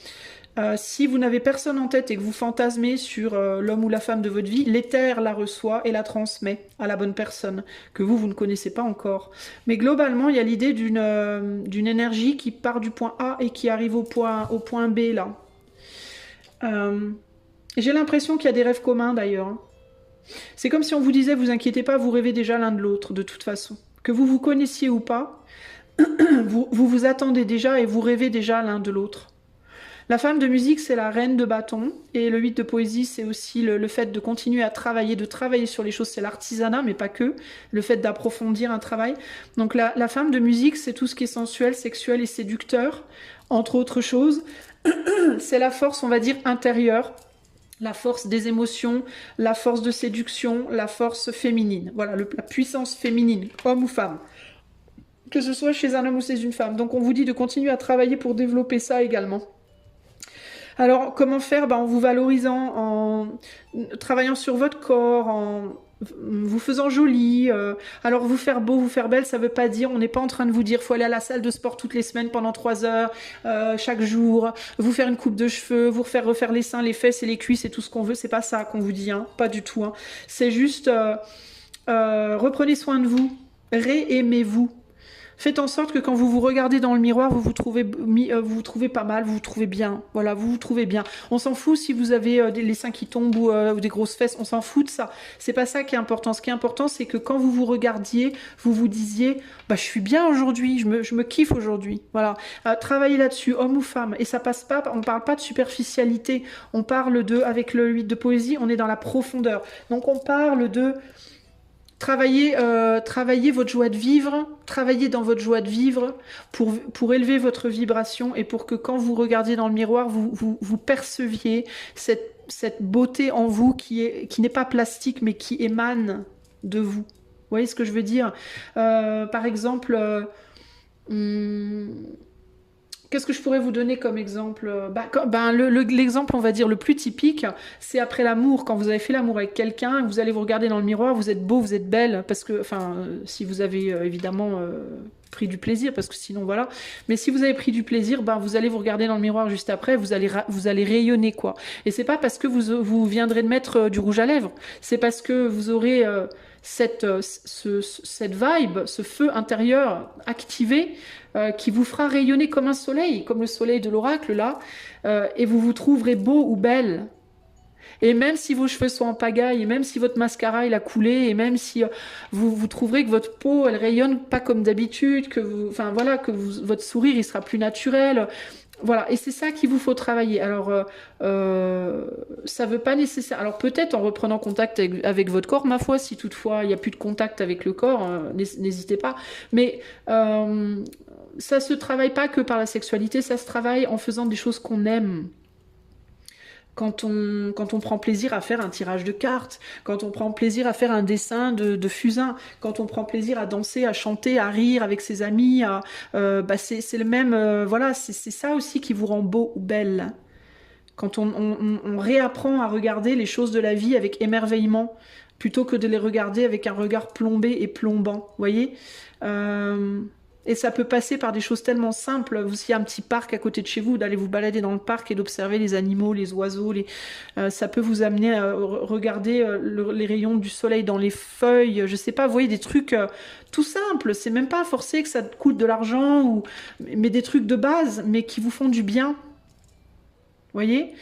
Si vous n'avez personne en tête et que vous fantasmez sur l'homme ou la femme de votre vie, l'éther la reçoit et la transmet à la bonne personne, que vous ne connaissez pas encore. Mais globalement, il y a l'idée d'une énergie qui part du point A et qui arrive au point B, là. J'ai l'impression qu'il y a des rêves communs, d'ailleurs. Hein. C'est comme si on vous disait, vous inquiétez pas, vous rêvez déjà l'un de l'autre, de toute façon. Que vous vous connaissiez ou pas, vous attendez déjà et vous rêvez déjà l'un de l'autre. La femme de musique, c'est la reine de bâton, et le 8 de poésie, c'est aussi le fait de continuer à travailler, de travailler sur les choses, c'est l'artisanat, mais pas que, le fait d'approfondir un travail. Donc la femme de musique, c'est tout ce qui est sensuel, sexuel et séducteur, entre autres choses. C'est la force, on va dire, intérieure, la force des émotions, la force de séduction, la force féminine. Voilà, la puissance féminine, homme ou femme. Que ce soit chez un homme ou chez une femme. Donc on vous dit de continuer à travailler pour développer ça également. Alors, comment faire? En vous valorisant, en travaillant sur votre corps, en vous faisant joli. Alors, vous faire beau, vous faire belle, ça veut pas dire, on n'est pas en train de vous dire, faut aller à la salle de sport toutes les semaines pendant 3 heures, chaque jour, vous faire une coupe de cheveux, vous faire refaire les seins, les fesses et les cuisses et tout ce qu'on veut. C'est pas ça qu'on vous dit, hein, pas du tout. Hein. C'est juste, reprenez soin de vous, réaimez-vous. Faites en sorte que quand vous vous regardez dans le miroir, vous vous trouvez pas mal, vous vous trouvez bien. Voilà, vous vous trouvez bien. On s'en fout si vous avez les seins qui tombent ou des grosses fesses, on s'en fout de ça. C'est pas ça qui est important. Ce qui est important, c'est que quand vous vous regardiez, vous vous disiez, bah, je suis bien aujourd'hui, je me kiffe aujourd'hui. Voilà. Travaillez là-dessus, homme ou femme. Et ça passe pas, on parle pas de superficialité. On parle avec le 8 de poésie, on est dans la profondeur. Donc on parle de travaillez votre joie de vivre, travaillez dans votre joie de vivre pour élever votre vibration et pour que quand vous regardiez dans le miroir, vous perceviez cette beauté en vous qui n'est pas plastique mais qui émane de vous. Vous voyez ce que je veux dire? Par exemple, qu'est-ce que je pourrais vous donner comme exemple? L'exemple, on va dire, le plus typique, c'est après l'amour. Quand vous avez fait l'amour avec quelqu'un, vous allez vous regarder dans le miroir, vous êtes beau, vous êtes belle, parce que, si vous avez évidemment pris du plaisir, parce que sinon, voilà. Mais si vous avez pris du plaisir, vous allez vous regarder dans le miroir juste après, vous allez rayonner, quoi. Et c'est pas parce que vous viendrez de mettre du rouge à lèvres, c'est parce que vous aurez cette vibe, ce feu intérieur activé, qui vous fera rayonner comme un soleil, comme le soleil de l'oracle là, et vous vous trouverez beau ou belle. Et même si vos cheveux sont en pagaille, et même si votre mascara il a coulé, et même si vous trouverez que votre peau elle rayonne pas comme d'habitude, que votre sourire il sera plus naturel. Voilà, et c'est ça qu'il vous faut travailler. Alors, ça veut pas nécessaire. Alors peut-être en reprenant contact avec votre corps, ma foi, si toutefois il n'y a plus de contact avec le corps, n'hésitez pas. Mais ça se travaille pas que par la sexualité, ça se travaille en faisant des choses qu'on aime. Quand on prend plaisir à faire un tirage de cartes, quand on prend plaisir à faire un dessin de fusain, quand on prend plaisir à danser, à chanter, à rire avec ses amis, c'est le même, voilà, c'est ça aussi qui vous rend beau ou belle. Quand on réapprend à regarder les choses de la vie avec émerveillement, plutôt que de les regarder avec un regard plombé et plombant, vous voyez Et ça peut passer par des choses tellement simples. S'il y a un petit parc à côté de chez vous, d'aller vous balader dans le parc et d'observer les animaux, les oiseaux. Ça peut vous amener à regarder les rayons du soleil dans les feuilles. Je sais pas, vous voyez, des trucs tout simples. C'est même pas forcé que ça coûte de l'argent, mais des trucs de base, mais qui vous font du bien. Vous voyez,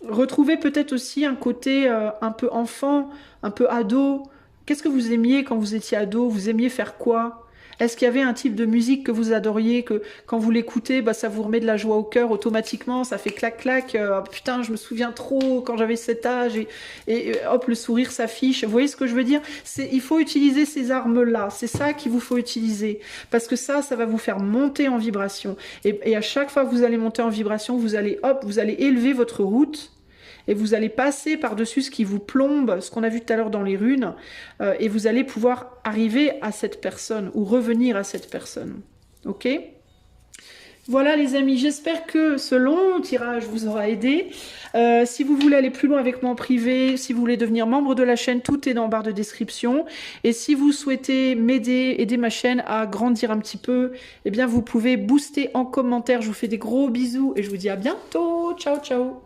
retrouvez peut-être aussi un côté un peu enfant, un peu ado. Qu'est-ce que vous aimiez quand vous étiez ado? Vous aimiez faire quoi? Est-ce qu'il y avait un type de musique que vous adoriez, que quand vous l'écoutez, bah, ça vous remet de la joie au cœur automatiquement, ça fait clac-clac, putain, je me souviens trop quand j'avais cet âge, et hop, le sourire s'affiche. Vous voyez ce que je veux dire? Il faut utiliser ces armes-là, c'est ça qu'il vous faut utiliser, parce que ça va vous faire monter en vibration. Et à chaque fois que vous allez monter en vibration, vous allez élever votre route, et vous allez passer par-dessus ce qui vous plombe, ce qu'on a vu tout à l'heure dans les runes, et vous allez pouvoir arriver à cette personne, ou revenir à cette personne. Ok ? Voilà les amis, j'espère que ce long tirage vous aura aidé. Si vous voulez aller plus loin avec moi en privé, si vous voulez devenir membre de la chaîne, tout est dans la barre de description. Et si vous souhaitez m'aider, aider ma chaîne à grandir un petit peu, eh bien vous pouvez booster en commentaire. Je vous fais des gros bisous et je vous dis à bientôt. Ciao, ciao.